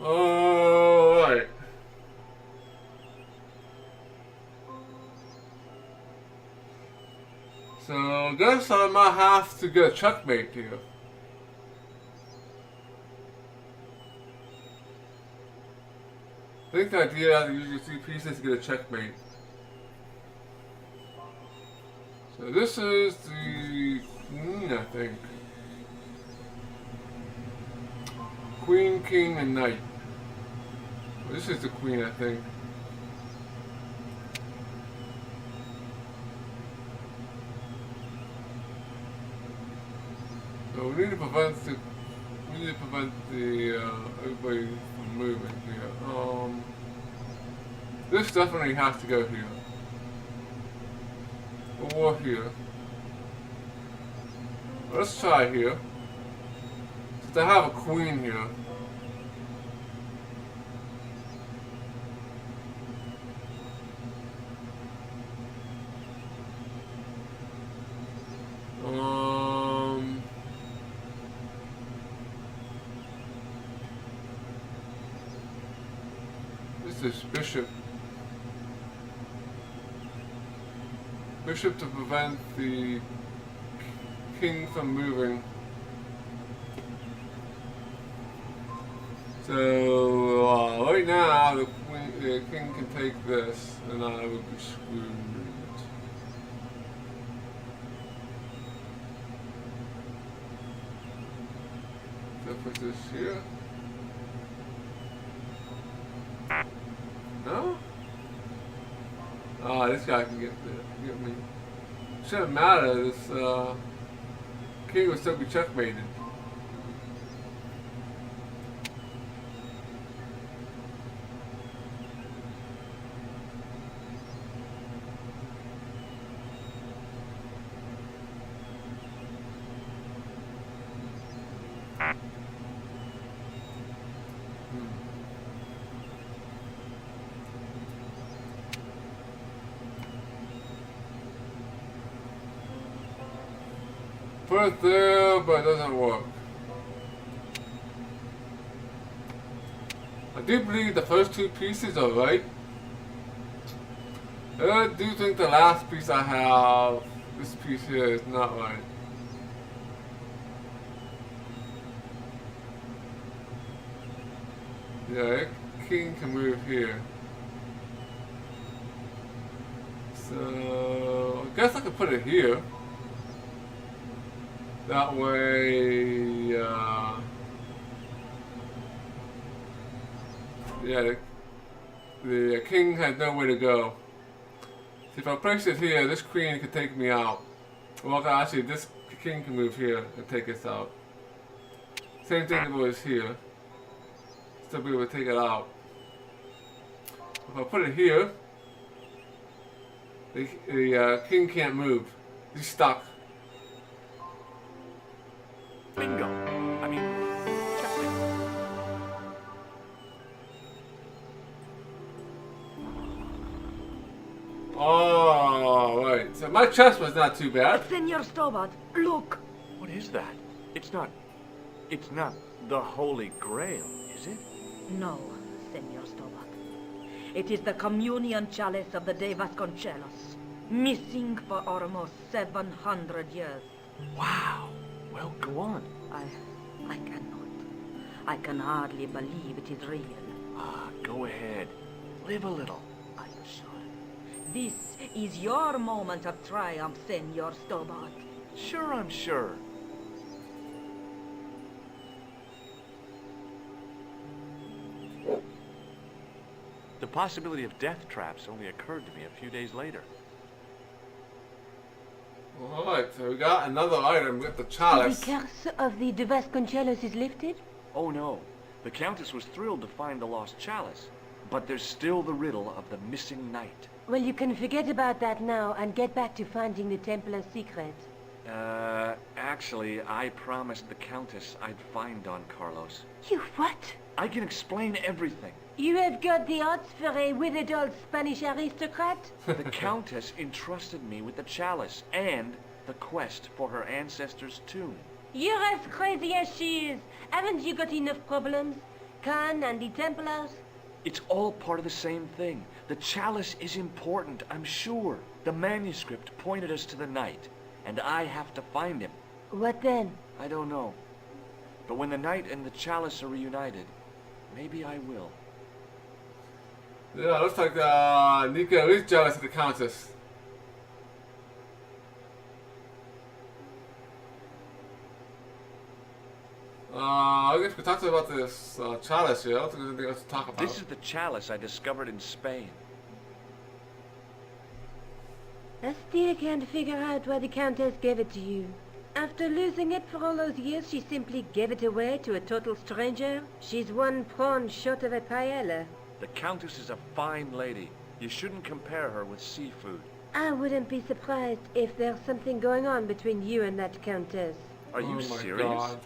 Alright. So I guess I might have to get a checkmate here. I think the idea is to use your 3 pieces to get a checkmate. So this is the queen, I think. Queen, king, and knight. This is the queen, I think. So we need to prevent the everybody from moving here. This definitely has to go here. or here. Let's try here. Since I have a queen here. This is bishop. Bishop to prevent the king from moving. So right now the king can take this, and I would be screwed. So put this here. No? Oh, this guy can get me. Shouldn't matter. This king would still be checkmated. Put it there, but it doesn't work. I do believe the first two pieces are right. I do think the last piece I have, this piece here, is not right. Yeah, king can move here. So, I guess I could put it here. That way, yeah, the king has nowhere to go. See, if I place it here, this queen could take me out. Well, actually, this king can move here and take us out. Same thing if it was here. Still be able to take it out. If I put it here, the king can't move. He's stuck. Bingo. I mean, checkmate. Oh, right. So my chess was not too bad. Senor Stobart, look. What is that? It's not the Holy Grail, is it? No, Senor Stobart. It is the communion chalice of the De Vasconcelos, missing for almost 700 years. Wow. Well, go on. I cannot. I can hardly believe it is real. Go ahead. Live a little. I'm sure. This is your moment of triumph, Senor Stobart. Sure, I'm sure. The possibility of death traps only occurred to me a few days later. Alright, so we got another item with the chalice. The curse of the De Vasconcelos is lifted? Oh no. The Countess was thrilled to find the lost chalice. But there's still the riddle of the missing knight. Well, you can forget about that now and get back to finding the Templar's secret. Actually, I promised the Countess I'd find Don Carlos. You what? I can explain everything. You have got the odds for a withered old Spanish aristocrat? The Countess entrusted me with the chalice and the quest for her ancestor's tomb. You're as crazy as she is. Haven't you got enough problems? Khan and the Templars? It's all part of the same thing. The chalice is important, I'm sure. The manuscript pointed us to the knight, and I have to find him. What then? I don't know. But when the knight and the chalice are reunited, maybe I will. Yeah, looks like Nico is jealous of the Countess. I guess we talked about this chalice here. I don't think there's anything else to talk about. This is the chalice I discovered in Spain. I still can't figure out why the Countess gave it to you. After losing it for all those years, she simply gave it away to a total stranger? She's one prawn short of a paella. The Countess is a fine lady. You shouldn't compare her with seafood. I wouldn't be surprised if there's something going on between you and that countess. Are you my serious? God.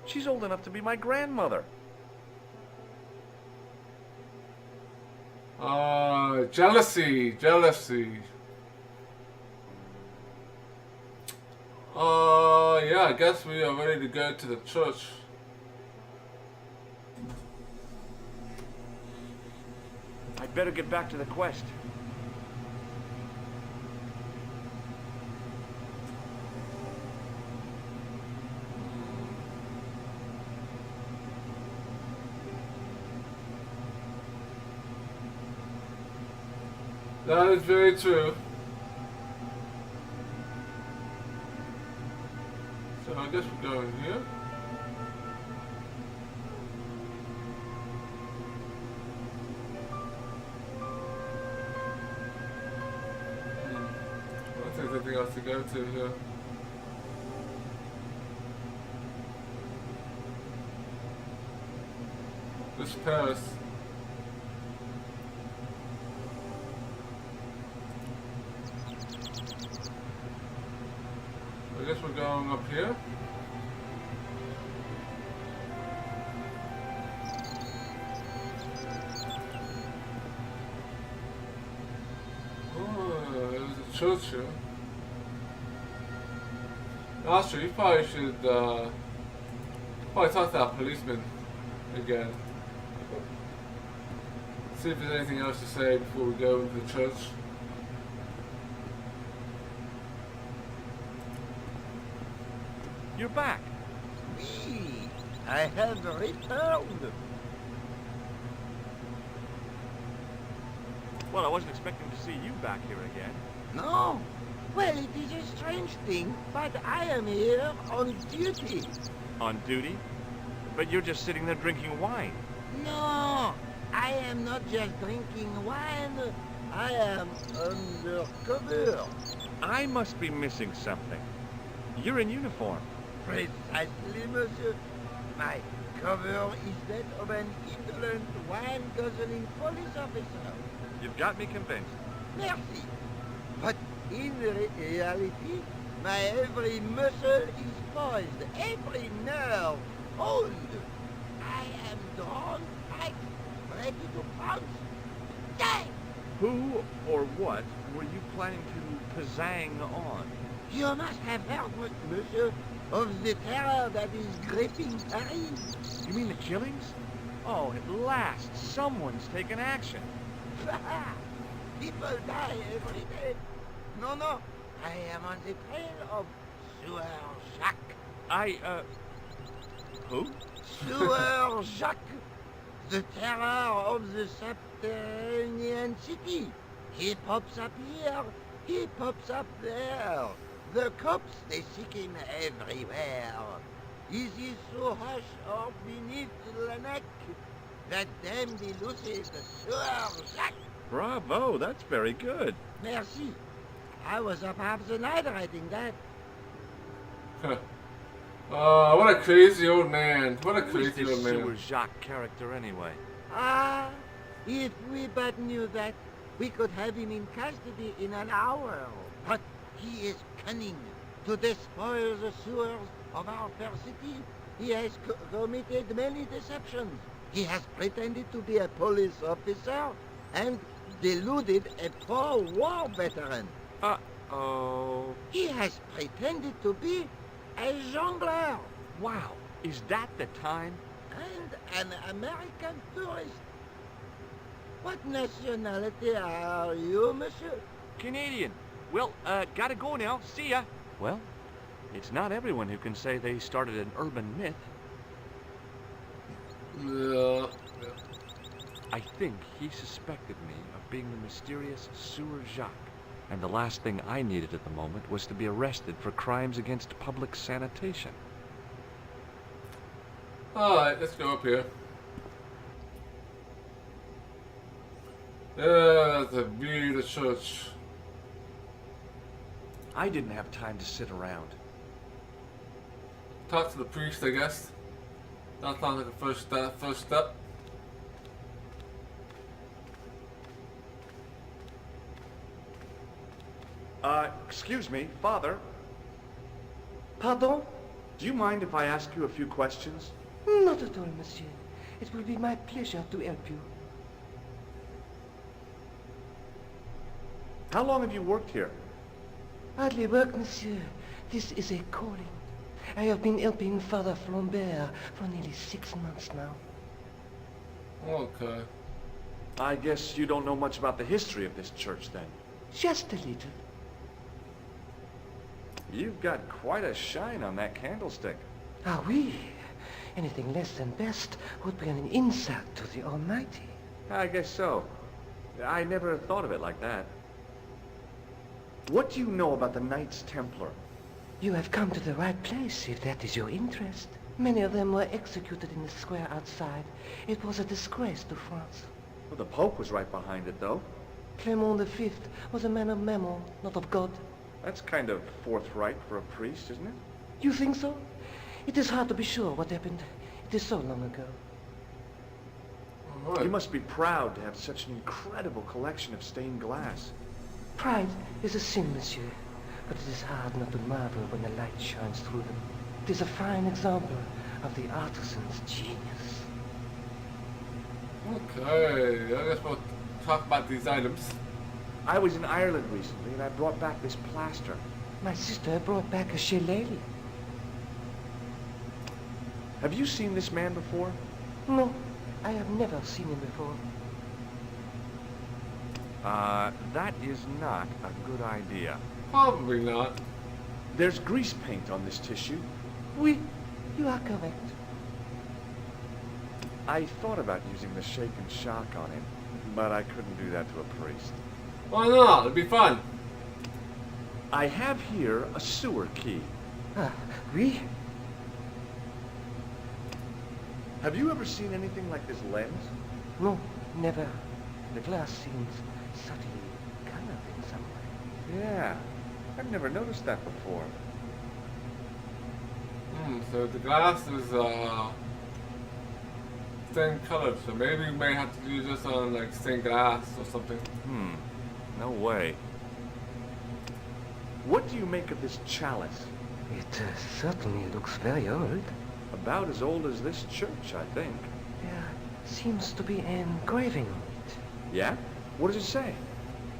She's old enough to be my grandmother. Jealousy, jealousy. Yeah, I guess we are ready to go to the church. I'd better get back to the quest. That is very true. So I guess we're going here. I don't think there's anything else to go to here. This Paris. I guess we're going up here. Oh, there's a church here. Actually, you probably should probably talk to that policeman again. See if there's anything else to say before we go into the church. You're back. Oui, I have returned. Well, I wasn't expecting to see you back here again. No? Well, it is a strange thing, but I am here on duty. On duty? But you're just sitting there drinking wine. No, I am not just drinking wine. I am undercover. I must be missing something. You're in uniform. Precisely, monsieur. My cover is that of an indolent, wine-guzzling police officer. You've got me convinced. Merci. But in reality, my every muscle is poised, every nerve hold. I am drawn back, ready to pounce. Die! Who or what were you planning to pizzang on? You must have heard, monsieur, of the terror that is gripping Paris. You mean the killings? Oh, at last, someone's taken action. People die every day. No, I am on the trail of Sewer Jacques. Who? Sewer Jacques, the terror of the subterranean city. He pops up here, he pops up there. The cops, they seek him everywhere. Is he so hush or beneath the neck? That damned elusive Sewer Jacques. Bravo, that's very good. Merci. I was up half the night writing that. What a crazy old man. What a Who's crazy this old man. Sewer Jacques character anyway? Ah, if we but knew that, we could have him in custody in an hour. But he is cunning to despoil the sewers of our fair city. He has committed many deceptions. He has pretended to be a police officer and deluded a poor war veteran. Uh-oh. He has pretended to be a jongleur. Wow, is that the time? And an American tourist. What nationality are you, monsieur? Canadian. Well, gotta go now. See ya. Well, it's not everyone who can say they started an urban myth. Yeah. I think he suspected me of being the mysterious Sewer Jacques. And the last thing I needed at the moment was to be arrested for crimes against public sanitation. Alright, let's go up here. Yeah, that's a view of the church. I didn't have time to sit around. Talk to the priest, I guess. That sounds like the first step. Excuse me, Father. Pardon? Do you mind if I ask you a few questions? Not at all, monsieur. It will be my pleasure to help you. How long have you worked here? Hardly work, monsieur. This is a calling. I have been helping Father Flambert for nearly 6 months now. Okay. I guess you don't know much about the history of this church, then. Just a little. You've got quite a shine on that candlestick. Ah, oui. Anything less than best would be an insult to the Almighty. I guess so. I never thought of it like that. What do you know about the Knights Templar? You have come to the right place, if that is your interest. Many of them were executed in the square outside. It was a disgrace to France. Well, the Pope was right behind it, though. Clement V was a man of mammon, not of God. That's kind of forthright for a priest, isn't it? You think so? It is hard to be sure what happened. It is so long ago. You must be proud to have such an incredible collection of stained glass. Pride is a sin, monsieur. But it is hard not to marvel when the light shines through them. It is a fine example of the artisan's genius. Okay, I guess we'll talk about these items. I was in Ireland recently, and I brought back this plaster. My sister brought back a shillelagh. Have you seen this man before? No, I have never seen him before. That is not a good idea. Probably not. There's grease paint on this tissue. Oui, you are correct. I thought about using the shake and shock on him, but I couldn't do that to a priest. Why not? It'd be fun. I have here a sewer key. Ah, oui? Have you ever seen anything like this lens? No, never. The glass seems subtly colored in some way. Yeah, I've never noticed that before. So the glass is stained colored, so maybe we may have to use this on like stained glass or something. No way. What do you make of this chalice? It certainly looks very old. About as old as this church, I think. There seems to be an engraving on it. Yeah? What does it say?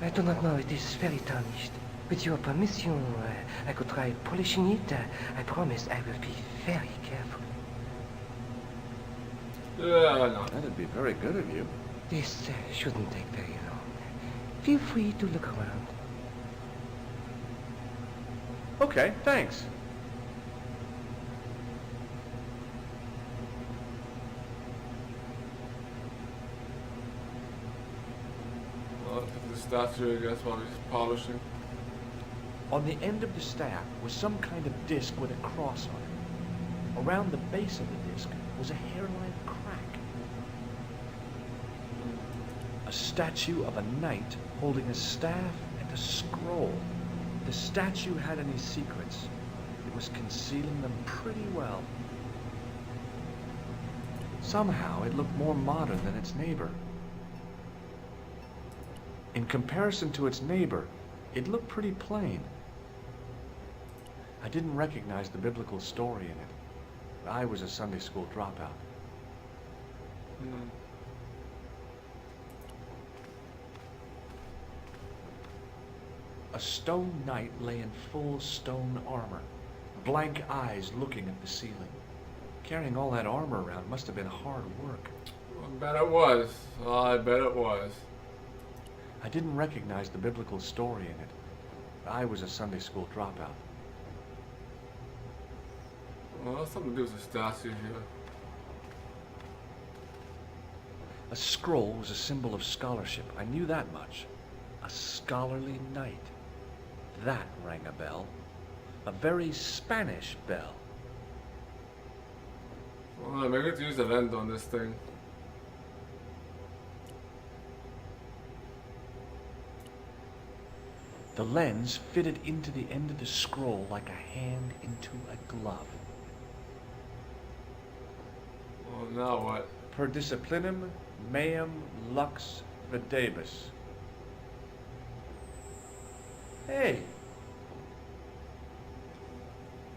I do not know. It is very tarnished. With your permission, I could try polishing it. I promise I will be very careful. No. That'd be very good of you. This shouldn't take very long. Feel free to look around. Okay, thanks. Well, the statue, I guess, while he's polishing. On the end of the staff was some kind of disc with a cross on it. Around the base of the disc was a hairline crack. A statue of a knight holding a staff and a scroll. The statue had any secrets. It was concealing them pretty well. Somehow it looked more modern than its neighbor. In comparison to its neighbor, it looked pretty plain. I didn't recognize the biblical story in it. I was a Sunday school dropout. A stone knight lay in full stone armor, blank eyes looking at the ceiling. Carrying all that armor around must have been hard work. I bet it was. I bet it was. I didn't recognize the biblical story in it. I was a Sunday school dropout. Well, that's something to do with the statue here. A scroll was a symbol of scholarship. I knew that much. A scholarly knight. That rang a bell. A very Spanish bell. Well, maybe to use the lens on this thing. The lens fitted into the end of the scroll like a hand into a glove. Well, now what? Per disciplinum meum lux videbus. Hey,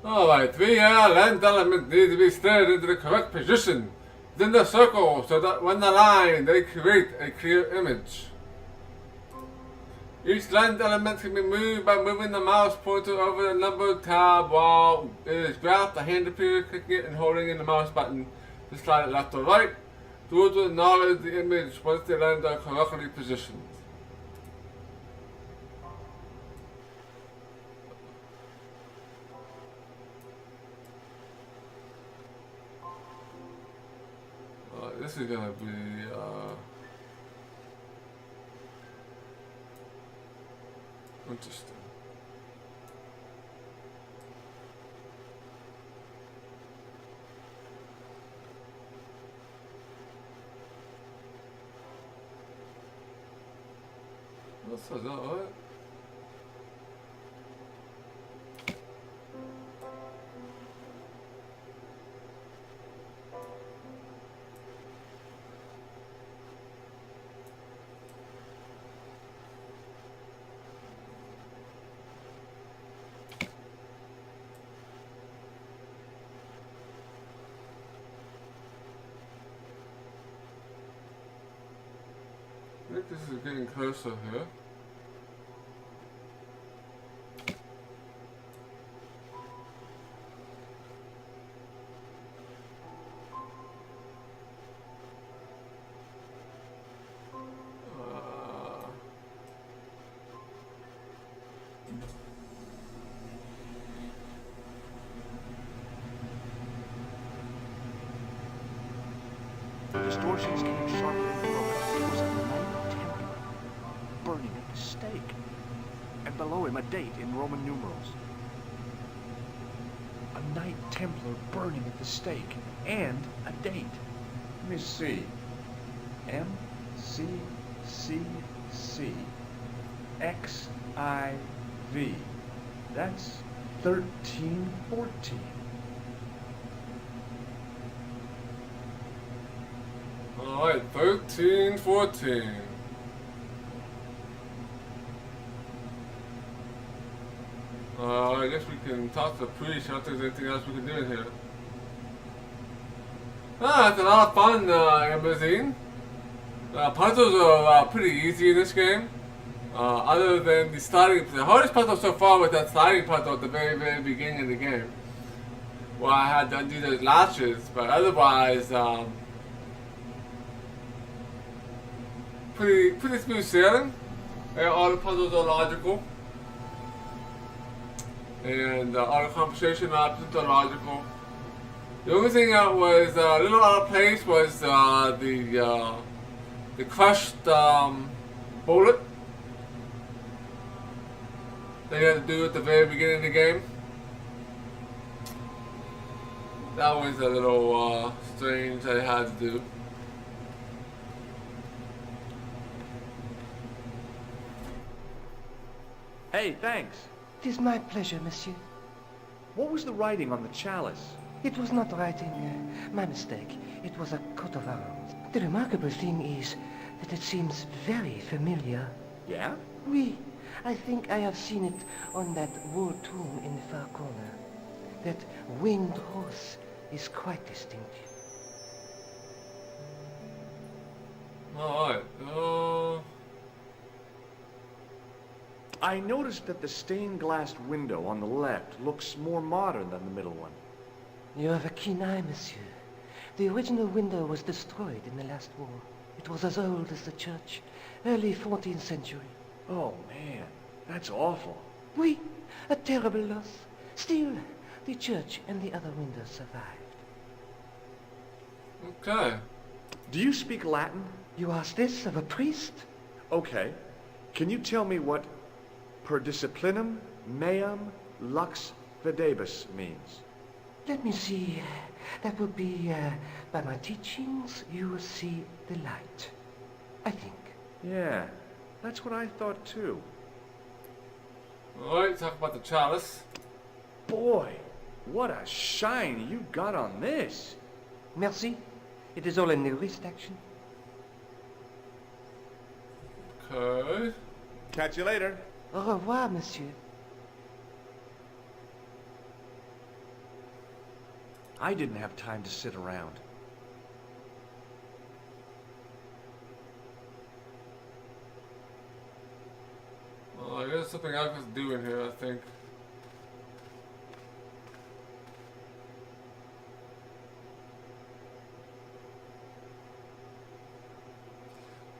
Alright, 3 land elements need to be steered into the correct position within the circle so that when aligned, they create a clear image. Each land element can be moved by moving the mouse pointer over the number tab while it is grabbed. The hand appears, clicking it and holding in the mouse button to slide it left or right. Tools will acknowledge the image once the lands are correctly positioned. This is gonna be interesting. What's that, right? I think this is getting closer here. The distortions came sharply from it. It was a Knight Templar burning at the stake. And below him a date in Roman numerals. A Knight Templar burning at the stake. And a date. Let me see. M-C-C-C X-I-V. That's 1314. Alright, 1314. I guess we can talk to the priest. I don't think there's anything else we can do in here. It's a lot of fun, Amazine. Puzzles are pretty easy in this game. Other than the hardest puzzle so far was that sliding puzzle at the very, very beginning of the game. Where I had to undo those latches, but otherwise, pretty smooth sailing. All the puzzles are logical. And all the conversation options are logical. The only thing that was a little out of place was the crushed bullet that you had to do at the very beginning of the game. That was a little strange that I had to do. Hey, thanks. It is my pleasure, monsieur. What was the writing on the chalice? It was not writing, my mistake. It was a coat of arms. The remarkable thing is that it seems very familiar. Yeah? Oui, I think I have seen it on that wall tomb in the far corner. That winged horse is quite distinctive. Alright, I noticed that the stained glass window on the left looks more modern than the middle one. You have a keen eye, monsieur. The original window was destroyed in the last war. It was as old as the church, early 14th century. Oh, man, that's awful. Oui, a terrible loss. Still, the church and the other windows survived. Okay. Do you speak Latin? You ask this of a priest? Okay. Can you tell me what per disciplinum meam lux fidebus means? Let me see. That would be, by my teachings, you will see the light. I think. Yeah, that's what I thought too. Alright, talk about the chalice. Boy, what a shine you got on this. Merci. It is all in the wrist action. Okay. Catch you later. Au revoir, monsieur. I didn't have time to sit around. Well, there's something I was doing here, I think.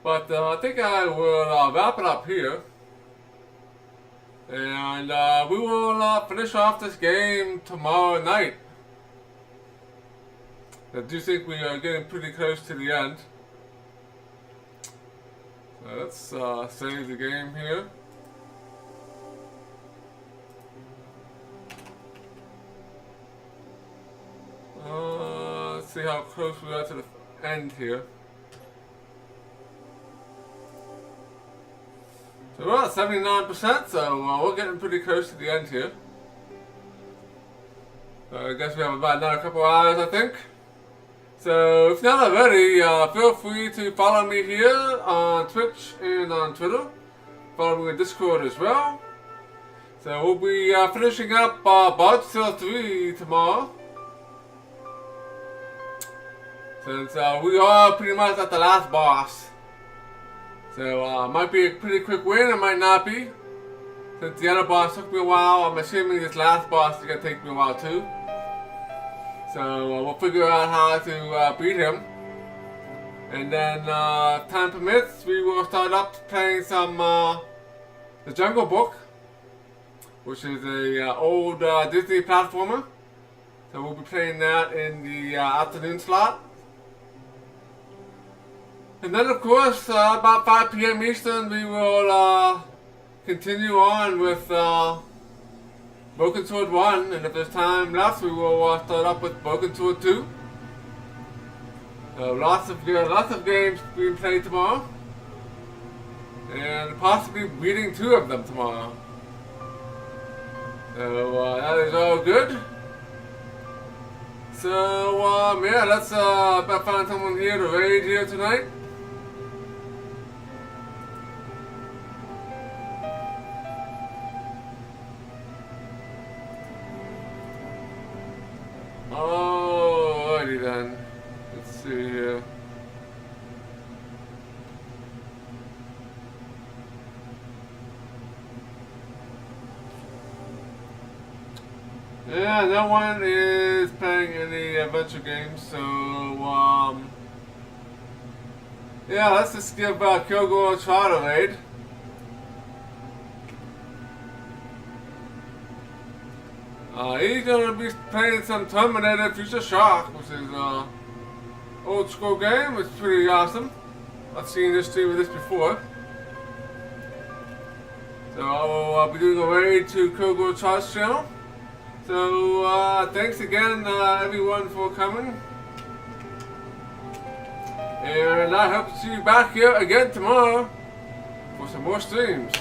But I think I will wrap it up here. And we will finish off this game tomorrow night. I do think we are getting pretty close to the end. So let's save the game here. Let's see how close we are to the end here. So we're at 79%, so we're getting pretty close to the end here. I guess we have about another couple hours, I think. So if not already, feel free to follow me here on Twitch and on Twitter. Follow me on Discord as well. So we'll be finishing up Bardsdale 3 tomorrow. Since we are pretty much at the last boss. So might be a pretty quick win, it might not be. Since the other boss took me a while, I'm assuming this last boss is going to take me a while too. So we'll figure out how to beat him. And then, if time permits, we will start up playing some The Jungle Book, which is a old Disney platformer. So we'll be playing that in the afternoon slot. And then, of course, about 5 p.m. Eastern, we will continue on with Broken Sword 1, and if there's time left, we will start up with Broken Sword 2. So lots of games being played tomorrow, and possibly beating 2 of them tomorrow. So that is all good. So yeah, let's find someone here to raid here tonight. Alrighty then. Let's see here. Yeah, no one is playing any adventure games, so yeah, let's just give Kyogre a try to raid. He's gonna be playing some Terminator Future Shock, which is an old school game. It's pretty awesome. I've seen this stream of this before. So I will be doing a raid to Kyogre Char's channel. So thanks again everyone for coming. And I hope to see you back here again tomorrow for some more streams.